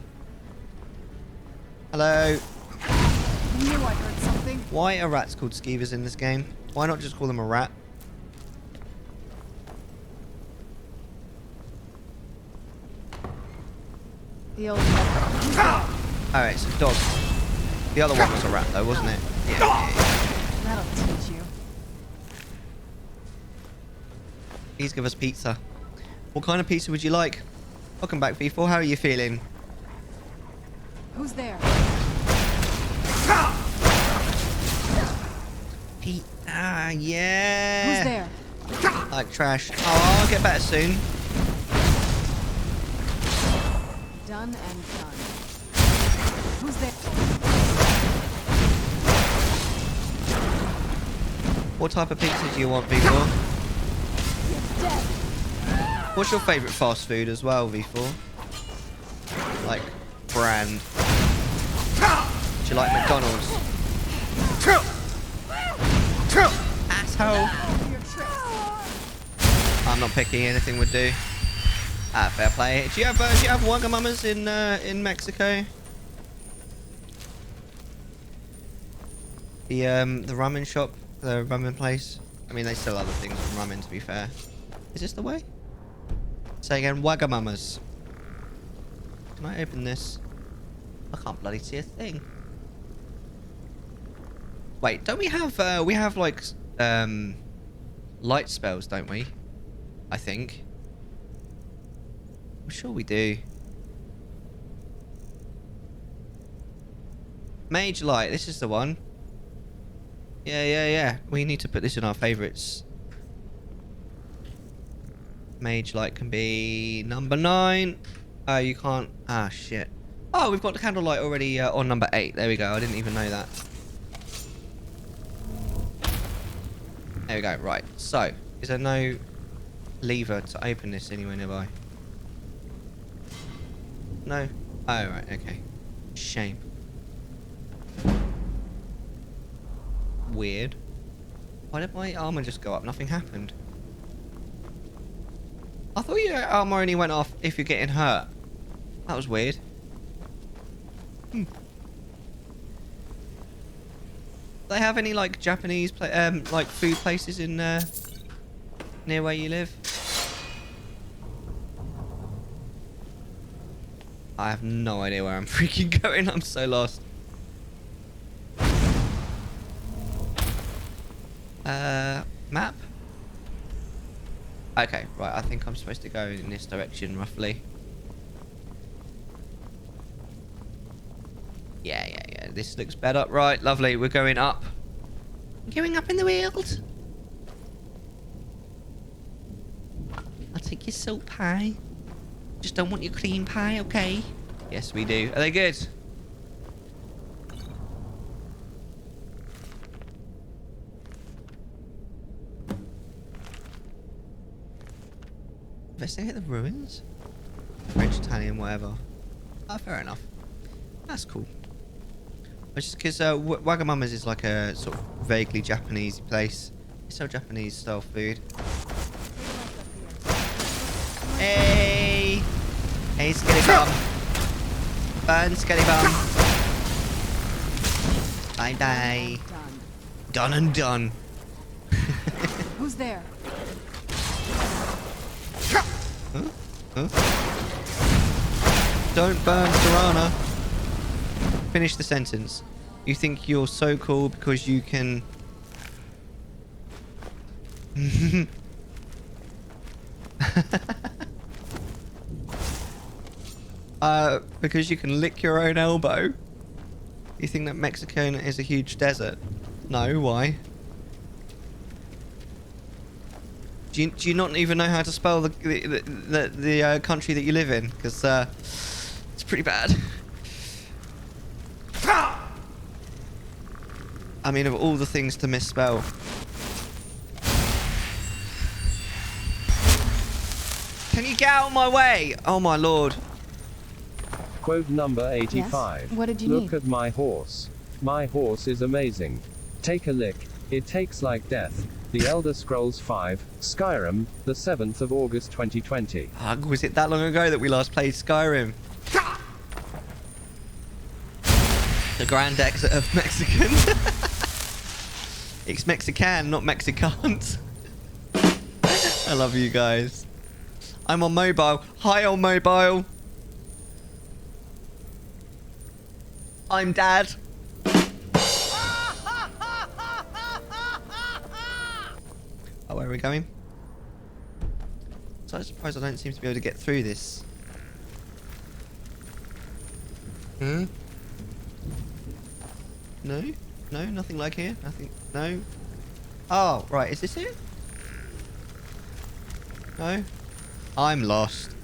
S3: Hello.
S9: I knew I heard something.
S3: Why are rats called skeevers in this game? Why not just call them a rat?
S9: The old.
S3: Alright, so dog. The other one was a rat, though, wasn't it? Yeah.
S9: That'll teach you.
S3: Please give us pizza. What kind of pizza would you like? Welcome back, V4. How are you feeling?
S9: Who's there?
S3: Yeah.
S9: Who's there?
S3: Like trash. Oh, I'll get better soon.
S9: Done and done. Who's there?
S3: What type of pizza do you want, V4? What's your favourite fast food as well, V4? Like, brand. Do you like McDonald's? Asshole. I'm not picky, anything would do. Fair play. Do you have Wagamamas in Mexico? The ramen shop, the ramen place. I mean, they sell other things than ramen, to be fair. Is this the way? Say again, Wagamamas. Can I open this? I can't bloody see a thing. Wait, don't we have like light spells, don't we? I think. I'm sure we do. Mage Light, this is the one. Yeah. We need to put this in our favourites. Mage Light can be number 9. Oh, you can't. Ah, shit. Oh, we've got the candlelight already on number 8. There we go. I didn't even know that. There we go. Right. So, Is there no lever to open this anywhere nearby? No? Oh, right, okay. Shame. Weird. Why did my armor just go up? Nothing happened. I thought your armor only went off if you're getting hurt. That was weird. Do they have any like Japanese like food places in near where you live? I have no idea where I'm freaking going. I'm so lost. Map? Okay, right. I think I'm supposed to go in this direction roughly. Yeah. This looks better. Right, lovely. We're going up. Going up in the world. I'll take your salt pie. Just don't want your cream pie, okay? Yes, we do. Are they good? Investigate the ruins? French, Italian, whatever. Oh, fair enough. That's cool. It's just because Wagamama's is like a sort of vaguely Japanese place. They sell Japanese style food. Hey! Hey, Skelly Bum. Burn, Skelly Bum. Bye bye. Done and done.
S9: Who's there?
S3: Huh? Don't burn Serana. Finish the sentence. You think you're so cool because you can... because you can lick your own elbow? You think that Mexico is a huge desert? No, why? Do you not even know how to spell the country that you live in? Because it's pretty bad. I mean, of all the things to misspell. Can you get out of my way? Oh my lord.
S14: Quote number 85.
S9: Yes? What did you
S14: Look
S9: need?
S14: at my horse. My horse is amazing. Take a lick. It takes like death. The Elder Scrolls V, Skyrim, the 7th of August 2020.
S3: Was it that long ago that we last played Skyrim? The grand exit of Mexican. It's Mexican, not Mexicans. I love you guys. I'm on mobile. Hi on mobile. I'm Dad. Oh, where are we going? So I'm surprised I don't seem to be able to get through this. Hmm? No? No? Nothing like here? Nothing? No? Oh, right. Is this it? No? I'm lost.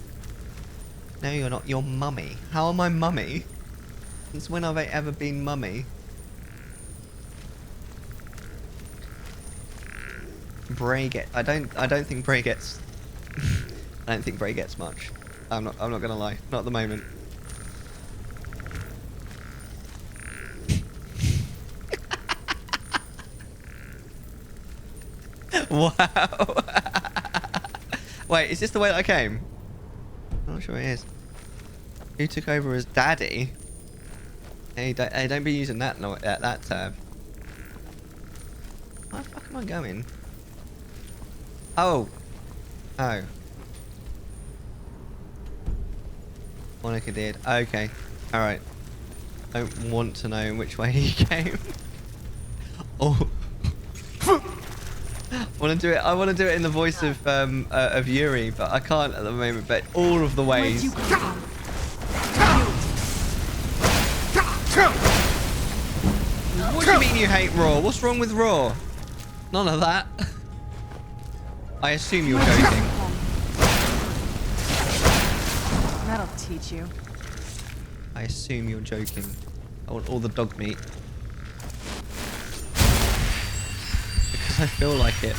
S3: No, you're not. You're Mummy. How am I Mummy? Since when have I ever been Mummy? Bray get. I don't think Bray gets. I don't think Bray gets much. I'm not gonna lie. Not at the moment. Wow. Wait, is this the way that I came? I'm not sure it is. Who took over as Daddy? Hey, don't be using that term. Where the fuck am I going? Oh. Oh. Monica did. Okay. Alright. Don't want to know which way he came. Oh. I want to do it in the voice of Yuri, but I can't at the moment. But all of the ways. What do you mean you hate Raw? What's wrong with Raw? None of that. I assume you're joking.
S9: That'll teach you.
S3: I assume you're joking. I want all the dog meat. Because I feel like it.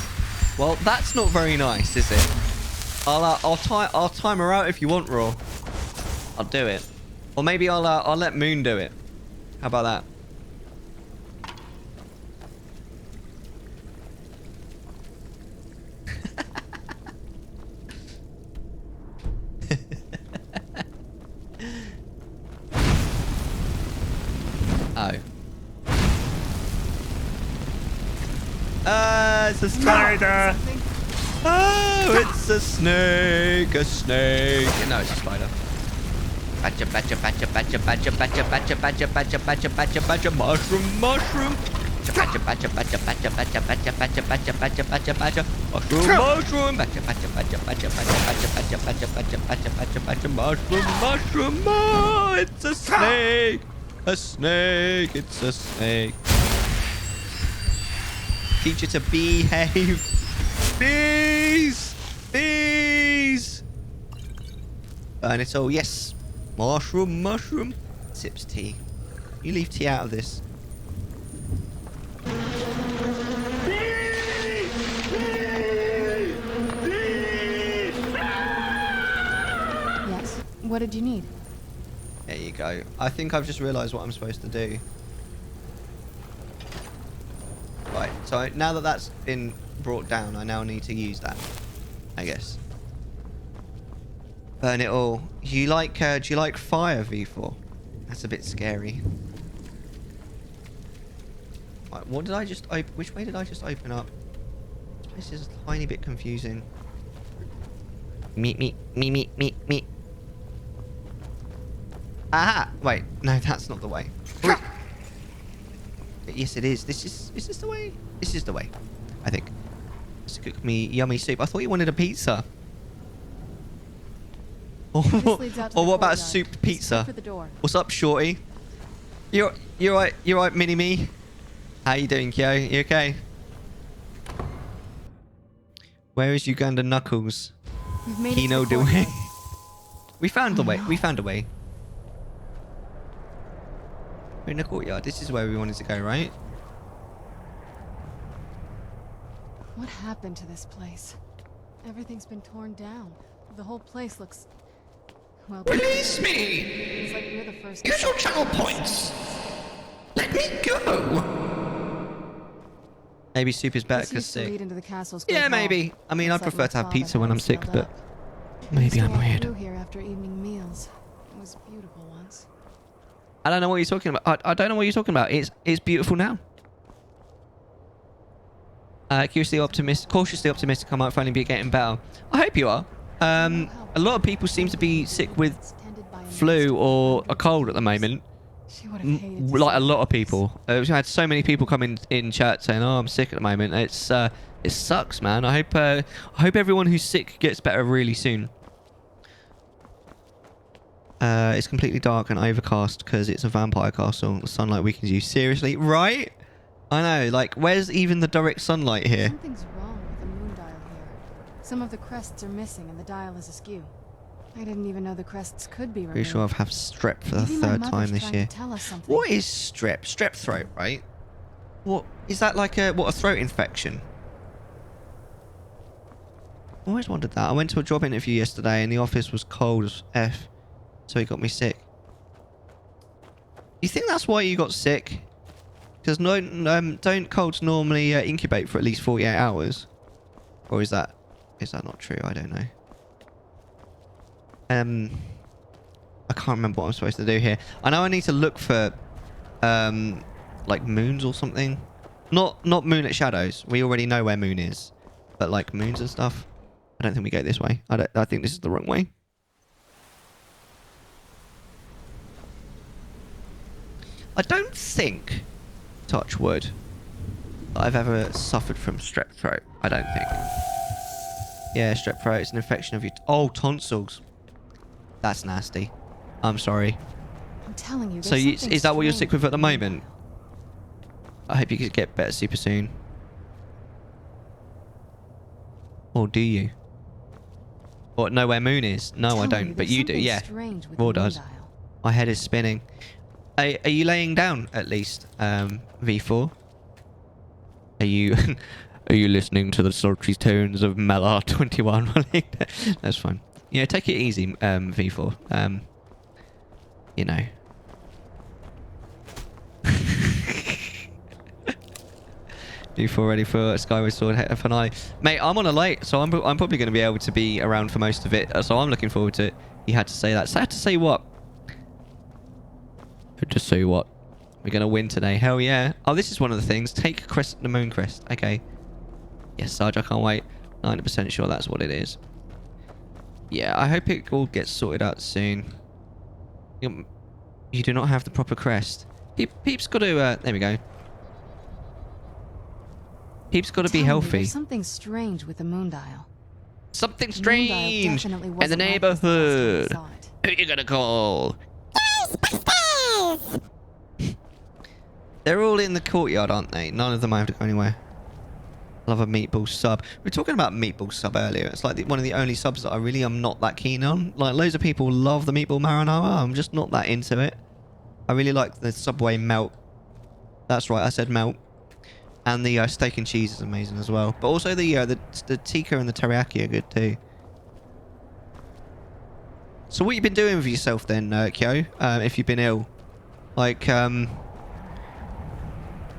S3: Well, that's not very nice, is it? I'll time her out if you want, Raw. I'll do it. Or maybe I'll let Moon do it. How about that? Oh. It's a spider. Oh, it's a snake. A snake. No, it's a spider. Badger, badger, badger, badger, badger, badger, badger, badger, badger, badger, badger, badger, mushroom, mushroom. Badger, badger, badger, badger, badger, badger, badger, badger, badger, badger, badger, mushroom, mushroom. Badger, badger, badger, badger, badger, badger, badger, badger, badger, badger, badger, badger, mushroom, mushroom. Oh, it's a snake. A snake. It's a snake. Teach you to behave. Bees! Bees! Burn it all. Yes. Mushroom, mushroom. Sips tea. You leave tea out of this.
S9: Yes. What did you need?
S3: There you go. I think I've just realised what I'm supposed to do. Right, so now that that's been brought down, I now need to use that, I guess. Burn it all. Do you like fire, V4? That's a bit scary. Right, what did I just open? Which way did I just open up? This is a tiny bit confusing. Me. Aha! Wait, no, that's not the way. Yes, it is. Is this the way? This is the way, I think. Let's cook me yummy soup. I thought you wanted a pizza. Or what about a soup pizza? What's up, Shorty? You're right, Mini Me. How you doing, Kyo? You okay? Where is Uganda Knuckles?
S9: We've made
S3: He know the way. We found the way. We found a way. We're in the courtyard. This is where we wanted to go, right?
S9: What happened to this place? Everything's been torn down. The whole place looks... well...
S2: Release me!
S9: It's like we're the first...
S2: Use your channel points! Let me go!
S3: Maybe soup is better because sick. Yeah, maybe. I mean, I'd prefer to have pizza when I'm sick, but... maybe I'm weird.
S9: Here after evening meals. It was beautiful once.
S3: I don't know what you're talking about. I don't know what you're talking about. It's beautiful now. Cautiously optimistic. I might finally be getting better. I hope you are. A lot of people seem to be sick with flu or a cold at the moment. Like a lot of people. We've had so many people come in chat saying, "Oh, I'm sick at the moment." It sucks, man. I hope everyone who's sick gets better really soon. It's completely dark and overcast because it's a vampire castle. The sunlight weakens you. Seriously? Right? I know. Like, where's even the direct sunlight here?
S9: Something's wrong with the moon dial here. Some of the crests are missing and the dial is askew. I didn't even know the crests could be removed.
S3: Pretty sure I've had strep for the third time this year. What is strep? Strep throat, right? What is that like a throat infection? I always wondered that. I went to a job interview yesterday and the office was cold as F. So he got me sick. You think that's why you got sick? Because don't colds normally incubate for at least 48 hours? Or is that not true? I don't know. I can't remember what I'm supposed to do here. I know I need to look for like moons or something. Not moon at shadows. We already know where moon is. But like moons and stuff. I don't think we go this way. I think this is the wrong way. I don't think, touch wood, that I've ever suffered from strep throat. I don't think. Yeah, strep throat. It's an infection of your... oh, tonsils. That's nasty. I'm sorry.
S9: I'm telling you.
S3: So is that what you're sick with at the moment? I hope you could get better super soon. Or do you? Or know where moon is? No, I don't. But you do. Yeah. Raw does. My head is spinning. Are you laying down at least, V4? Are you Are you listening to the sultry tones of Mellar 21? That's fine. Yeah, take it easy, V4. You know. V4 ready for Skyward Sword finale. Mate, I'm on a late, so I'm probably going to be able to be around for most of it. So I'm looking forward to it. You had to say that. So I had to say what? Had to say what? We're going to win today. Hell yeah. Oh, this is one of the things. Take crest, the moon crest. Okay. Yes, Sarge, I can't wait. 90% sure that's what it is. Yeah, I hope it all gets sorted out soon. You do not have the proper crest. Peep's got to... there we go. Peep's got to be healthy.
S9: There's something strange with the moon dial.
S3: Something strange in the neighborhood. Who are you going to call? They're all in the courtyard, aren't they? None of them have to go anywhere. Love a meatball sub. We were talking about meatball sub earlier. It's like one of the only subs that I really am not that keen on. Like, loads of people love the meatball marinara. I'm just not that into it. I really like the Subway melt. That's right, I said melt. And the steak and cheese is amazing as well. But also the tikka and the teriyaki are good too. So what you been doing with yourself then, Kyo? If you've been ill? Like,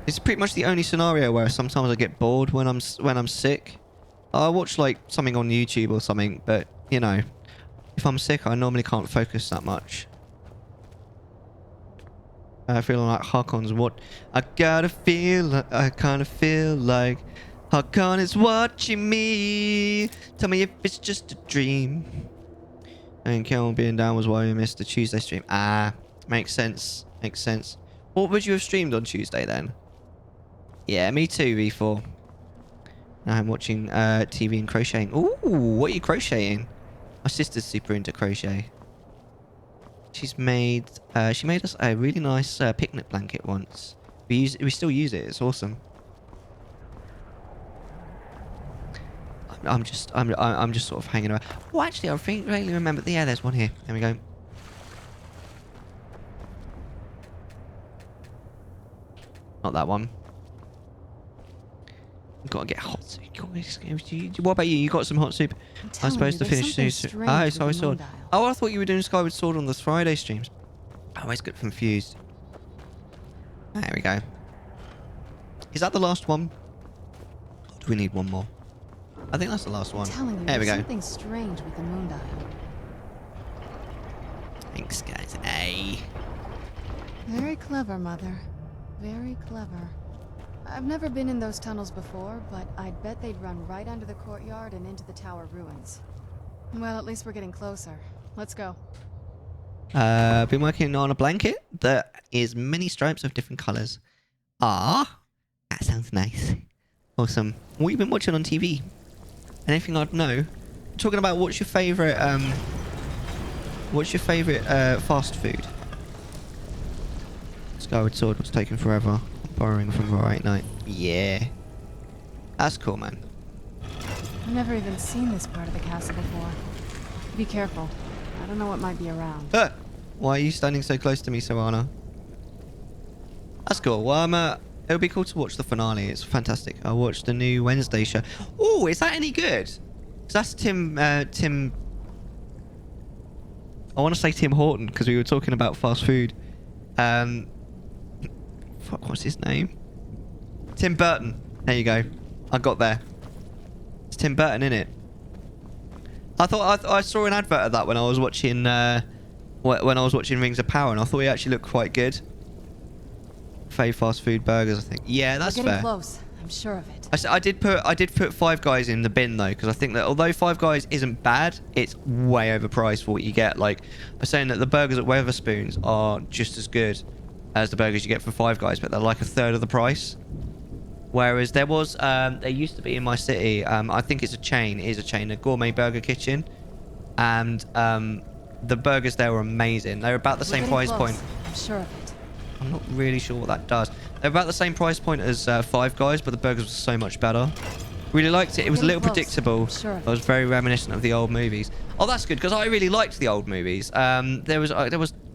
S3: it's pretty much the only scenario where sometimes I get bored when I'm sick. I watch like something on YouTube or something, but you know, if I'm sick, I normally can't focus that much. I feel like Harkon's what I gotta feel. I kind of feel like Harkon is watching me. Tell me if it's just a dream. And Kel being down was why we missed the Tuesday stream. Ah, makes sense. Makes sense. What would you have streamed on Tuesday then? Yeah, me too, V4. Now I'm watching TV and crocheting. Ooh, what are you crocheting? My sister's super into crochet. She made us a really nice picnic blanket once. We still use it. It's awesome. I'm just sort of hanging around. Oh, actually, I think really remember. Yeah, there's one here. There we go. Not that one. Gotta get hot soup. What about you? You got some hot soup? I'm supposed to finish soon. Oh, sorry, Sword. Oh, I thought you were doing Skyward Sword on the Friday streams. I always get confused. There we go. Is that the last one? Or do we need one more? I think that's the last one. There we go.
S9: Something strange with the moon dial.
S3: Thanks, guys. Hey.
S9: Very clever, Mother. Very clever. I've never been in those tunnels before, but I'd bet they'd run right under the courtyard and into the tower ruins. Well, at least we're getting closer. Let's go.
S3: Been working on a blanket that is many stripes of different colours. Ah, that sounds nice. Awesome. What have you been watching on TV? Anything I'd know? Talking about what's your favourite fast food? Skyward Sword was taking forever. Borrowing from Right Night. Yeah. That's cool, man.
S9: I've never even seen this part of the castle before. Be careful. I don't know what might be around.
S3: Why are you standing so close to me, Serana? That's cool. Well, it'll be cool to watch the finale. It's fantastic. I watched the new Wednesday show. Oh, is that any good? 'Cause that's Tim... I want to say Tim Horton, because we were talking about fast food. Fuck, what's his name? Tim Burton. There you go. I got there. It's Tim Burton, innit? I thought I saw an advert of that when I was watching Rings of Power, and I thought he actually looked quite good. Fast food burgers, I think. Yeah, that's fair.
S9: We're getting close. I'm sure of it.
S3: I did put Five Guys in the bin though, because I think that although Five Guys isn't bad, it's way overpriced for what you get. Like, I'm saying that the burgers at Weatherspoons are just as good as the burgers you get from Five Guys, but they're like a third of the price. Whereas there used to be in my city, I think it's a chain, a gourmet burger kitchen, and the burgers there were amazing. They're about the same price point.
S9: I'm sure of it.
S3: I'm not really sure what that does. They're about the same price point as Five Guys, but the burgers were so much better. Really liked it. It was a little predictable. Sure. It was very reminiscent of the old movies. Oh, that's good, because I really liked the old movies. There was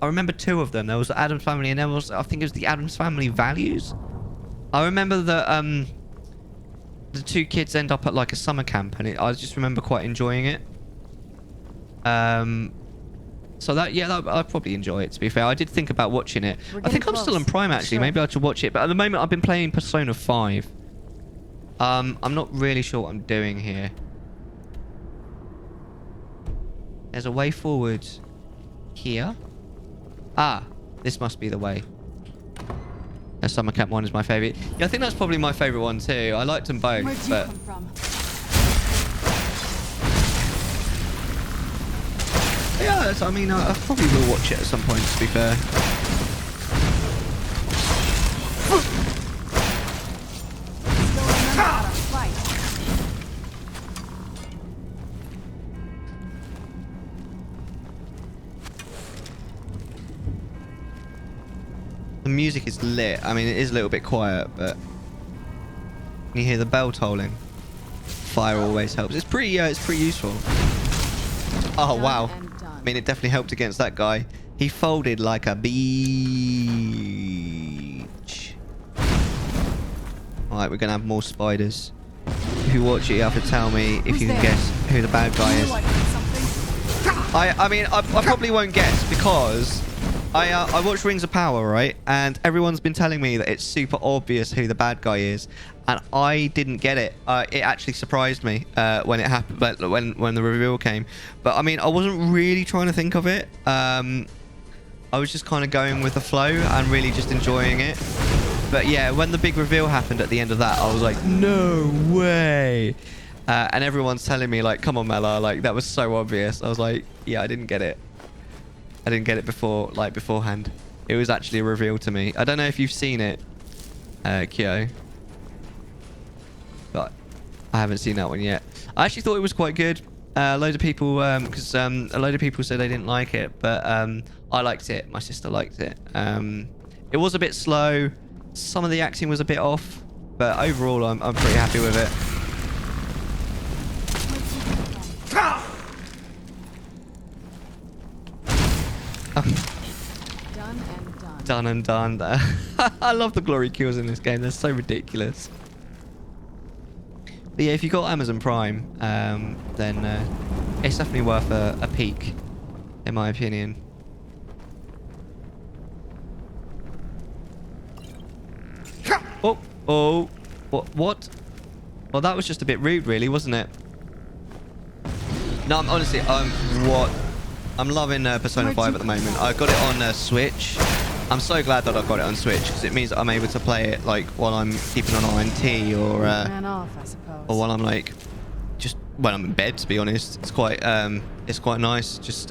S3: I remember two of them. There was the Addams Family, and there was, I think it was the Addams Family Values. I remember that the two kids end up at like a summer camp, and I just remember quite enjoying it. So that, yeah, I'd probably enjoy it, to be fair. I did think about watching it. I think I'm still on Prime, actually. Maybe I should watch it. But at the moment, I've been playing Persona 5. I'm not really sure what I'm doing here. There's a way forward here. Ah, this must be the way. The Summer Camp one is my favourite. Yeah, I think that's probably my favourite one too. I liked them both.
S9: Where'd you come from?
S3: Yeah, I mean, I probably will watch it at some point, to be fair. The music is lit. I mean, it is a little bit quiet, but you hear the bell tolling. Fire always helps. It's pretty useful. Oh, wow. I mean, it definitely helped against that guy. He folded like a beach. Alright, we're going to have more spiders. If you watch it, you have to tell me if you can guess who the bad guy is. I mean, I probably won't guess because I watched Rings of Power, right? And everyone's been telling me that it's super obvious who the bad guy is. And I didn't get it. It actually surprised me when it happened, when the reveal came. But I mean, I wasn't really trying to think of it. I was just kind of going with the flow and really just enjoying it. But yeah, when the big reveal happened at the end of that, I was like, no way. And everyone's telling me like, come on, Mellar, like that was so obvious. I was like, yeah, I didn't get it. I didn't get it beforehand. It was actually a reveal to me. I don't know if you've seen it, Kyo. But I haven't seen that one yet. I actually thought it was quite good. A load of people, because a load of people said they didn't like it, but I liked it. My sister liked it. It was a bit slow. Some of the acting was a bit off, but overall, I'm pretty happy with it. Done and done. I love the glory kills in this game. They're so ridiculous. But yeah, if you got Amazon Prime, then it's definitely worth a peek, in my opinion. Oh, what? Well, that was just a bit rude, really, wasn't it? No, I'm honestly, I'm loving Persona 5 at the moment. I got it on Switch. I'm so glad that I've got it on Switch because it means that I'm able to play it like while I'm keeping on INT or while I'm like just when I'm in bed. To be honest, it's quite nice just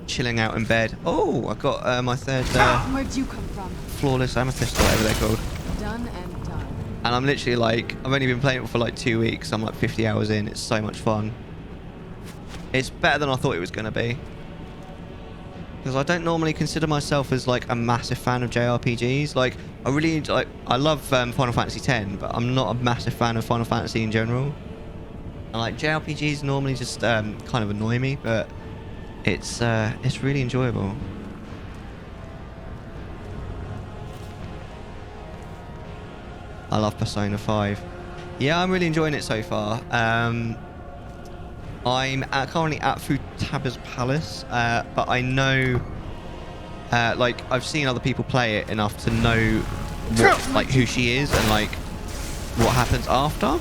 S3: chilling out in bed. Oh, I got my third
S9: Where'd you come from?
S3: flawless amethyst or whatever they're called.
S9: Done and done.
S3: And I'm literally like, I've only been playing it for like 2 weeks. I'm like 50 hours in. It's so much fun. It's better than I thought it was going to be. Because I don't normally consider myself as like a massive fan of JRPGs. Like, I really like, I love Final Fantasy X, but I'm not a massive fan of Final Fantasy in general. And like JRPGs normally just kind of annoy me, but it's really enjoyable. I love Persona 5. Yeah, I'm really enjoying it so far. I'm currently at Futaba's Palace, but I know, like, I've seen other people play it enough to know what, like, who she is and like what happens after.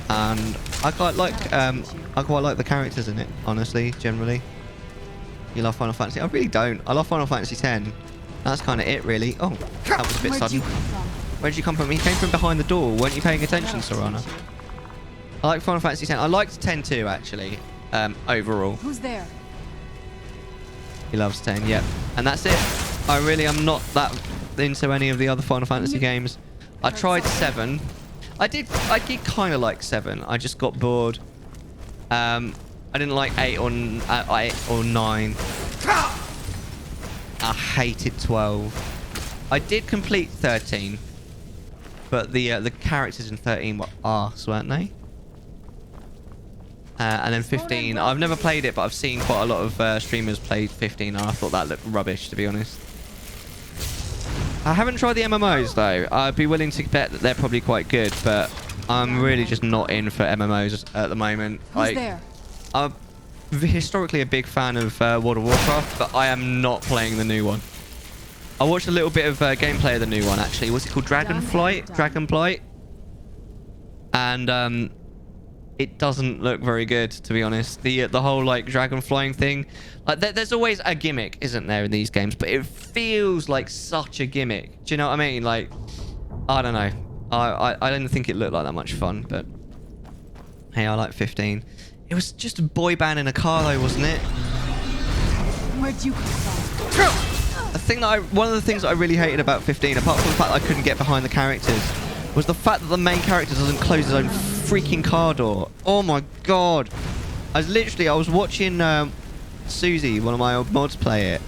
S3: And I quite like the characters in it, honestly. Generally, you love Final Fantasy? I really don't. I love Final Fantasy X. That's kind of it, really. Oh, that was a bit sudden. Where did you come from? He came from behind the door. Weren't you paying attention, Serana? I like Final Fantasy X. I liked 10 too, actually, overall.
S9: Who's there?
S3: He loves 10, yep. And that's it. I really am not that into any of the other Final Fantasy games. I tried 7. I did kind of like 7. I just got bored. I didn't like 8 or 9. I hated 12. I did complete 13. But the characters in 13 were arse, weren't they? And then 15, I've never played it, but I've seen quite a lot of streamers play 15, and I thought that looked rubbish, to be honest. I haven't tried the MMOs, though. I'd be willing to bet that they're probably quite good, but I'm really just not in for MMOs at the moment.
S9: Who's there?
S3: I'm historically a big fan of World of Warcraft, but I am not playing the new one. I watched a little bit of gameplay of the new one, actually. What's it called? Dragonflight? And it doesn't look very good, to be honest. The whole like dragon flying thing, like there's always a gimmick, isn't there, in these games? But it feels like such a gimmick. Do you know what I mean? Like, I don't know. I didn't think it looked like that much fun, but hey, I like 15. It was just a boy band in a car, though, wasn't it?
S9: Where'd you come from?
S3: One of the things that I really hated about 15, apart from the fact that I couldn't get behind the characters, was the fact that the main character doesn't close his own freaking car door. Oh my god! I was watching Susie, one of my old mods, play it,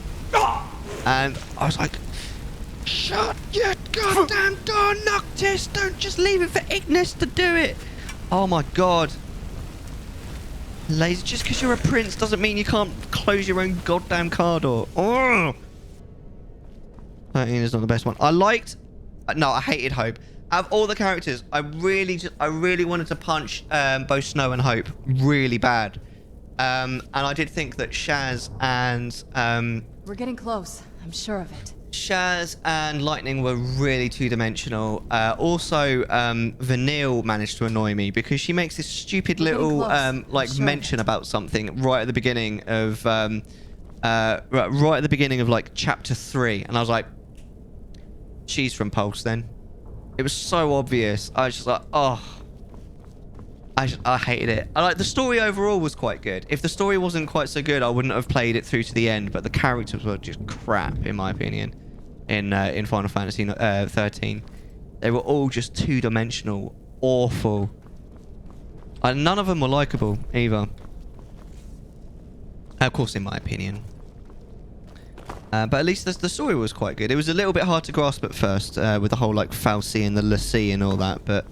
S3: and I was like, "Shut your goddamn door, Noctis! Don't just leave it for Ignis to do it!" Oh my god! Lazy, just because you're a prince doesn't mean you can't close your own goddamn car door. Oh! 13 is not the best one. I hated Hope. Out of all the characters, I really wanted to punch both Snow and Hope really bad. And I did think that Shaz and
S9: We're getting close. I'm sure of it.
S3: Shaz and Lightning were really two-dimensional. Also, Vanille managed to annoy me because she makes this stupid little mention about something right at the beginning of like chapter 3, and I was like, she's from Pulse then. It was so obvious. I was just like, oh, I hated it. The story overall was quite good. If the story wasn't quite so good, I wouldn't have played it through to the end, but the characters were just crap, in my opinion, in Final Fantasy 13. They were all just two-dimensional, awful. None of them were likable, either. Of course, in my opinion. But at least the story was quite good. It was a little bit hard to grasp at first, with the whole, like, Fal'Cie and the l'Cie and all that, but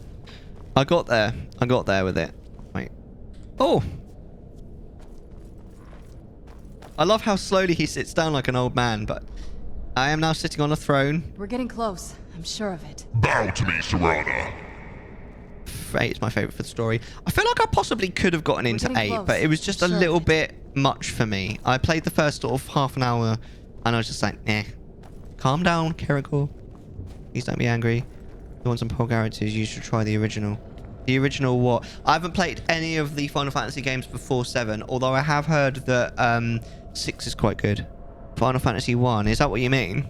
S3: I got there. I got there with it. Wait. Oh! I love how slowly he sits down like an old man, but I am now sitting on a throne.
S9: We're getting close. I'm sure of it.
S22: Bow to me, Serana.
S3: 8 is my favourite for the story. I feel like I possibly could have gotten into 8, but it was just a little bit much for me. I played the first sort of half an hour, and I was just like, eh. Calm down, Kerrigal. Please don't be angry. If you want some vulgarities, you should try the original. The original what? I haven't played any of the Final Fantasy games before 7, although I have heard that 6 is quite good. Final Fantasy 1, is that what you mean?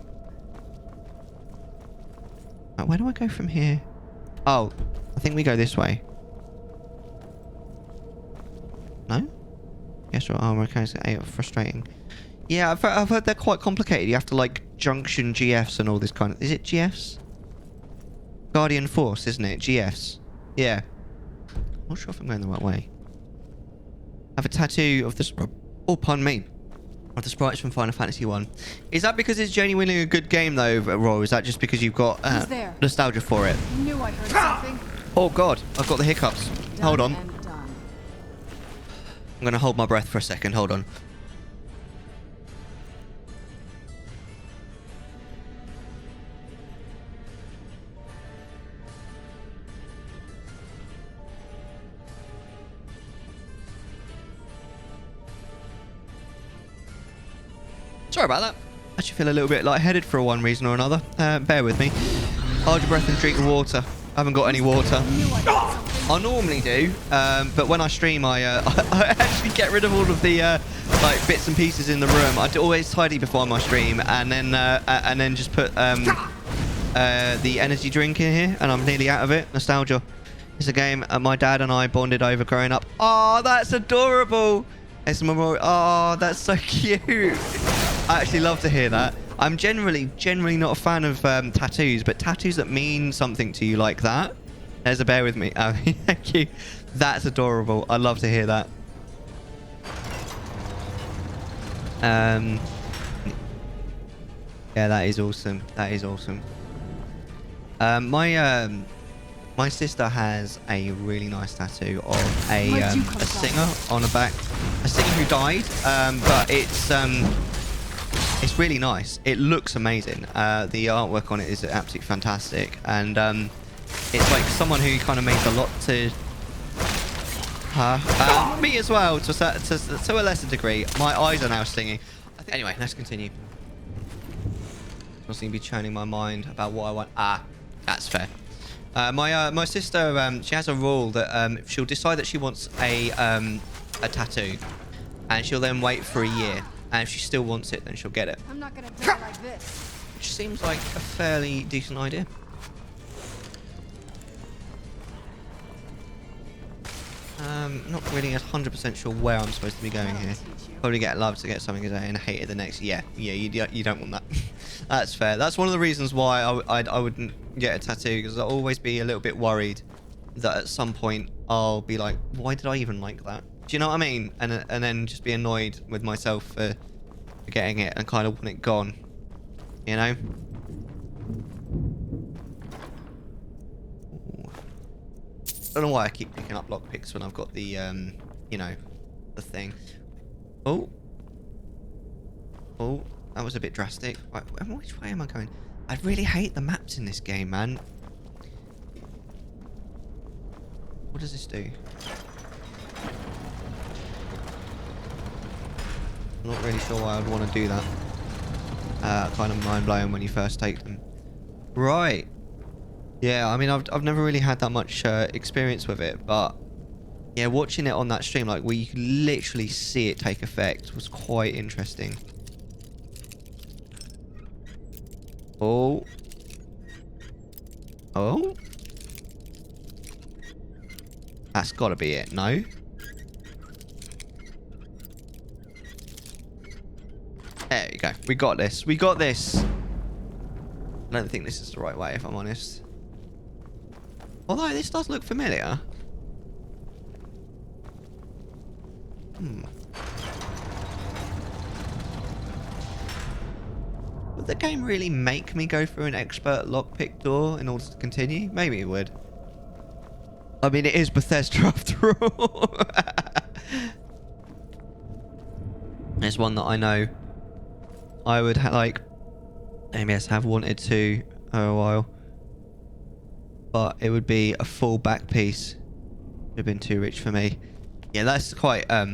S3: Where do I go from here? Oh, I think we go this way. No? Yes, right. Oh, okay, so 8 are frustrating. Yeah, I've heard they're quite complicated. You have to, like, junction GFs and all this kind of... Is it GFs? Guardian Force, isn't it? GFs. Yeah. I'm not sure if I'm going the right way. I have a tattoo of the... Oh, pardon me. Of the sprites from Final Fantasy 1. Is that because it's genuinely a good game, though, Roy? Is that just because you've got nostalgia for it?
S9: I knew I heard something.
S3: Oh, God. I've got the hiccups. Hold on. I'm going to hold my breath for a second. Hold on. Sorry about that. I actually feel a little bit lightheaded for one reason or another. Bear with me. Hold your breath and drink the water. I haven't got any water. I normally do, but when I stream, I actually get rid of all of the like bits and pieces in the room. I always tidy before my stream, and then just put the energy drink in here, and I'm nearly out of it. Nostalgia. It's a game my dad and I bonded over growing up. Oh, that's adorable. It's a memorial. Oh, that's so cute. I actually love to hear that. I'm generally not a fan of tattoos, but tattoos that mean something to you like that. There's a bear with me. Oh, thank you. That's adorable. I love to hear that. Yeah, that is awesome. That is awesome. My sister has a really nice tattoo of a singer on the back. A singer who died, but it's really nice. It looks amazing. The artwork on it is absolutely fantastic. And It's like someone who kind of means a lot to her. Me as well, to a lesser degree. My eyes are now stinging. Anyway, let's continue. I was going to be churning my mind about what I want. That's fair. My sister, she has a rule that she'll decide that she wants a tattoo, and she'll then wait for a year. And if she still wants it, then she'll get it.
S9: I'm not gonna die like this.
S3: Which seems like a fairly decent idea. Not really 100% sure where I'm supposed to be going here. Probably get love to get something today and hate it the next. Yeah, you don't want that. That's fair. That's one of the reasons why I wouldn't get a tattoo, because I'll always be a little bit worried that at some point I'll be like, why did I even like that? Do you know what I mean? And then just be annoyed with myself for getting it and kind of want it gone. You know? I don't know why I keep picking up lockpicks when I've got the, you know, the thing. Oh, that was a bit drastic. Right, which way am I going? I really hate the maps in this game, man. What does this do? I'm not really sure why I'd want to do that. Kind of mind-blowing when you first take them. Right. Yeah, I mean, I've never really had that much experience with it, but yeah, watching it on that stream, like where you could literally see it take effect, was quite interesting. Oh. That's got to be it, no? There you go. We got this. We got this. I don't think this is the right way, if I'm honest. Although this does look familiar. Would the game really make me go through an expert lockpick door in order to continue? Maybe it would. I mean, it is Bethesda after all. There's one that I know I would like, have wanted to for a while. But it would be a full back piece. Would have been too rich for me. Yeah, that's quite, I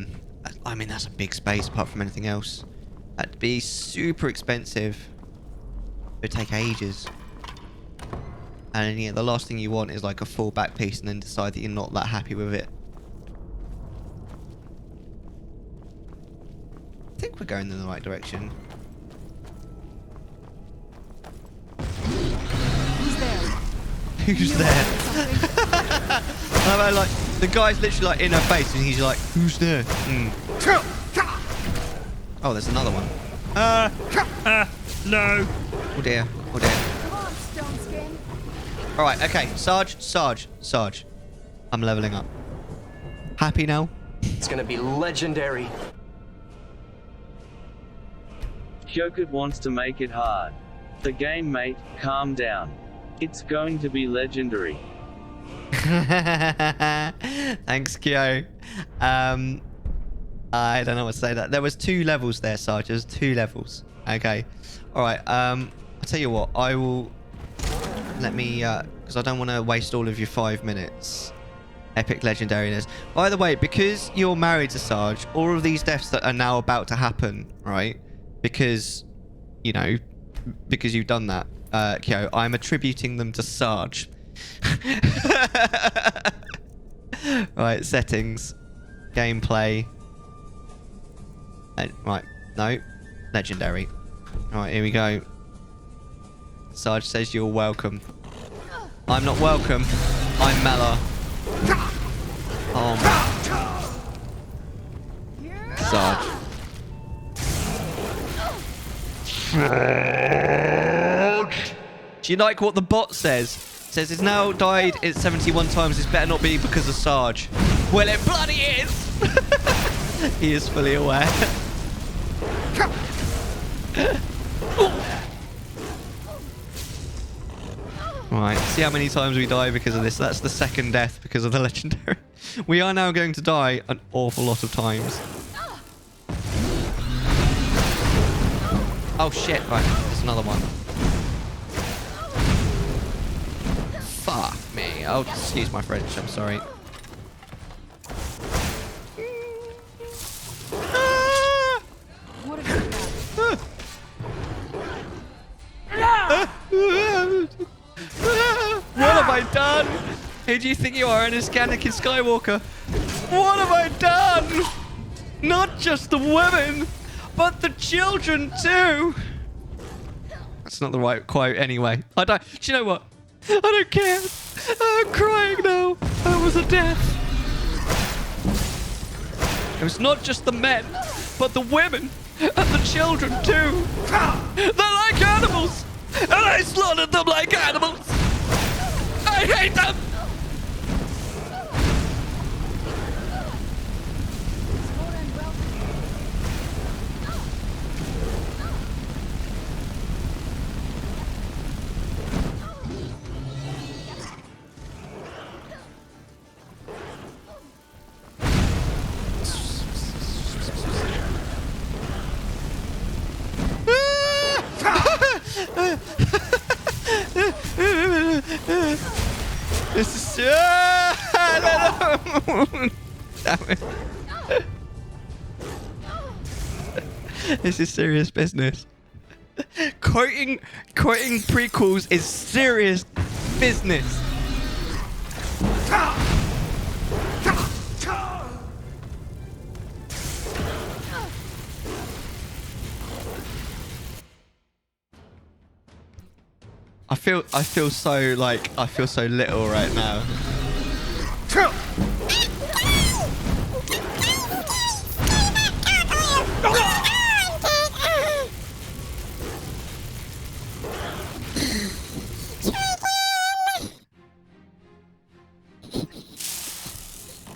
S3: mean, that's a big space apart from anything else. That'd be super expensive. It would take ages. And yeah, the last thing you want is like a full back piece and then decide that you're not that happy with it. I think we're going in the right direction. Who's there? I like the guy's literally like in her face and he's like, who's there? Oh, there's another one. No. Oh dear. Oh dear.
S9: Come on, Stone Skin.
S3: Alright, okay. Sarge. I'm leveling up. Happy now?
S17: It's gonna be legendary.
S14: Shokut wants to make it hard. The game, mate, calm down. It's going to be legendary.
S3: Thanks, Kyo. I don't know what to say that. There was 2 levels there, Sarge. There's 2 levels. Okay. Alright, I'll tell you what. I will... Let me, because I don't want to waste all of your 5 minutes. Epic legendariness. By the way, because you're married to Sarge, all of these deaths that are now about to happen, right? Because, you know, because you've done that. Kyo, I'm attributing them to Sarge. Right, settings, gameplay. Right, no, legendary. Alright, here we go. Sarge says you're welcome. I'm not welcome. I'm Mellar. Sarge. Do you like what the bot says? It says it's now died 71 times. This better not be because of Sarge. Well, it bloody is. He is fully aware. Right, see how many times we die because of this. That's the second death because of the legendary. We are now going to die an awful lot of times. Oh shit, right, there's another one. Fuck. Oh, excuse my French. I'm sorry.
S9: What have
S3: What have I done? Who do you think you are, Anakin Skywalker? What have I done? Not just the women, but the children too. That's not the right quote anyway. I don't. Do you know what? I don't care. I'm crying now. That was a death. It was not just the men, but the women and the children too. They're like animals, and I slaughtered them like animals. I hate them. This is damn it. This is serious business. Quoting prequels is serious business. I feel so like I feel so little right now.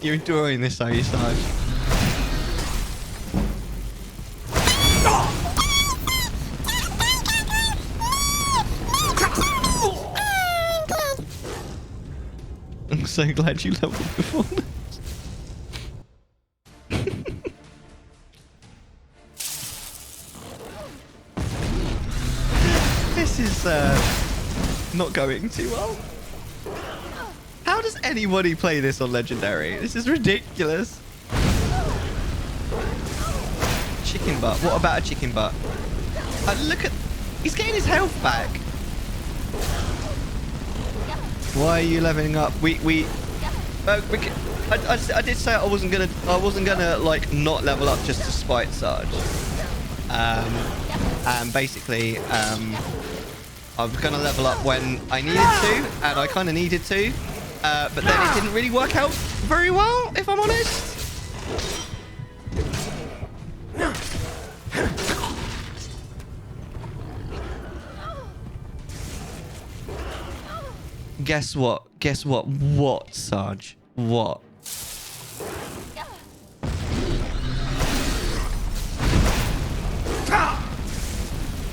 S3: You're enjoying this, are you, Sarge? I'm so glad you leveled before this. This is not going too well. How does anybody play this on Legendary? This is ridiculous. Chicken butt. What about a chicken butt? Look at... He's getting his health back. Why are you leveling up? I did say I wasn't gonna like not level up just to spite Sarge. And basically I was gonna level up when I needed to, and I kind of needed to, but then it didn't really work out very well, if I'm honest. Guess what? Guess what? What, Sarge? What?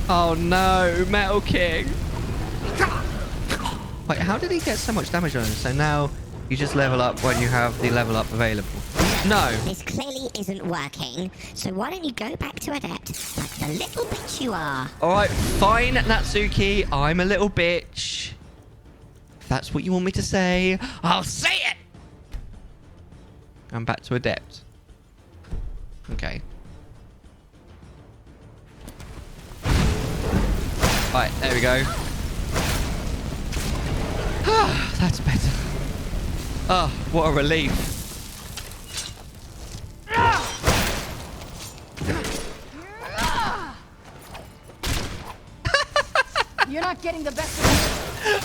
S3: Oh no, Metal King. Wait, how did he get so much damage on him? So now you just level up when you have the level up available. No.
S21: This clearly isn't working, so why don't you go back to Adept like the little bitch you are?
S3: Alright, fine, Natsuki. I'm a little bitch. If that's what you want me to say, I'll say it! I'm back to Adept. Okay. Right, there we go. That's better. Oh, what a relief.
S9: You're not getting the best of me.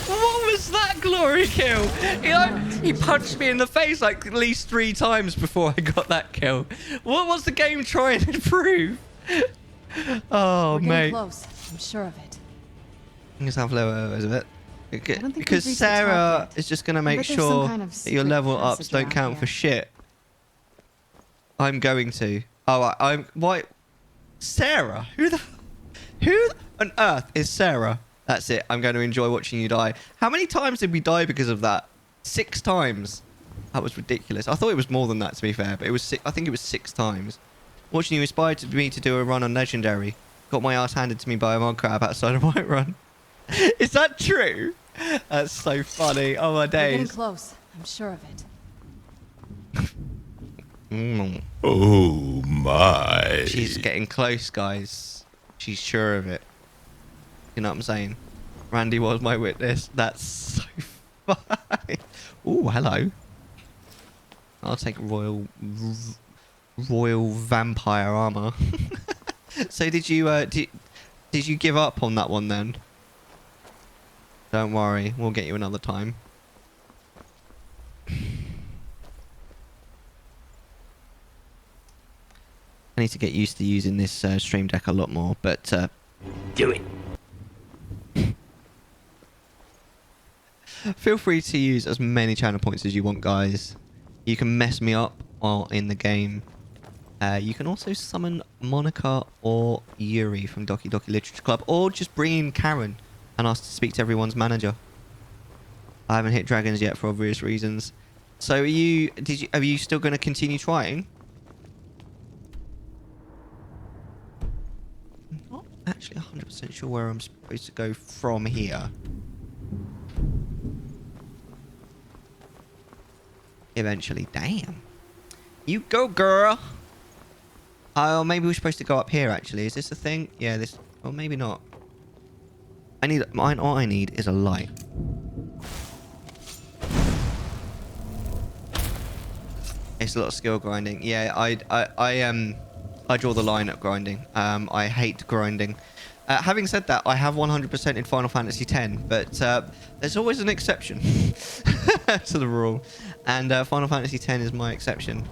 S3: What was that glory kill? You know, he punched me in the face like at least 3 times before I got that kill. What was the game trying to prove? Oh,
S9: We're
S3: mate.
S9: close. I'm sure of it.
S3: Let's have lower, isn't it? Because
S9: we've reached the
S3: Sarah
S9: top yet.
S3: is just going to
S9: I
S3: make
S9: bet there's some
S3: sure
S9: kind of
S3: that your
S9: secret
S3: level ups
S9: passage
S3: don't
S9: around
S3: count
S9: here.
S3: for shit. I'm going to. Oh, why? Sarah? Who on earth is Sarah? That's it. I'm going to enjoy watching you die. How many times did we die because of that? 6 times. That was ridiculous. I thought it was more than that, to be fair, but it was I think it was 6 times. Watching you inspired me to do a run on Legendary. Got my ass handed to me by a mod crab outside of Whiterun. Is that true? That's so funny. Oh my
S9: We're getting
S3: days.
S9: close. I'm sure of it.
S16: Oh my.
S3: She's getting close, guys. She's sure of it. You know what I'm saying? Randy was my witness. That's so funny. Ooh, hello. I'll take royal vampire armor. So did you give up on that one then? Don't worry, we'll get you another time. I need to get used to using this stream deck a lot more, but do it. Feel free to use as many channel points as you want, guys. You can mess me up while in the game. You can also summon Monica or Yuri from Doki Doki Literature Club, or just bring in Karen and ask to speak to everyone's manager. I haven't hit dragons yet for obvious reasons. So are you still going to continue trying? I'm not actually 100% sure where I'm supposed to go from here. Eventually. Damn. You go, girl. Oh, maybe we're supposed to go up here, actually. Is this a thing? Yeah, this... Well, maybe not. All I need is a light. It's a lot of skill grinding. Yeah, I draw the line at grinding. I hate grinding. Having said that, I have 100% in Final Fantasy X, but there's always an exception to the rule. And Final Fantasy X is my exception.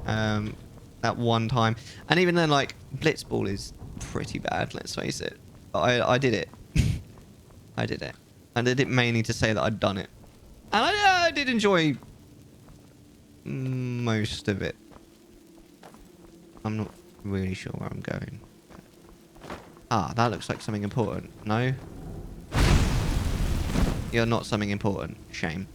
S3: That one time. And even then, like, Blitzball is pretty bad, let's face it. But I did it. I did it. I did it mainly to say that I'd done it. And I did enjoy most of it. I'm not really sure where I'm going. Ah, that looks like something important. No? You're not something important. Shame.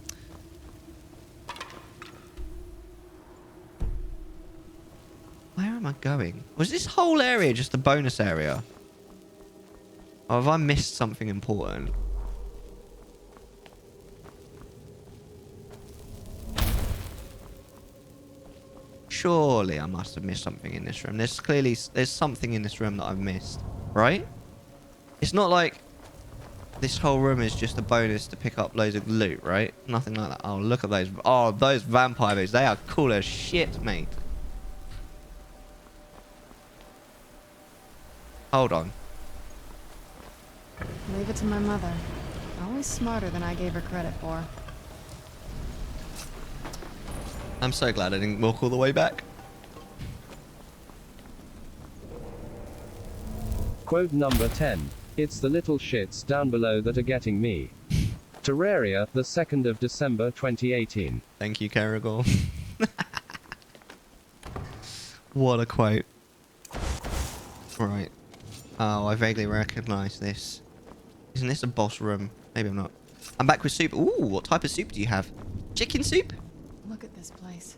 S3: Where am I going? Was this whole area just a bonus area? Or have I missed something important? Surely I must have missed something in this room. There's something in this room that I've missed. Right? It's not like this whole room is just a bonus to pick up loads of loot, right? Nothing like that. Oh, look at those. Oh, those vampire boots. They are cool as shit, mate. Hold on.
S9: Leave it to my mother. Always smarter than I gave her credit for.
S3: I'm so glad I didn't walk all the way back.
S14: Quote number 10. It's the little shits down below that are getting me. Terraria, the 2nd of December 2018.
S3: Thank you, Caragor. What a quote. Right. Oh, I vaguely recognise this. Isn't this a boss room? Maybe I'm not. I'm back with soup. Ooh, what type of soup do you have? Chicken soup?
S9: Look at this place.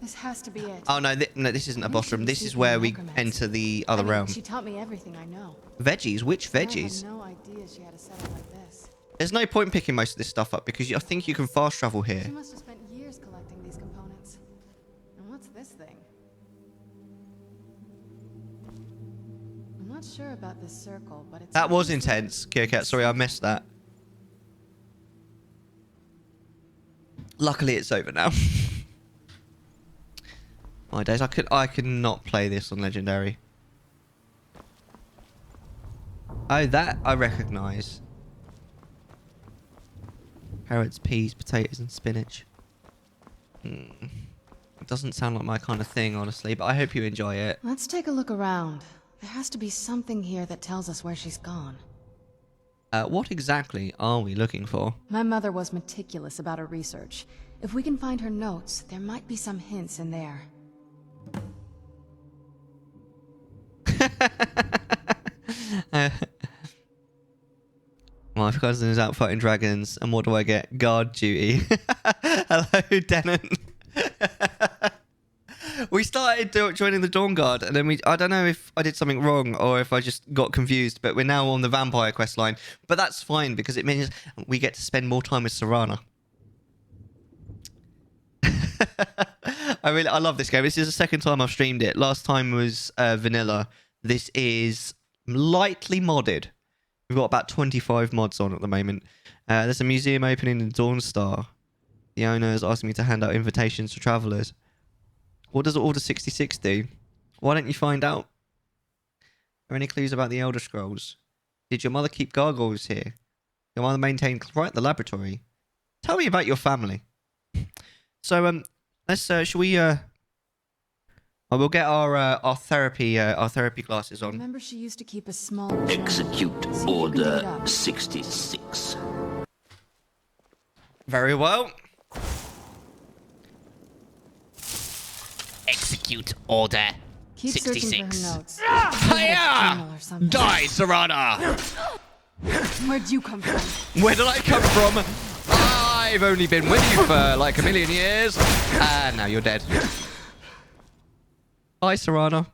S9: This has to be it.
S3: Oh, no, no, this isn't a boss room. This is where we enter the other realm.
S9: She taught me everything I know.
S3: Veggies? Which veggies?
S9: I had no idea she had a setup like this.
S3: There's no point picking most of this stuff up because I think you can fast travel here.
S9: She must have spent years collecting these components. And what's this thing? I'm not sure about this circle, but it's...
S3: That was intense, Kyokat. Sorry, I missed that. Luckily, it's over now. My days, I could not play this on Legendary. Oh, that I recognise. Carrots, peas, potatoes, and spinach. It doesn't sound like my kind of thing, honestly, but I hope you enjoy it.
S9: Let's take a look around. There has to be something here that tells us where she's gone.
S3: What exactly are we looking for?
S9: My mother was meticulous about her research. If we can find her notes, there might be some hints in there.
S3: My cousin is out fighting dragons, and what do I get? Guard duty. Hello, Denon. We started joining the Dawn Guard, and then I don't know if I did something wrong or if I just got confused, but we're now on the vampire quest line. But that's fine, because it means we get to spend more time with Serana. I love this game. This is the second time I've streamed it. Last time was vanilla. This is lightly modded. We've got about 25 mods on at the moment. There's a museum opening in Dawnstar. The owner has asked me to hand out invitations to travellers. What does Order 66 do? Why don't you find out? Are any clues about the Elder Scrolls? Did your mother keep gargoyles here? Your mother maintained the laboratory. Tell me about your family. So, let's, should we, we'll get our therapy glasses on.
S9: Remember, she used to keep a small...
S22: Execute Order 66.
S3: Very well.
S2: Execute Order
S9: Keep
S2: 66.
S9: searching for her notes.
S2: Hiya! Die, Serana!
S9: Where'd you come from?
S2: Where did I come from? I've only been with you for like a million years, and now you're dead.
S3: Bye, Serana.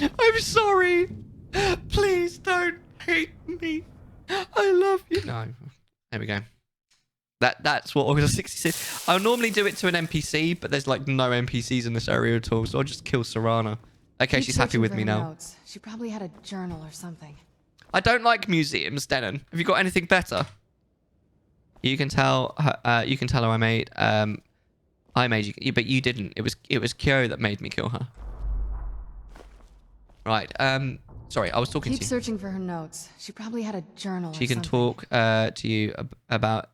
S3: I'm sorry. Please don't hate me. I love you. No. There we go. That's what Order 66. I'll normally do it to an NPC, but there's like no NPCs in this area at all, so I'll just kill Serana. Okay, she's happy with me now.
S9: Notes. She probably had a journal or something.
S3: I don't like museums, Denon. Have you got anything better? You can tell her. You can tell her I made you, but you didn't. It was Kyo that made me kill her. Right. Sorry, I was talking to you.
S9: Keep searching for her notes. She probably had a journal.
S3: She can talk to you about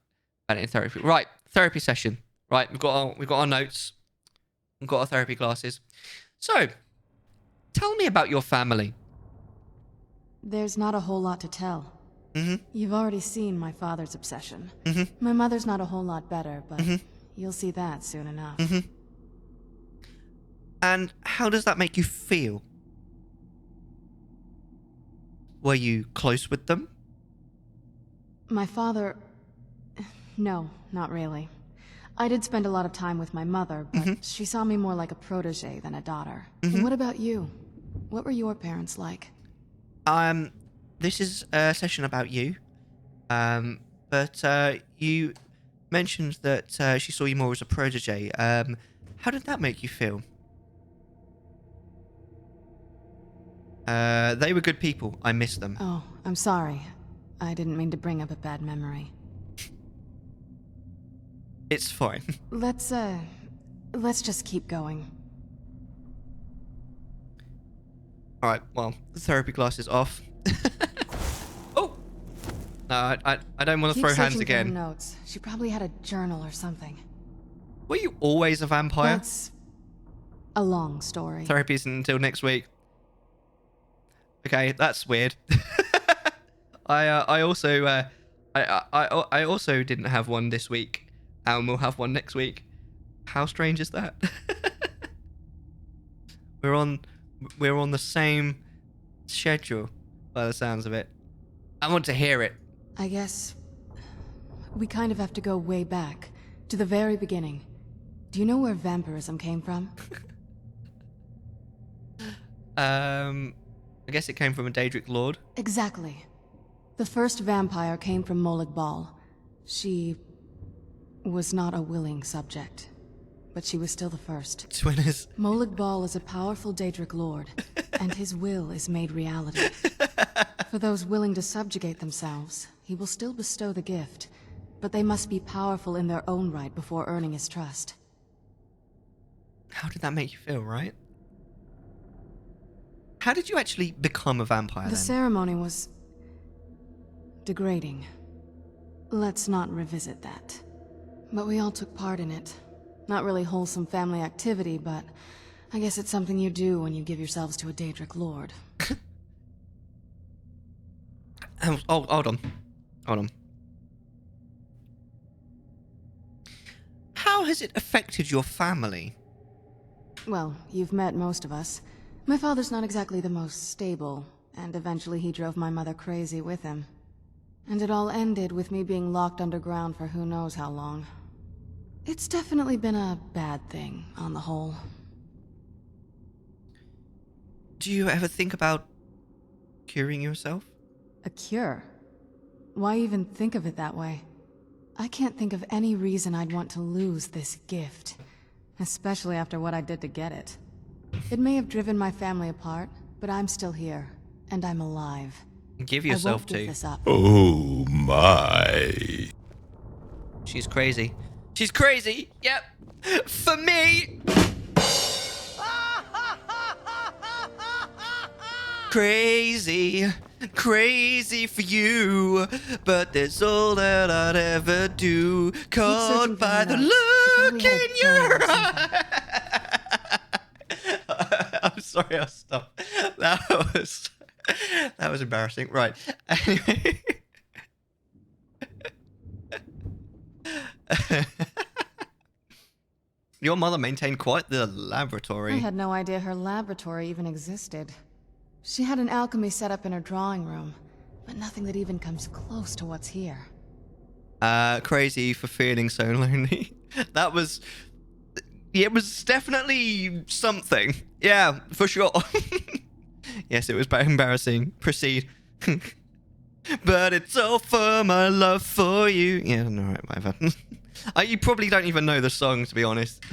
S3: it in therapy. Right, therapy session. Right, we've got our notes. We've got our therapy classes. So, tell me about your family.
S9: There's not a whole lot to tell. You've already seen my father's obsession. My mother's not a whole lot better, but you'll see that soon enough.
S3: And how does that make you feel? Were you close with them?
S9: My father... No, not really. I did spend a lot of time with my mother, but she saw me more like a protege than a daughter. What about you? What were your parents like?
S3: This is a session about you. But you mentioned that she saw you more as a protege. How did that make you feel? They were good people. I miss them.
S9: Oh, I'm sorry. I didn't mean to bring up a bad memory.
S3: It's fine.
S9: Let's just keep going.
S3: Alright, well, the therapy class is off. Oh! No, I don't want to throw hands again.
S9: For her notes. She probably had a journal or something.
S3: Were you always a vampire?
S9: That's a long story.
S3: Therapy isn't until next week. Okay, that's weird. I also didn't have one this week, and we'll have one next week. How strange is that? We're on the same schedule, by the sounds of it. I want to hear it.
S9: I guess we kind of have to go way back to the very beginning. Do you know where vampirism came from?
S3: I guess it came from a Daedric Lord.
S9: Exactly. The first vampire came from Molag Bal. She was not a willing subject, but she was still the first.
S3: Twinners.
S9: Molag Bal is a powerful Daedric Lord, and his will is made reality. For those willing to subjugate themselves, he will still bestow the gift, but they must be powerful in their own right before earning his trust.
S3: How did that make you feel, right? How did you actually become a vampire,
S9: The ceremony was degrading. Let's not revisit that. But we all took part in it. Not really wholesome family activity, but I guess it's something you do when you give yourselves to a Daedric Lord.
S3: Oh, hold on. How has it affected your family?
S9: Well, you've met most of us. My father's not exactly the most stable, and eventually he drove my mother crazy with him. And it all ended with me being locked underground for who knows how long. It's definitely been a bad thing, on the whole.
S3: Do you ever think about curing yourself?
S9: A cure? Why even think of it that way? I can't think of any reason I'd want to lose this gift. Especially after what I did to get it. It may have driven my family apart, but I'm still here. And I'm alive.
S3: Give yourself
S9: I won't give
S3: to.
S9: this up.
S16: Oh my.
S3: She's crazy. She's crazy! Yep! For me! Crazy, crazy for you, but that's all that I'd ever do. Caught by the look in your eye. I'm sorry, I'll stop. That was embarrassing. Right. Anyway. Your mother maintained quite the laboratory.
S9: I had no idea her laboratory even existed. She had an alchemy set up in her drawing room, but nothing that even comes close to what's here.
S3: Crazy for feeling so lonely. That was... It was definitely something. Yeah, for sure. Yes, it was embarrassing. Proceed. But it's all for my love for you. Yeah, alright, whatever. You probably don't even know the song, to be honest.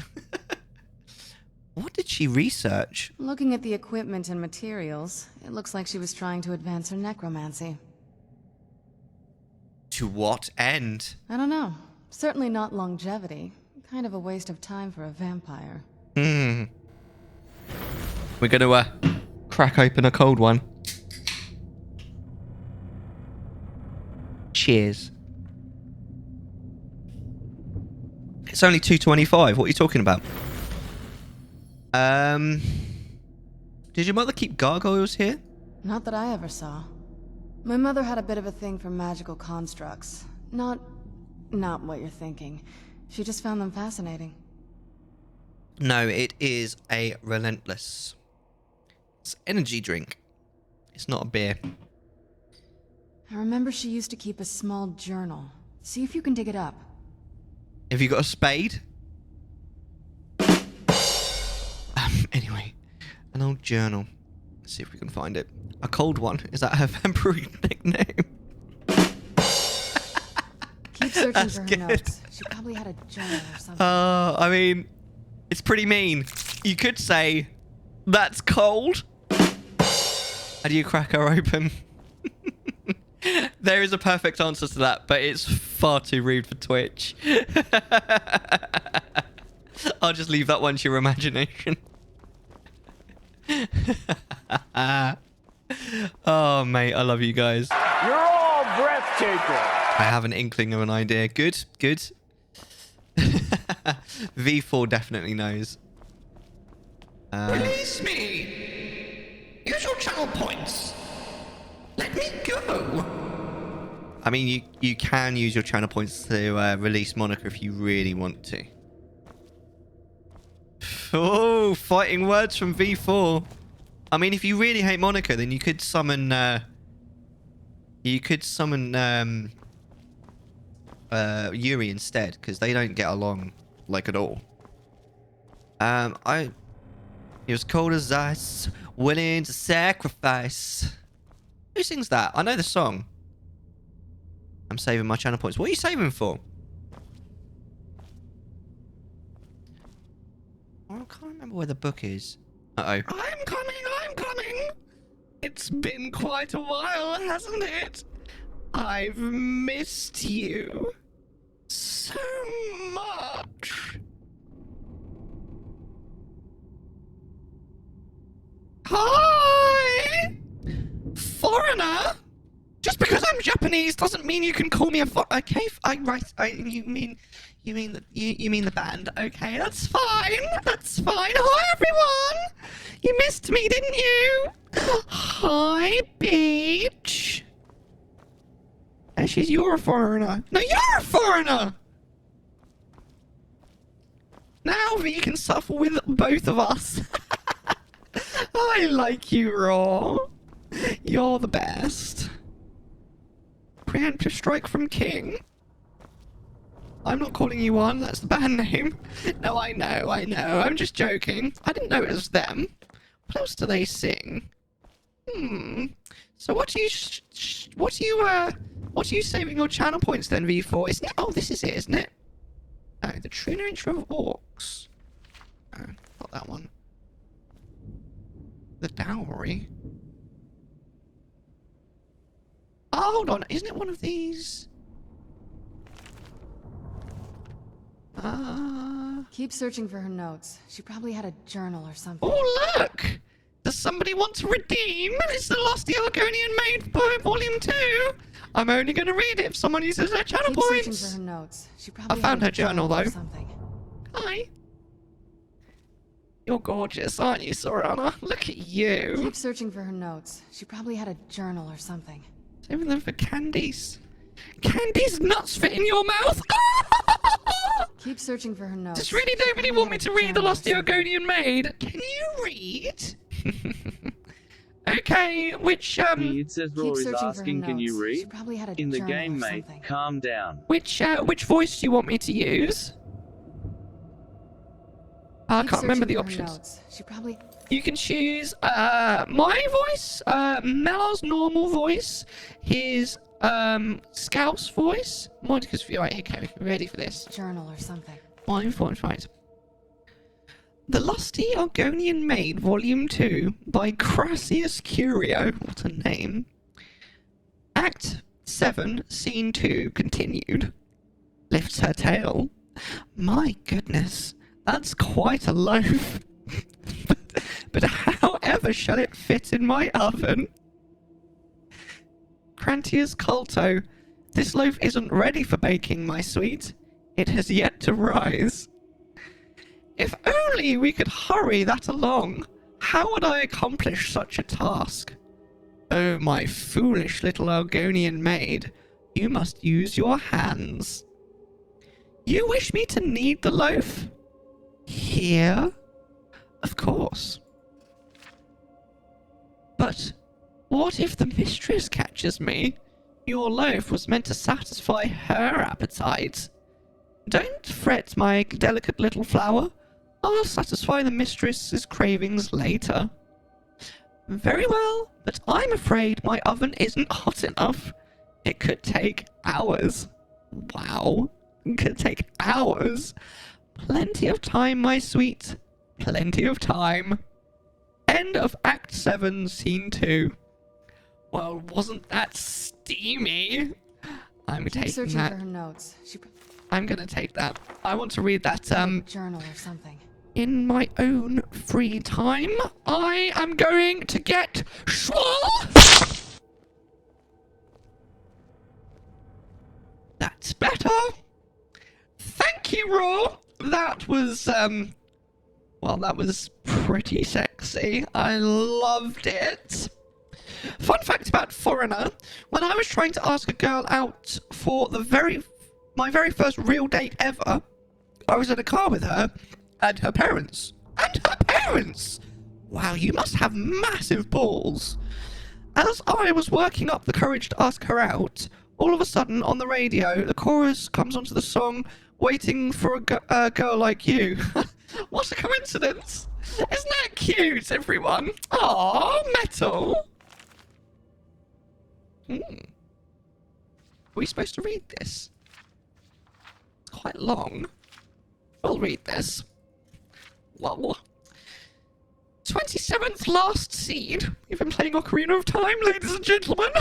S3: What did she research?
S9: Looking at the equipment and materials, it looks like she was trying to advance her necromancy.
S3: To what end?
S9: I don't know. Certainly not longevity. Kind of a waste of time for a vampire.
S3: We're gonna crack open a cold one. Cheers. It's only 2:25. What are you talking about? Did your mother keep gargoyles here?
S9: Not that I ever saw. My mother had a bit of a thing for magical constructs. Not what you're thinking. She just found them fascinating.
S3: No, it is a relentless. It's an energy drink. It's not a beer.
S9: I remember she used to keep a small journal. See if you can dig it up.
S3: Have you got a spade? Anyway, an old journal. Let's see if we can find it. A cold one. Is that her vampire nickname?
S9: Keep searching for her notes. She probably had a journal or something.
S3: I mean, it's pretty mean. You could say, that's cold. How do you crack her open? There is a perfect answer to that, but it's far too rude for Twitch. I'll just leave that one to your imagination. Oh, mate, I love you guys.
S10: You're all breathtaking.
S3: I have an inkling of an idea. Good, good. V4 definitely knows.
S2: Release me! Use your channel points. Let me go.
S3: I mean, you can use your channel points to release Monica if you really want to. Oh, fighting words from V4. I mean, if you really hate Monica, then you could summon... Yuri instead, because they don't get along, like, at all. He was cold as ice, willing to sacrifice. Who sings that? I know the song. I'm saving my channel points. What are you saving for? I can't remember where the book is. Uh-oh.
S2: I'm coming, I'm coming. It's been quite a while, hasn't it? I've missed you so much. Hi! Foreigner? Just because I'm Japanese doesn't mean you can call me a okay, you mean the band. Okay, that's fine. That's fine. Hi, everyone. You missed me, didn't you? Hi, beach. You're a foreigner. No, you're a foreigner. Now we can suffer with both of us. I like you, Raw. You're the best. Preemptive strike from King. I'm not calling you one, that's the band name. No, I know, I'm just joking. I didn't know it was them. What else do they sing? So what are you saving your channel points then, V for? Isn't it? Oh, this is it, isn't it? Oh, the true nature of orcs. Oh, not that one. The dowry. Oh, hold on, isn't it one of these?
S9: Keep searching for her notes. She probably had a journal or something.
S2: Oh, look! Does somebody want to redeem? It's the Lost Argonian Maid by Volume 2. I'm only going to read it if someone uses their channel
S9: Keep
S2: points.
S9: searching for her notes. She probably
S2: I found
S9: had
S2: her
S9: a
S2: journal, though.
S9: or something.
S2: Hi. You're gorgeous, aren't you, Sorana? Look at you.
S9: Keep searching for her notes. She probably had a journal or something.
S2: Saving them for candies. Candy's nuts fit in your mouth?
S9: Keep searching for her notes.
S2: Does really nobody want me to read The Lost Argonian Maid? Can you read? Okay, which,
S18: It says Rory's asking, can you read? In the game, mate, calm down.
S2: Which voice do you want me to use? I can't remember the options.
S9: She probably...
S2: You can choose, my voice, Mellar's normal voice, his, Scout's voice, Monica's view. Right, okay, ready for this.
S9: Journal or something.
S2: My voice, right. The Lusty Argonian Maid, Volume 2, by Crassius Curio. What a name. Act 7, Scene 2, continued. Lifts her tail. My goodness, that's quite a loaf. But however shall it fit in my oven? Crantius Colto, this loaf isn't ready for baking, my sweet. It has yet to rise. If only we could hurry that along, how would I accomplish such a task? Oh, my foolish little Argonian maid, you must use your hands. You wish me to knead the loaf? Here? Of course. But what if the mistress catches me? Your loaf was meant to satisfy her appetite. Don't fret, my delicate little flower. I'll satisfy the mistress's cravings later. Very well, but I'm afraid my oven isn't hot enough. It could take hours. Wow. It could take hours. Plenty of time, my sweet. Plenty of time. End of Act 7, Scene 2. Well, wasn't that steamy? I'm taking that.
S9: For her notes.
S2: I'm gonna take that. I want to read that,
S9: journal or something.
S2: In my own free time, I am going to get swole. That's better. Thank you, Raw. That was, well, that was pretty sexy. I loved it. Fun fact about Foreigner, when I was trying to ask a girl out for my very first real date ever, I was in a car with her and her parents. And her parents! Wow, you must have massive balls. As I was working up the courage to ask her out, all of a sudden on the radio, the chorus comes onto the song, Waiting for a Girl Like You. What a coincidence. Isn't that cute, everyone? Aww, metal. Are we supposed to read this? It's quite long. We'll read this. Well, 27th last seed. We've been playing Ocarina of Time, ladies and gentlemen.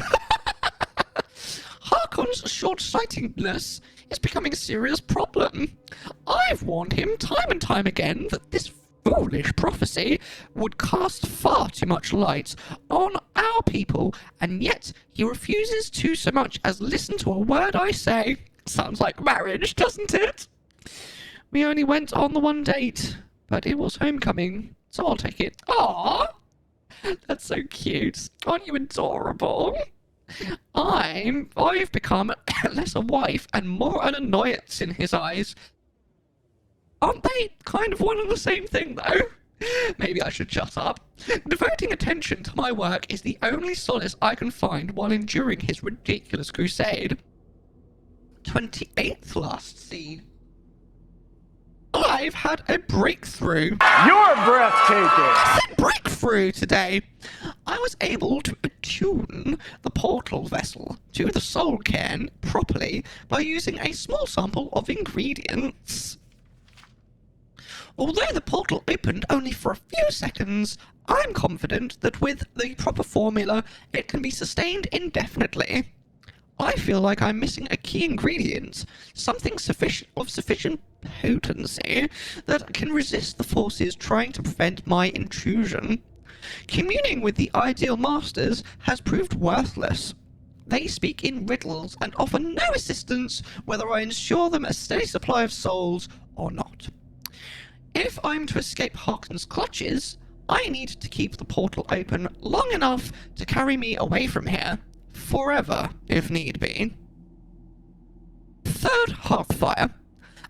S2: Harkon's short-sightedness is becoming a serious problem. I've warned him time and time again that this foolish prophecy would cast far too much light on our people, and yet he refuses to so much as listen to a word I say. Sounds like marriage, doesn't it? We only went on the one date, but it was homecoming, so I'll take it. Aww! That's so cute. Aren't you adorable? I've become less a wife and more an annoyance in his eyes. Aren't they kind of one and the same thing, though? Maybe I should shut up. Devoting attention to my work is the only solace I can find while enduring his ridiculous crusade. 28th last seen. I've had a breakthrough.
S10: You're breathtaking!
S2: I said breakthrough today. I was able to attune the portal vessel to the soul cairn properly by using a small sample of ingredients. Although the portal opened only for a few seconds, I'm confident that with the proper formula, it can be sustained indefinitely. I feel like I'm missing a key ingredient, something of sufficient potency that can resist the forces trying to prevent my intrusion. Communing with the ideal masters has proved worthless. They speak in riddles and offer no assistance whether I ensure them a steady supply of souls or not. If I'm to escape Harkon's clutches, I need to keep the portal open long enough to carry me away from here. Forever, if need be. Third Hearthfire.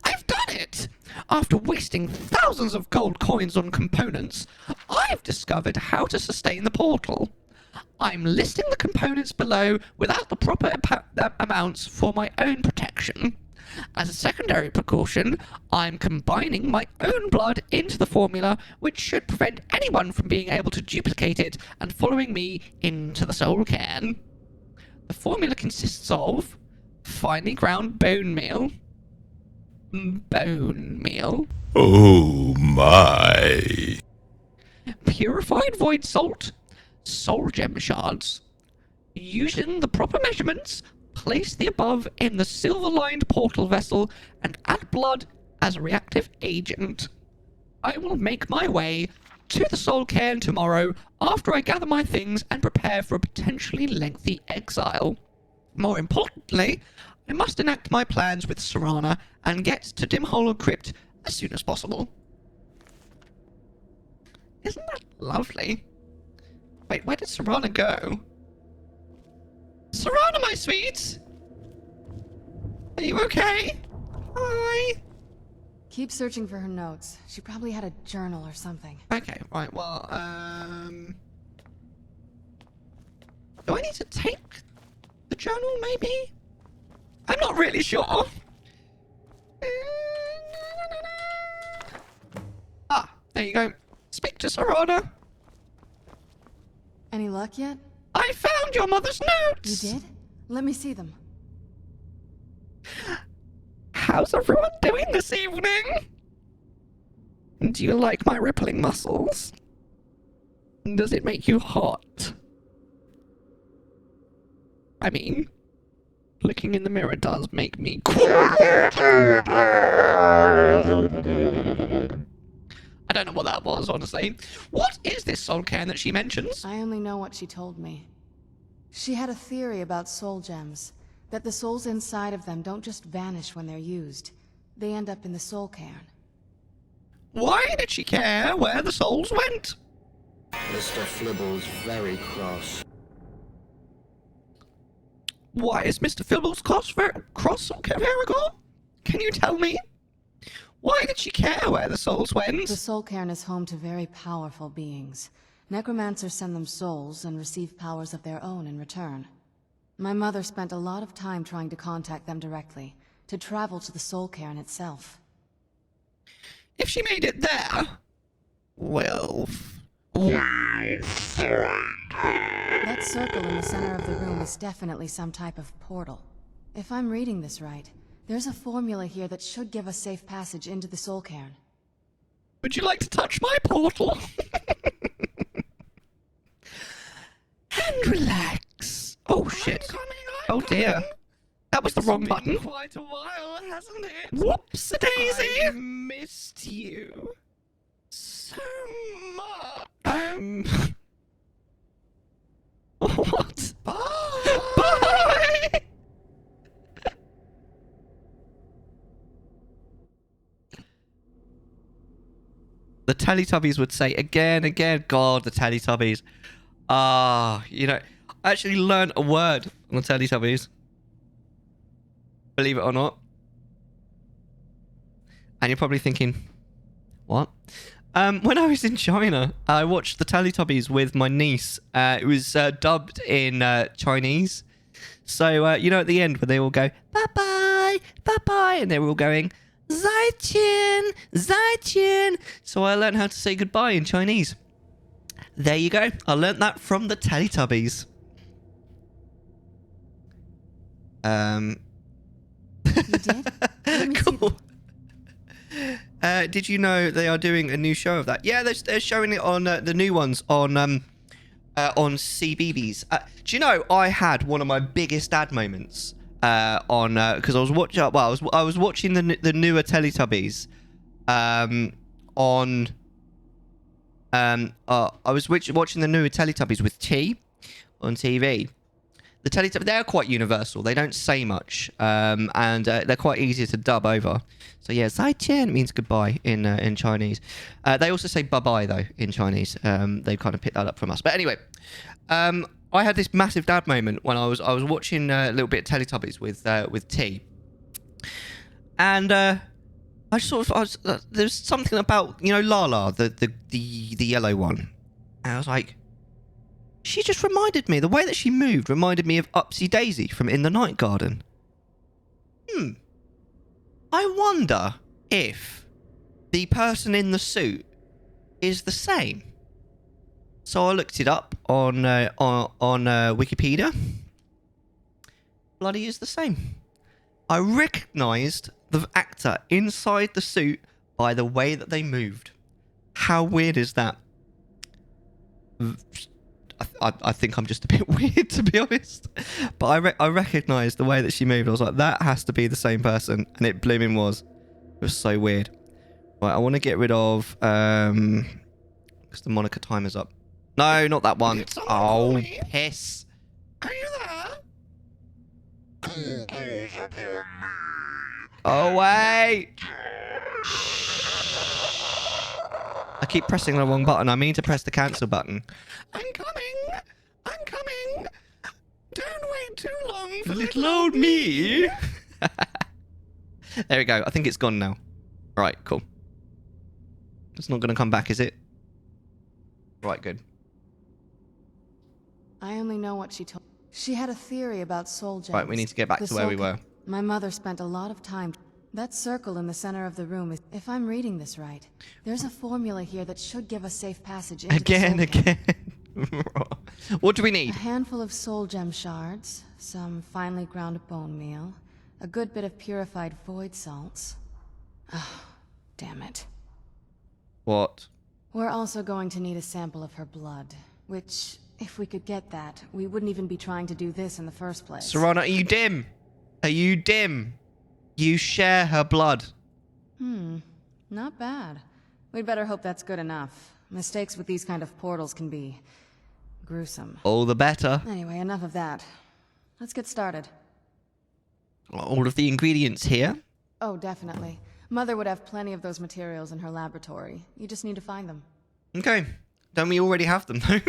S2: I've done it! After wasting thousands of gold coins on components, I've discovered how to sustain the portal. I'm listing the components below without the proper amounts for my own protection. As a secondary precaution, I'm combining my own blood into the formula, which should prevent anyone from being able to duplicate it and following me into the soul cairn. The formula consists of finely ground bone meal.
S22: Oh my.
S2: Purified void salt. Soul gem shards. Using the proper measurements, place the above in the silver-lined portal vessel and add blood as a reactive agent. I will make my way to the soul cairn tomorrow after I gather my things and prepare for a potentially lengthy exile. More importantly, I must enact my plans with Serana and get to Dimhollow Crypt as soon as possible. Isn't that lovely? Wait, where did Serana go? Serana, my sweet! Are you okay? Hi!
S9: Keep searching for her notes. She probably had a journal or something.
S2: Okay, right, well, do I need to take the journal, maybe? I'm not really sure. Ah, there you go. Speak to Serana.
S9: Any luck yet?
S2: I found your mother's notes!
S9: You did? Let me see them.
S2: How's everyone doing this evening? Do you like my rippling muscles? Does it make you hot? I mean, looking in the mirror does make me I don't know what that was, honestly. What is this soul cairn that she mentions?
S9: I only know what she told me. She had a theory about soul gems, that the souls inside of them don't just vanish when they're used. They end up in the soul cairn.
S2: Why did she care where the souls went?
S15: Mr. Flibble's very cross.
S2: Why is Mr. Flibble's cross or Verigor? Can you tell me? Why did she care where the souls went?
S9: The soul cairn is home to very powerful beings. Necromancers send them souls and receive powers of their own in return. My mother spent a lot of time trying to contact them directly, to travel to the soul cairn itself.
S2: If she made it there, we'll
S22: find her.
S9: That circle in the center of the room is definitely some type of portal. If I'm reading this right, there's a formula here that should give us safe passage into the soul cairn.
S2: Would you like to touch my portal? And relax. Oh shit. Oh dear. That was the wrong button.
S20: Quite a while, hasn't it?
S2: Whoops-a-daisy.
S20: I've missed you so much.
S2: What? Bye. The Teletubbies would say again, God, the Teletubbies. You know, I actually learned a word on the Teletubbies. Believe it or not. And you're probably thinking, what? When I was in China, I watched the Teletubbies with my niece. It was dubbed in Chinese.
S3: So, you know, at the end when they all go, bye-bye, bye-bye, and they're all going, Zaijian, Zaijian. So I learned how to say goodbye in Chinese. There you go. I learnt that from the Teletubbies.
S9: You did? Let me see
S3: Cool. Did you know they are doing a new show of that? Yeah, they're showing it on the new ones on CBeebies. Do you know I had one of my biggest dad moments on because I was watching. Well, I was watching the newer Teletubbies I was watching the newer Teletubbies with T on TV. The Teletubbies, they're quite universal. They don't say much, and they're quite easy to dub over. So yeah, Zaijian means goodbye in Chinese. They also say bye-bye, though, in Chinese. They kind of picked that up from us. But anyway, I had this massive dad moment when I was watching a little bit of Teletubbies with T. And there's something about, you know, Lala, the yellow one. And I was like, she just reminded me, the way that she moved reminded me of Upsy Daisy from In the Night Garden. I wonder if the person in the suit is the same. So I looked it up on Wikipedia. Bloody is the same. I recognised the actor inside the suit by the way that they moved. How weird is that? I think I'm just a bit weird, to be honest. But I recognised the way that she moved. I was like, that has to be the same person. And it blooming was. It was so weird. Right, I want to get rid of... because the Monica timer's up. No, not that one. Oh, piss.
S20: Are you there?
S3: Oh, wait. I keep pressing the wrong button. I mean to press the cancel button.
S20: I'm coming. I'm coming. Don't wait too long for
S3: little old me. There we go. I think it's gone now. Right, cool. It's not going to come back, is it? Right, good.
S9: I only know what she told. She had a theory about soul gems.
S3: Right, we need to get back to where we were.
S9: My mother spent a lot of time. That circle in the center of the room is, if I'm reading this right, there's a formula here that should give us safe passage into
S3: Again. What do we need?
S9: A handful of soul gem shards, some finely ground bone meal, a good bit of purified void salts. Oh, damn it.
S3: What?
S9: We're also going to need a sample of her blood, which, if we could get that, we wouldn't even be trying to do this in the first place.
S3: Serana, are you dim? Are you dim? You share her blood.
S9: Not bad. We'd better hope that's good enough. Mistakes with these kind of portals can be gruesome.
S3: All the better.
S9: Anyway, enough of that. Let's get started.
S3: All of the ingredients here?
S9: Oh, definitely. Mother would have plenty of those materials in her laboratory. You just need to find them.
S3: Okay. Don't we already have them, though?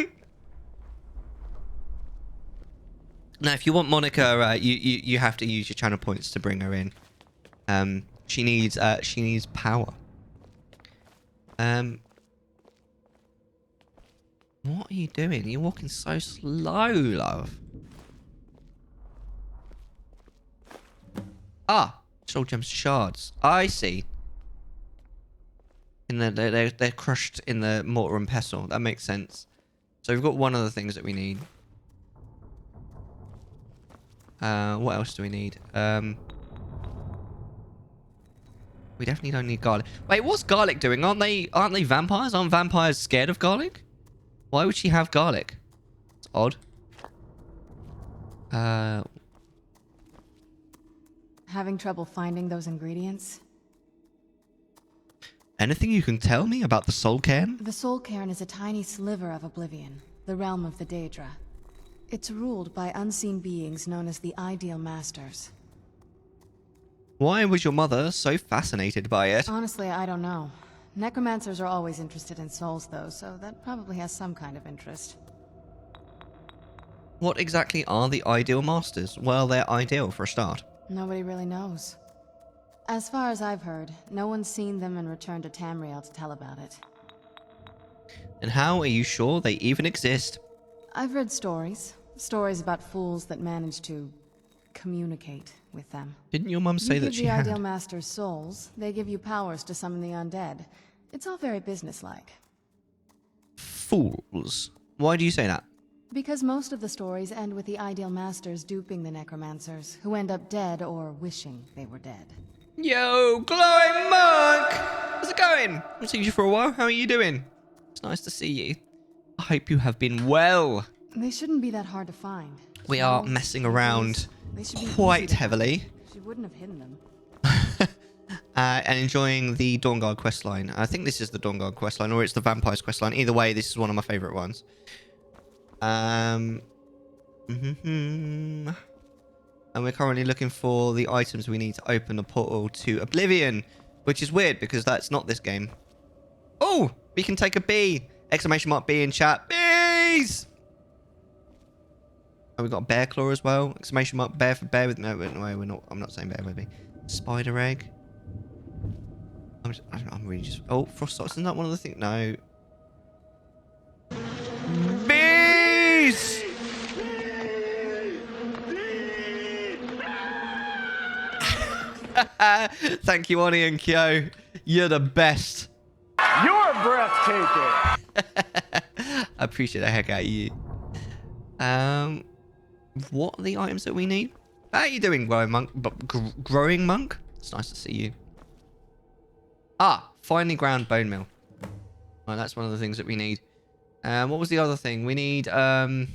S3: Now, if you want Monica, you have to use your channel points to bring her in. She needs power. What are you doing? You're walking so slow, love. Ah, soul gems shards. I see. They're crushed in the mortar and pestle. That makes sense. So we've got one of the things that we need. What else do we need? We definitely don't need garlic. Wait, what's garlic doing? Aren't they vampires? Aren't vampires scared of garlic? Why would she have garlic? It's odd.
S9: Having trouble finding those ingredients?
S3: Anything you can tell me about the Soul Cairn?
S9: The Soul Cairn is a tiny sliver of Oblivion, the realm of the Daedra. It's ruled by unseen beings known as the Ideal Masters.
S3: Why was your mother so fascinated by it?
S9: Honestly, I don't know. Necromancers are always interested in souls, though, so that probably has some kind of interest.
S3: What exactly are the Ideal Masters? Well, they're ideal for a start.
S9: Nobody really knows. As far as I've heard, no one's seen them and returned to Tamriel to tell about it.
S3: And how are you sure they even exist?
S9: I've read stories. Stories about fools that manage to communicate with them.
S3: Didn't your mum say that she
S9: You
S3: had?
S9: give the Ideal Masters souls, they give you powers to summon the undead. It's all very businesslike.
S3: Fools. Why do you say that?
S9: Because most of the stories end with the Ideal Masters duping the necromancers, who end up dead or wishing they were dead.
S3: Yo, glowing monk! How's it going? I haven't seen you for a while. How are you doing? It's nice to see you. I hope you have been well.
S9: They shouldn't be that hard to find.
S3: We are messing around quite heavily.
S9: She wouldn't have hidden them.
S3: And enjoying the Dawnguard questline. I think this is the Dawnguard questline, or it's the Vampires questline. Either way, this is one of my favourite ones. And we're currently looking for the items we need to open the portal to Oblivion, which is weird because that's not this game. Oh, we can take a bee! Exclamation mark B in chat. Bees! Oh, we got a bear claw as well. Exclamation mark bear for bear with... No, we're not. I'm not saying bear with me. Spider egg. I'm really just... Oh, frost socks. Isn't that one of the things? No. Bees! Thank you, Oni and Kyo. You're the best.
S10: You're breathtaking.
S3: I appreciate the heck out of you. What are the items that we need? How are you doing, growing monk? Growing monk? It's nice to see you. Ah, finely ground bone meal. Right, that's one of the things that we need. What was the other thing? We need not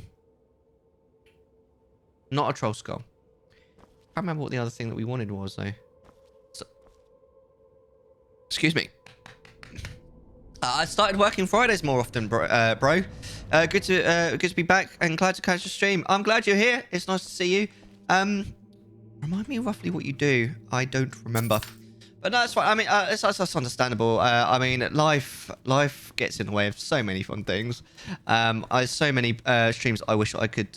S3: a troll skull. I can't remember what the other thing that we wanted was though. So, excuse me. I started working Fridays more often, bro. Good to be back and glad to catch the stream. I'm glad you're here. It's nice to see you. Remind me roughly what you do. I don't remember. But no, that's fine. I mean, that's understandable. I mean, life gets in the way of so many fun things. So many streams I wish I could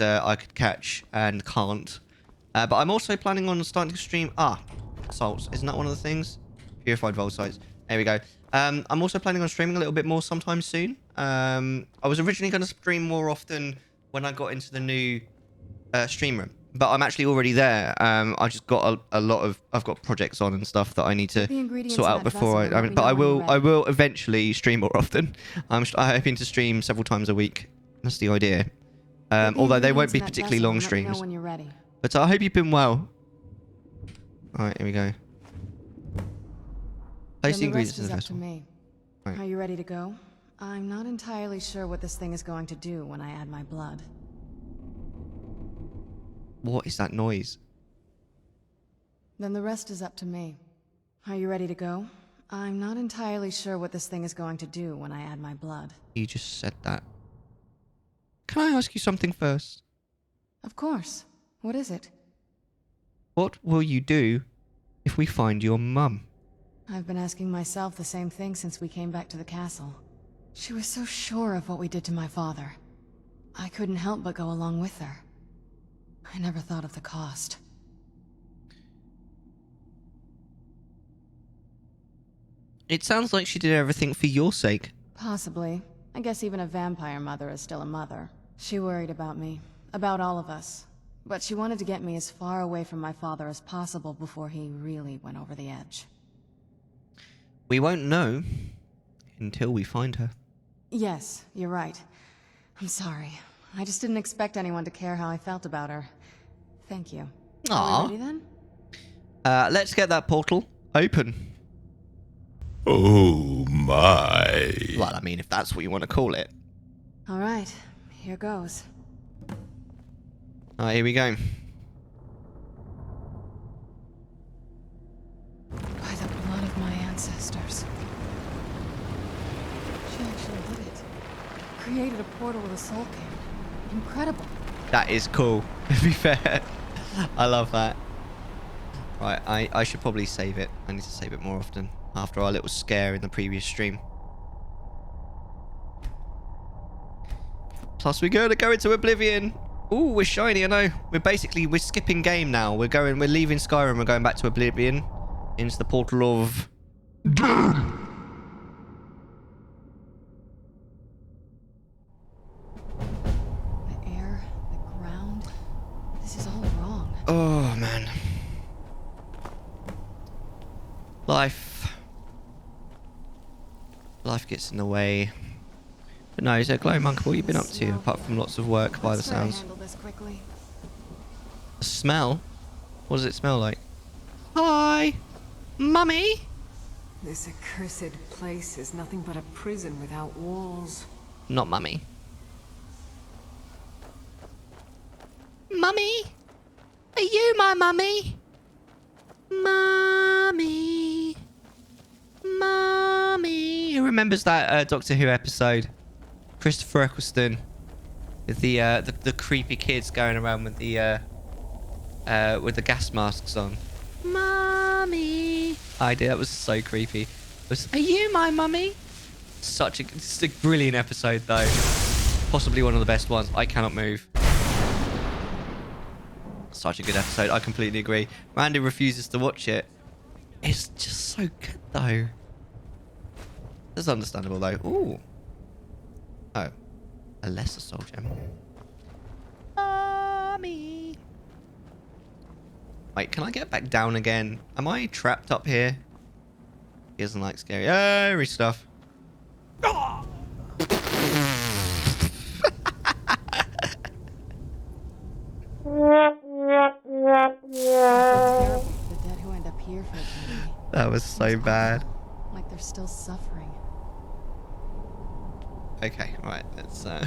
S3: catch and can't. But I'm also planning on starting to stream. Salts. Isn't that one of the things? Purified volsites. There we go. I'm also planning on streaming a little bit more sometime soon. I was originally going to stream more often when I got into the new stream room, but I'm actually already there. I just got I've got projects on and stuff that I need to sort out before but I will eventually stream more often. I'm hoping to stream several times a week. That's the idea. Although they won't be particularly long streams. But I hope you've been well. All right, here we go. Place the ingredients in the vessel.
S9: Right. Are you ready to go? I'm not entirely sure what this thing is going to do when I add my blood.
S3: What is that noise?
S9: Then the rest is up to me. Are you ready to go? I'm not entirely sure what this thing is going to do when I add my blood.
S3: You just said that. Can I ask you something first?
S9: Of course. What is it?
S3: What will you do if we find your mum?
S9: I've been asking myself the same thing since we came back to the castle. She was so sure of what we did to my father. I couldn't help but go along with her. I never thought of the cost.
S3: It sounds like she did everything for your sake.
S9: Possibly. I guess even a vampire mother is still a mother. She worried about me. About all of us. But she wanted to get me as far away from my father as possible before he really went over the edge.
S3: We won't know until we find her.
S9: Yes, you're right. I'm sorry. I just didn't expect anyone to care how I felt about her. Thank you. Are we ready then?
S3: Let's get that portal open.
S22: Oh my.
S3: Well, I mean, if that's what you want to call it.
S9: All right, here goes.
S3: All right, here we go.
S9: By the blood of my ancestors. She actually did it. Created a portal with a soul king. Incredible.
S3: That is cool, to be fair. I love that. Right, I should probably save it. I need to save it more often after our little scare in the previous stream. Plus, we're going to go into Oblivion. Ooh, we're shiny, I know. We're skipping game now. We're leaving Skyrim, we're going back to Oblivion. Into the portal of...
S9: The air, the ground,
S3: Life gets in the way. But no, so Glow Monk, what have you been up to apart from lots of work by the sounds? The smell? What does it smell like? Hi, Mummy.
S11: This accursed place is nothing but a prison without walls.
S3: Not Mummy. Mummy? Are you my mummy? Mummy. Mummy. Who remembers that Doctor Who episode? Christopher Eccleston with the creepy kids going around with the gas masks on. Mummy. I did. That was so creepy. Are you my mummy? It's a brilliant episode though. Possibly one of the best ones. I cannot move. Such a good episode. I completely agree. Randy refuses to watch it. It's just so good though. That's understandable though. Ooh. Oh. A lesser soul gem. Mommy. Wait, can I get back down again? Am I trapped up here? He doesn't like scary stuff. Oh! That was so bad.
S9: Like they're still suffering.
S3: Okay, right. Let's. No,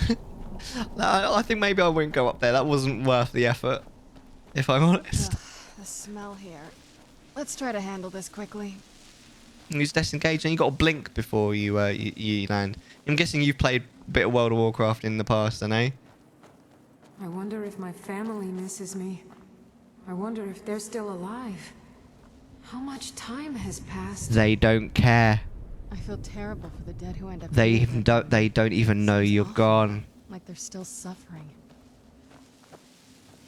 S3: I think maybe I won't go up there. That wasn't worth the effort, if I'm honest.
S9: The smell here. Let's try to handle this quickly.
S3: Use disengage, and you got to blink before you land. I'm guessing you've played a bit of World of Warcraft in the past, then, eh?
S11: I wonder if my family misses me. I wonder if they're still alive. How much time has passed?
S3: They don't care.
S9: I feel terrible for the dead who end up.
S3: They don't even know you're gone.
S9: Like they're still suffering.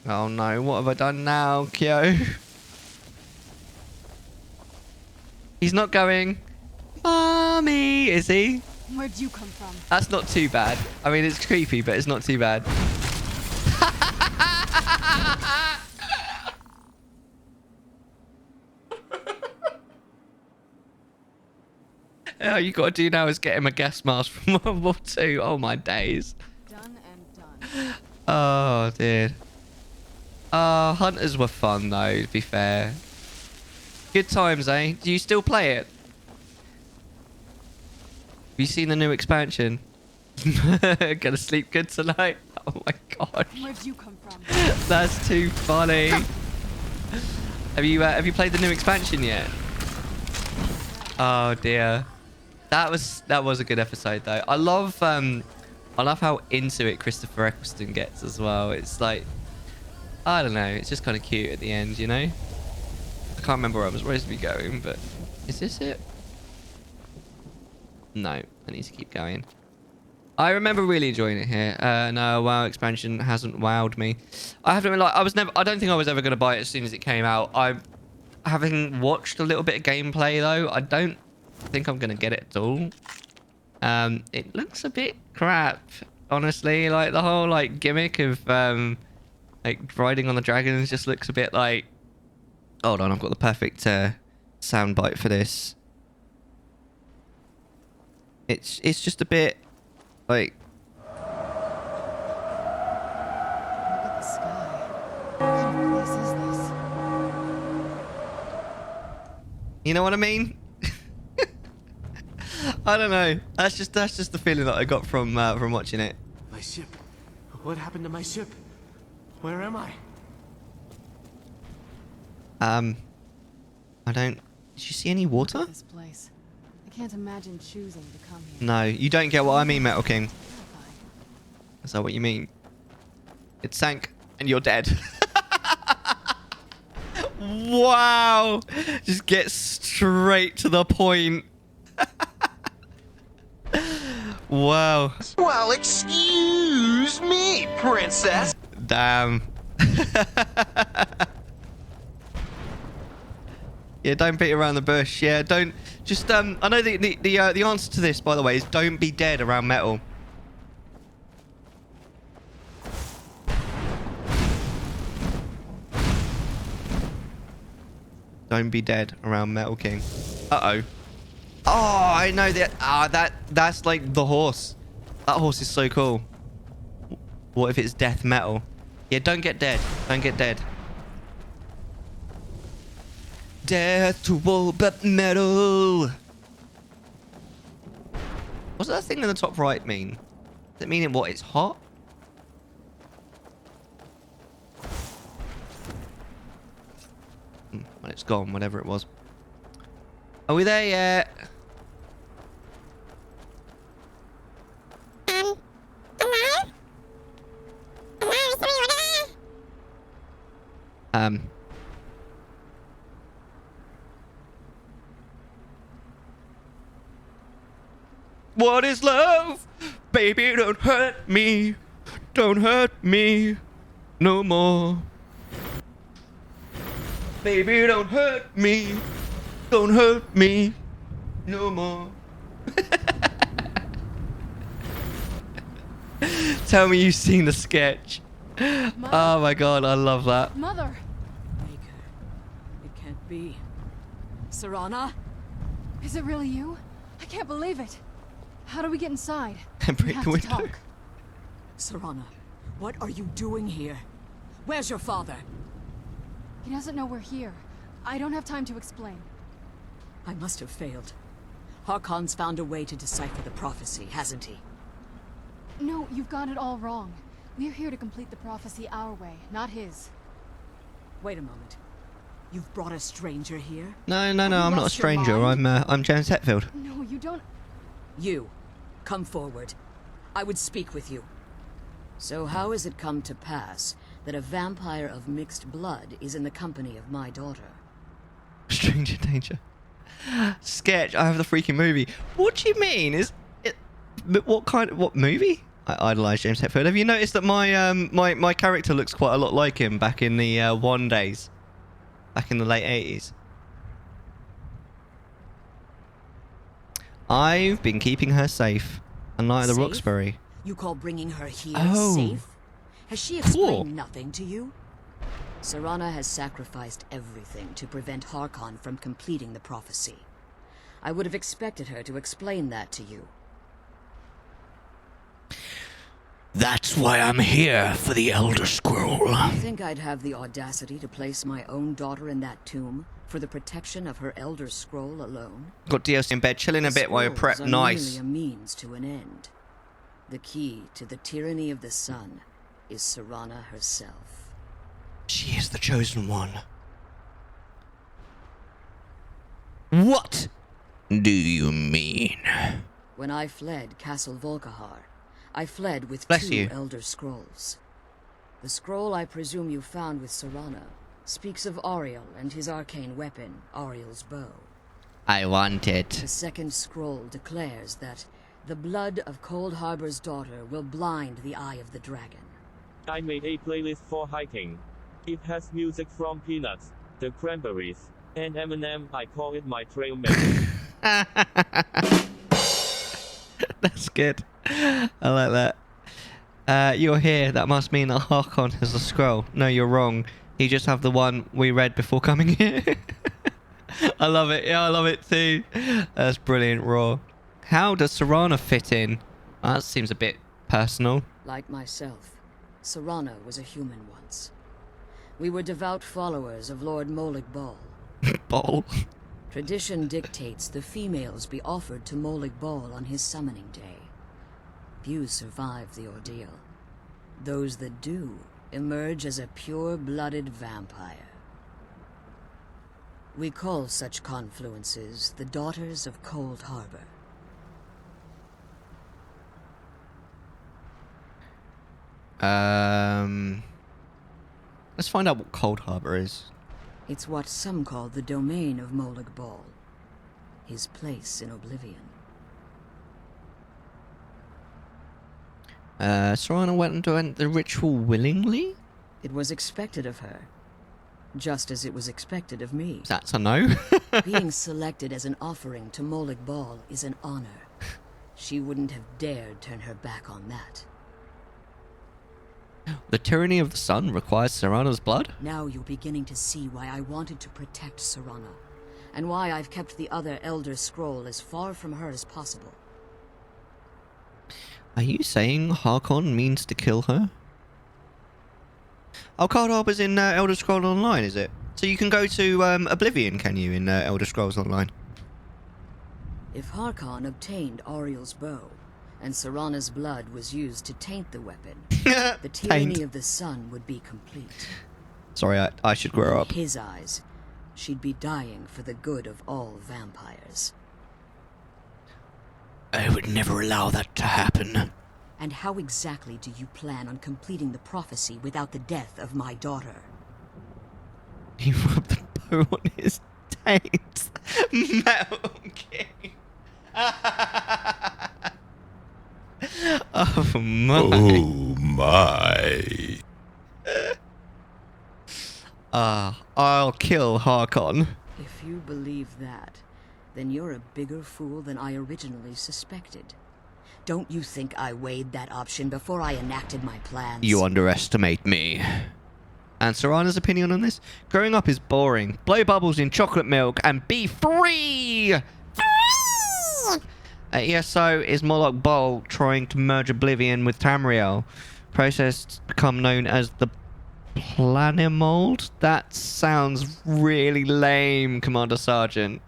S3: Oh no! What have I done now, Kyo? He's not going. Mommy, is he?
S9: Where'd you come from?
S3: That's not too bad. I mean, it's creepy, but it's not too bad. All you got to do now is get him a gas mask from World War II. Oh my days.
S9: Done and done.
S3: Oh dear. Hunters were fun though, to be fair. Good times, eh? Do you still play it? Have you seen the new expansion? Gonna sleep good tonight? Oh my god.
S9: Where'd you come from?
S3: That's too funny. Have you played the new expansion yet? Oh dear. That was a good episode though. I love how into it Christopher Eccleston gets as well. It's like, I don't know, it's just kind of cute at the end, you know? I can't remember where I was supposed to be going, but is this it? No, I need to keep going. I remember really enjoying it here. No, WoW expansion hasn't wowed me. I have to admit, like, I don't think I was ever going to buy it as soon as it came out. Having watched a little bit of gameplay though, I don't think I'm going to get it at all. It looks a bit crap, honestly. Like the whole like gimmick of like riding on the dragons just looks a bit like. Hold on, I've got the perfect soundbite for this. It's just a bit like.
S9: Look at the sky. What kind of place is this?
S3: You know what I mean? I don't know. That's just the feeling that I got from watching it.
S4: My ship. What happened to my ship? Where am I?
S3: I don't. Did you see any water?
S9: This place. I can't imagine choosing to come here.
S3: No, you don't get what I mean, Metal King. Is that what you mean? It sank and you're dead. Wow! Just get straight to the point. Wow.
S17: Well, excuse me, princess.
S3: Damn. Yeah, don't beat around the bush. Yeah, don't. Just I know the answer to this, by the way, is don't be dead around metal. Don't be dead around Metal King. Uh-oh. Oh, I know that. That's like the horse. That horse is so cool. What if it's death metal? Yeah, don't get dead. Don't get dead. Death to all but metal. What's that thing in the top right mean? Does it mean what? It's hot? Well, it's gone, whatever it was. Are we there yet? What is love? Baby, don't hurt me. Don't hurt me no more. Baby, don't hurt me. Don't hurt me no more. Tell me you've seen the sketch. Mother. Oh my god, I love that.
S9: Mother!
S12: It can't be. Serana?
S9: Is it really you? I can't believe it. How do we get inside?
S3: Break the window.
S12: Talk. Serana, what are you doing here? Where's your father?
S9: He doesn't know we're here. I don't have time to explain.
S12: I must have failed. Harkon's found a way to decipher the prophecy, hasn't he?
S9: No, you've got it all wrong. We're here to complete the prophecy our way, not his.
S12: Wait a moment. You've brought a stranger here?
S3: No, I'm not a stranger. I'm James Hetfield.
S9: No, you don't...
S12: You, come forward. I would speak with you. So how has it come to pass that a vampire of mixed blood is in the company of my daughter?
S3: Stranger danger. Sketch. I have the freaking movie. What do you mean? Is it? What movie? I idolize James Hetfield. Have you noticed that my character looks quite a lot like him back in the One days, back in the late 80s? I've been keeping her safe, unlike the Roxbury.
S12: You call bringing her here
S3: Oh.
S12: safe? Has she explained nothing to you? Serana has sacrificed everything to prevent Harkon from completing the prophecy. I would have expected her to explain that to you.
S1: That's why I'm here for the Elder Scroll.
S12: You think I'd have the audacity to place my own daughter in that tomb for the protection of her Elder Scroll alone?
S3: Got DLC in bed, chilling a bit while you prep.
S12: Scrolls are
S3: Nice.
S12: merely a means to an end. The key to the tyranny of the sun is Serana herself.
S3: She is the chosen one. What do you mean?
S12: When I fled Castle Volkihar, I fled with
S3: Bless
S12: two
S3: you.
S12: Elder Scrolls. The scroll I presume you found with Serana speaks of Ariel and his arcane weapon, Ariel's bow.
S3: I want it.
S12: The second scroll declares that the blood of Cold Harbor's daughter will blind the eye of the dragon.
S18: I made a playlist for hiking. It has music from Peanuts, The Cranberries, and Eminem. I call it my trail mix.
S3: That's good. I like that. You're here. That must mean that Harkon has a scroll. No, you're wrong. You just have the one we read before coming here. I love it. Yeah, I love it too. That's brilliant, Raw. How does Serana fit in? Well, that seems a bit personal.
S12: Like myself, Serana was a human once. We were devout followers of Lord Molig Bal.
S3: Ball.
S12: Tradition dictates the females be offered to Molig Bal on his summoning day. Few survive the ordeal. Those that do emerge as a pure-blooded vampire. We call such confluences the Daughters of Cold Harbor.
S3: Let's find out what Cold Harbor is.
S12: It's what some call the domain of Molig Bal. His place in oblivion.
S3: Serana went into the ritual willingly?
S12: It was expected of her. Just as it was expected of me.
S3: That's a no.
S12: Being selected as an offering to Molig Bal is an honor. She wouldn't have dared turn her back on that.
S3: The tyranny of the sun requires Serana's blood?
S12: Now you're beginning to see why I wanted to protect Serana. and why I've kept the other Elder Scroll as far from her as possible.
S3: Are you saying Harkon means to kill her? Oh, Cold Harbor's in Elder Scrolls Online, is it? So you can go to Oblivion, can you, in Elder Scrolls Online?
S12: If Harkon obtained Ariel's bow, and Serana's blood was used to taint the weapon, the tyranny of the sun would be complete.
S3: Sorry, I should grow up.
S12: In his eyes, she'd be dying for the good of all vampires.
S3: I would never allow that to happen.
S12: And how exactly do you plan on completing the prophecy without the death of my daughter?
S3: He rubbed the bow on his taint. Metal King. Oh my.
S16: Oh my.
S3: I'll kill Harkon.
S12: If you believe that, then you're a bigger fool than I originally suspected. Don't you think I weighed that option before I enacted my plans?
S3: You underestimate me. And Serana's opinion on this? Growing up is boring. Blow bubbles in chocolate milk and be free! ESO is more like Bol trying to merge Oblivion with Tamriel. Process to become known as the Planimold? That sounds really lame, Commander Sergeant.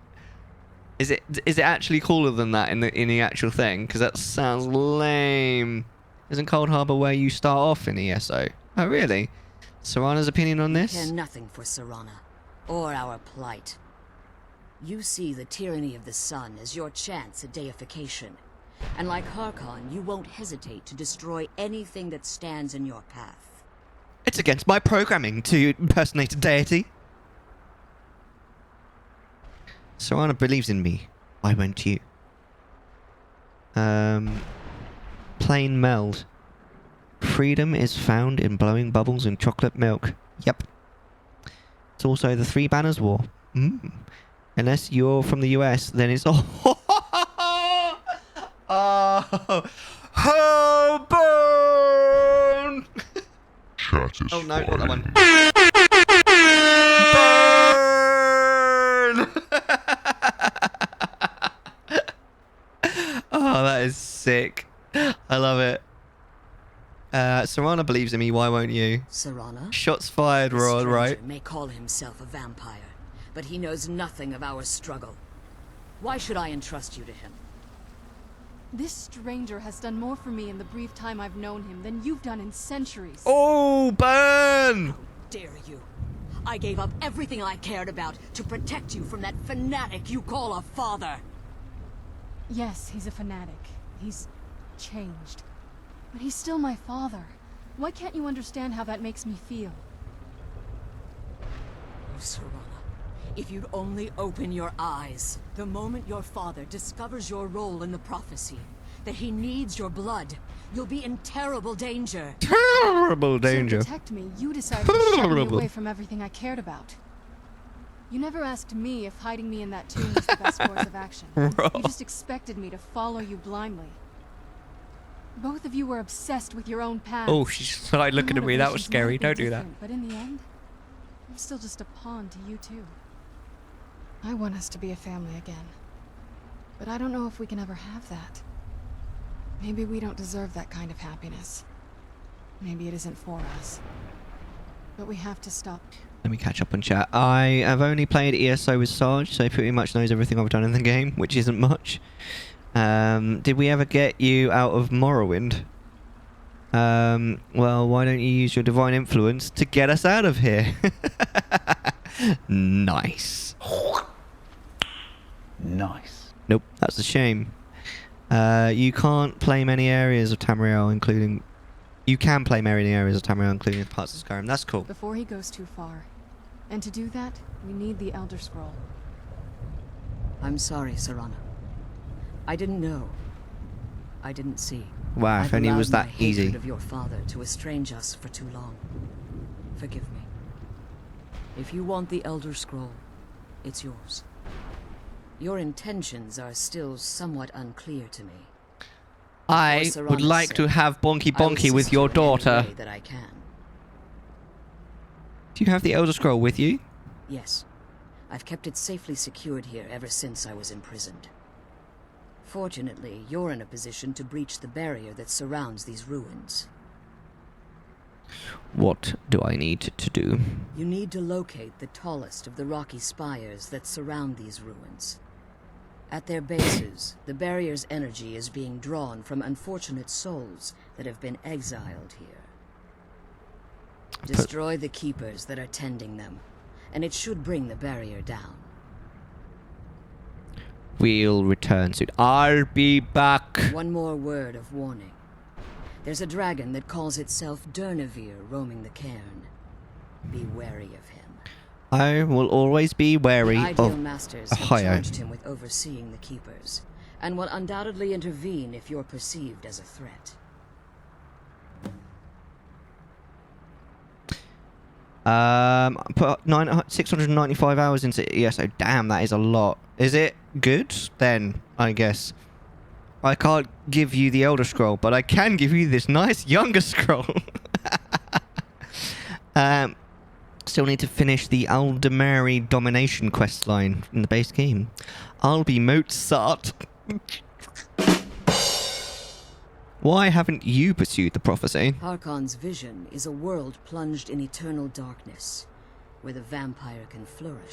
S3: Is it actually cooler than that in the actual thing? Because that sounds lame. Isn't Cold Harbor where you start off in ESO? Oh, really? Serana's opinion on this?
S12: I care nothing for Serana, or our plight. You see the tyranny of the sun as your chance at deification. And like Harkon, you won't hesitate to destroy anything that stands in your path.
S3: It's against my programming to impersonate a deity. Serana believes in me. Why won't you? Plain meld. Freedom is found in blowing bubbles in chocolate milk. Yep. It's also the Three Banners War. Unless you're from the US, then it's all... Oh, burn!
S22: Satisfying.
S3: Oh no, not that one. Burn! Oh, that is sick. I love it. Serana believes in me, why won't you?
S12: Serana?
S3: Shots fired, Rod, right?
S12: May call himself a vampire, but he knows nothing of our struggle. Why should I entrust you to him?
S9: This stranger has done more for me in the brief time I've known him than you've done in centuries.
S3: Oh, burn!
S12: How dare you? I gave up everything I cared about to protect you from that fanatic you call a father.
S9: Yes, he's a fanatic. He's changed. But he's still my father. Why can't you understand how that makes me feel?
S12: Oh, Serana, if you'd only open your eyes. The moment your father discovers your role in the prophecy, that he needs your blood, you'll be in terrible danger.
S3: Terrible danger.
S9: To protect me, you decided to shut me away from everything I cared about. You never asked me if hiding me in that tomb was the best course of action. You just expected me to follow you blindly. Both of you were obsessed with your own paths.
S3: Oh, she started looking at me. That was scary. Don't do that.
S9: But in the end, I'm still just a pawn to you too. I want us to be a family again. But I don't know if we can ever have that. Maybe we don't deserve that kind of happiness. Maybe it isn't for us. But we have to stop.
S3: Let me catch up on chat. I have only played ESO with Sarge, so he pretty much knows everything I've done in the game, which isn't much. Did we ever get you out of Morrowind? Well, why don't you use your divine influence to get us out of here? Nice.
S1: Nice.
S3: Nope, that's a shame. You can't play many areas of Tamriel, including... You can play many areas of Tamriel, including parts of Skyrim. That's cool.
S9: Before he goes too far. And to do that, we need the Elder Scroll.
S12: I'm sorry, Serana. I didn't know. I didn't see.
S3: Wow, if only it was that easy.
S12: I've allowed my hatred of your father to estrange us for too long. Forgive me. If you want the Elder Scroll, it's yours. Your intentions are still somewhat unclear to me.
S3: I would like to have Bonky Bonky with your daughter.
S12: That I can.
S3: Do you have the Elder Scroll with you?
S12: Yes. I've kept it safely secured here ever since I was imprisoned. Fortunately, you're in a position to breach the barrier that surrounds these ruins.
S3: What do I need to do?
S12: You need to locate the tallest of the rocky spires that surround these ruins. At their bases, the barrier's energy is being drawn from unfortunate souls that have been exiled here. Destroy the keepers that are tending them, and it should bring the barrier down.
S3: We'll return soon. I'll be back.
S12: One more word of warning. There's a dragon that calls itself Durnevere roaming the cairn. Be wary of him.
S3: I will always be wary
S12: the Ideal
S3: of
S12: Masters have charged him with overseeing the keepers, and will undoubtedly intervene if you're perceived as a threat.
S3: Put 695 hours into ESO. Damn, that is a lot. Is it good? Then, I guess. I can't give you the Elder Scroll, but I can give you this nice Younger Scroll. Still need to finish the Aldemari Domination questline in the base game. I'll be Mozart. Why haven't you pursued the prophecy?
S12: Harkon's vision is a world plunged in eternal darkness, where the vampire can flourish.